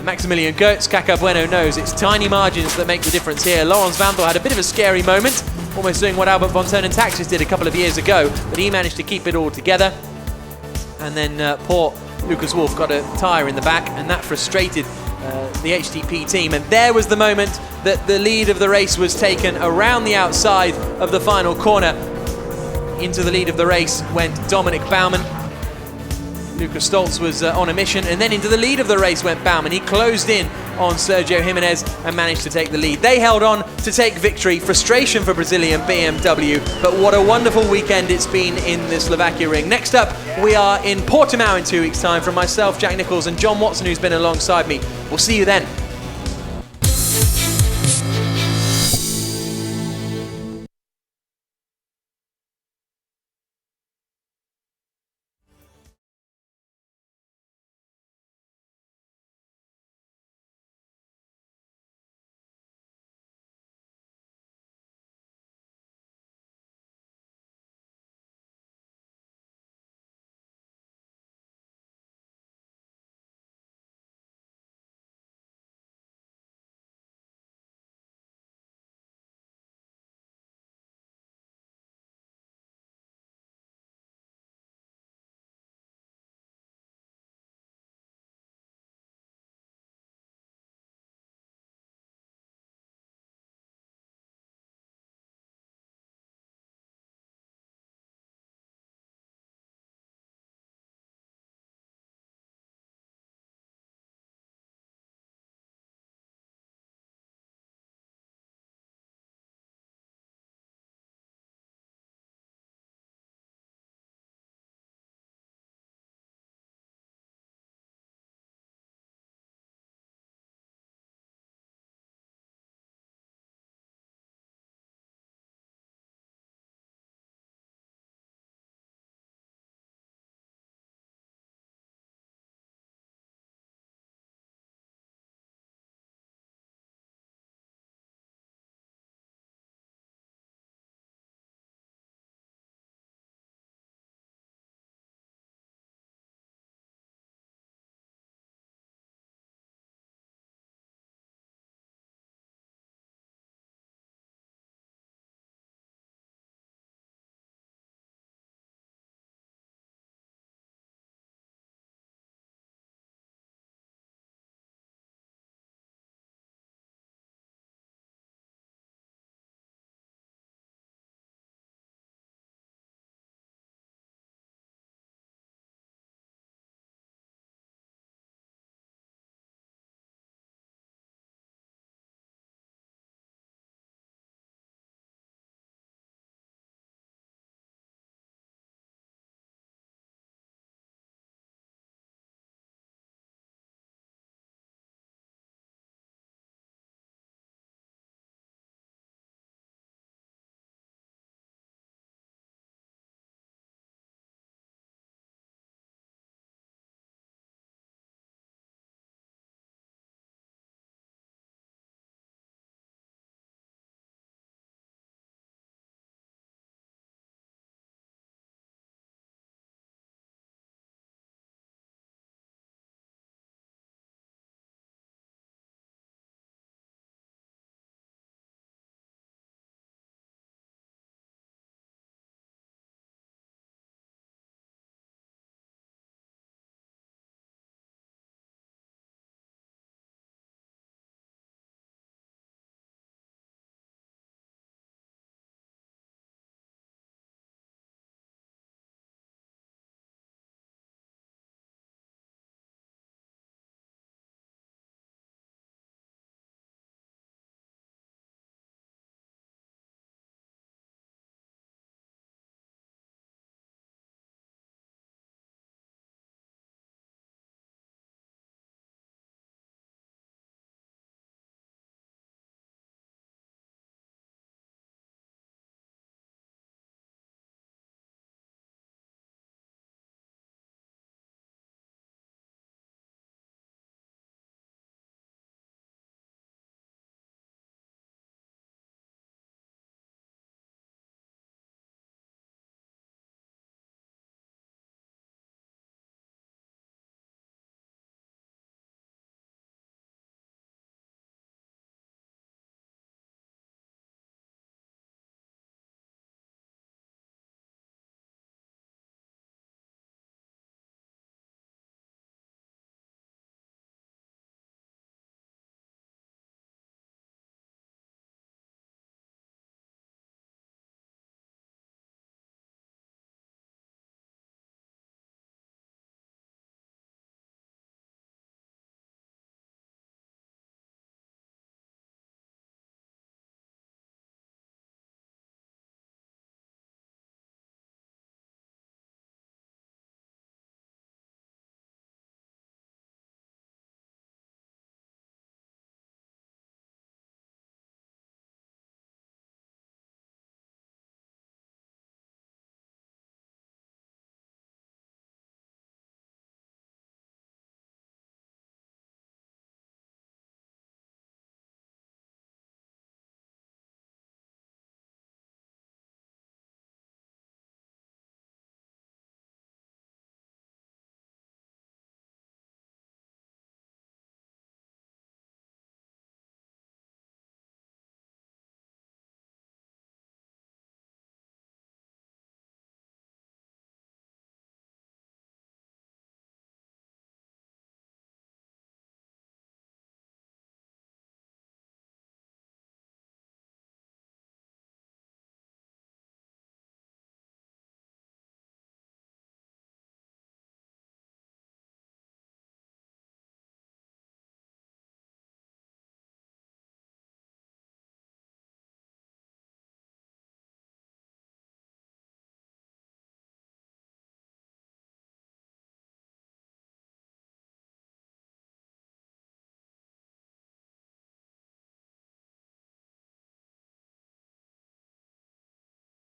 Maximilian Goetz. Kaka Bueno knows it's tiny margins that make the difference here. Laurens Vanthoor had a bit of a scary moment, almost doing what Albert von Taxis did a couple of years ago, but he managed to keep it all together. And then poor Lucas Wolf got a tyre in the back, and that frustrated the HDP team. And there was the moment that the lead of the race was taken around the outside of the final corner. Into the lead of the race went Dominic Baumann. Luca Stoltz was on a mission, and then into the lead of the race went Baumann. He closed in on Sergio Jimenez and managed to take the lead. They held on to take victory. Frustration for Brazilian BMW, but what a wonderful weekend it's been in the Slovakia ring. Next up, we are in Portimao in 2 weeks' time. From myself, Jack Nichols, and John Watson, who's been alongside me. We'll see you then.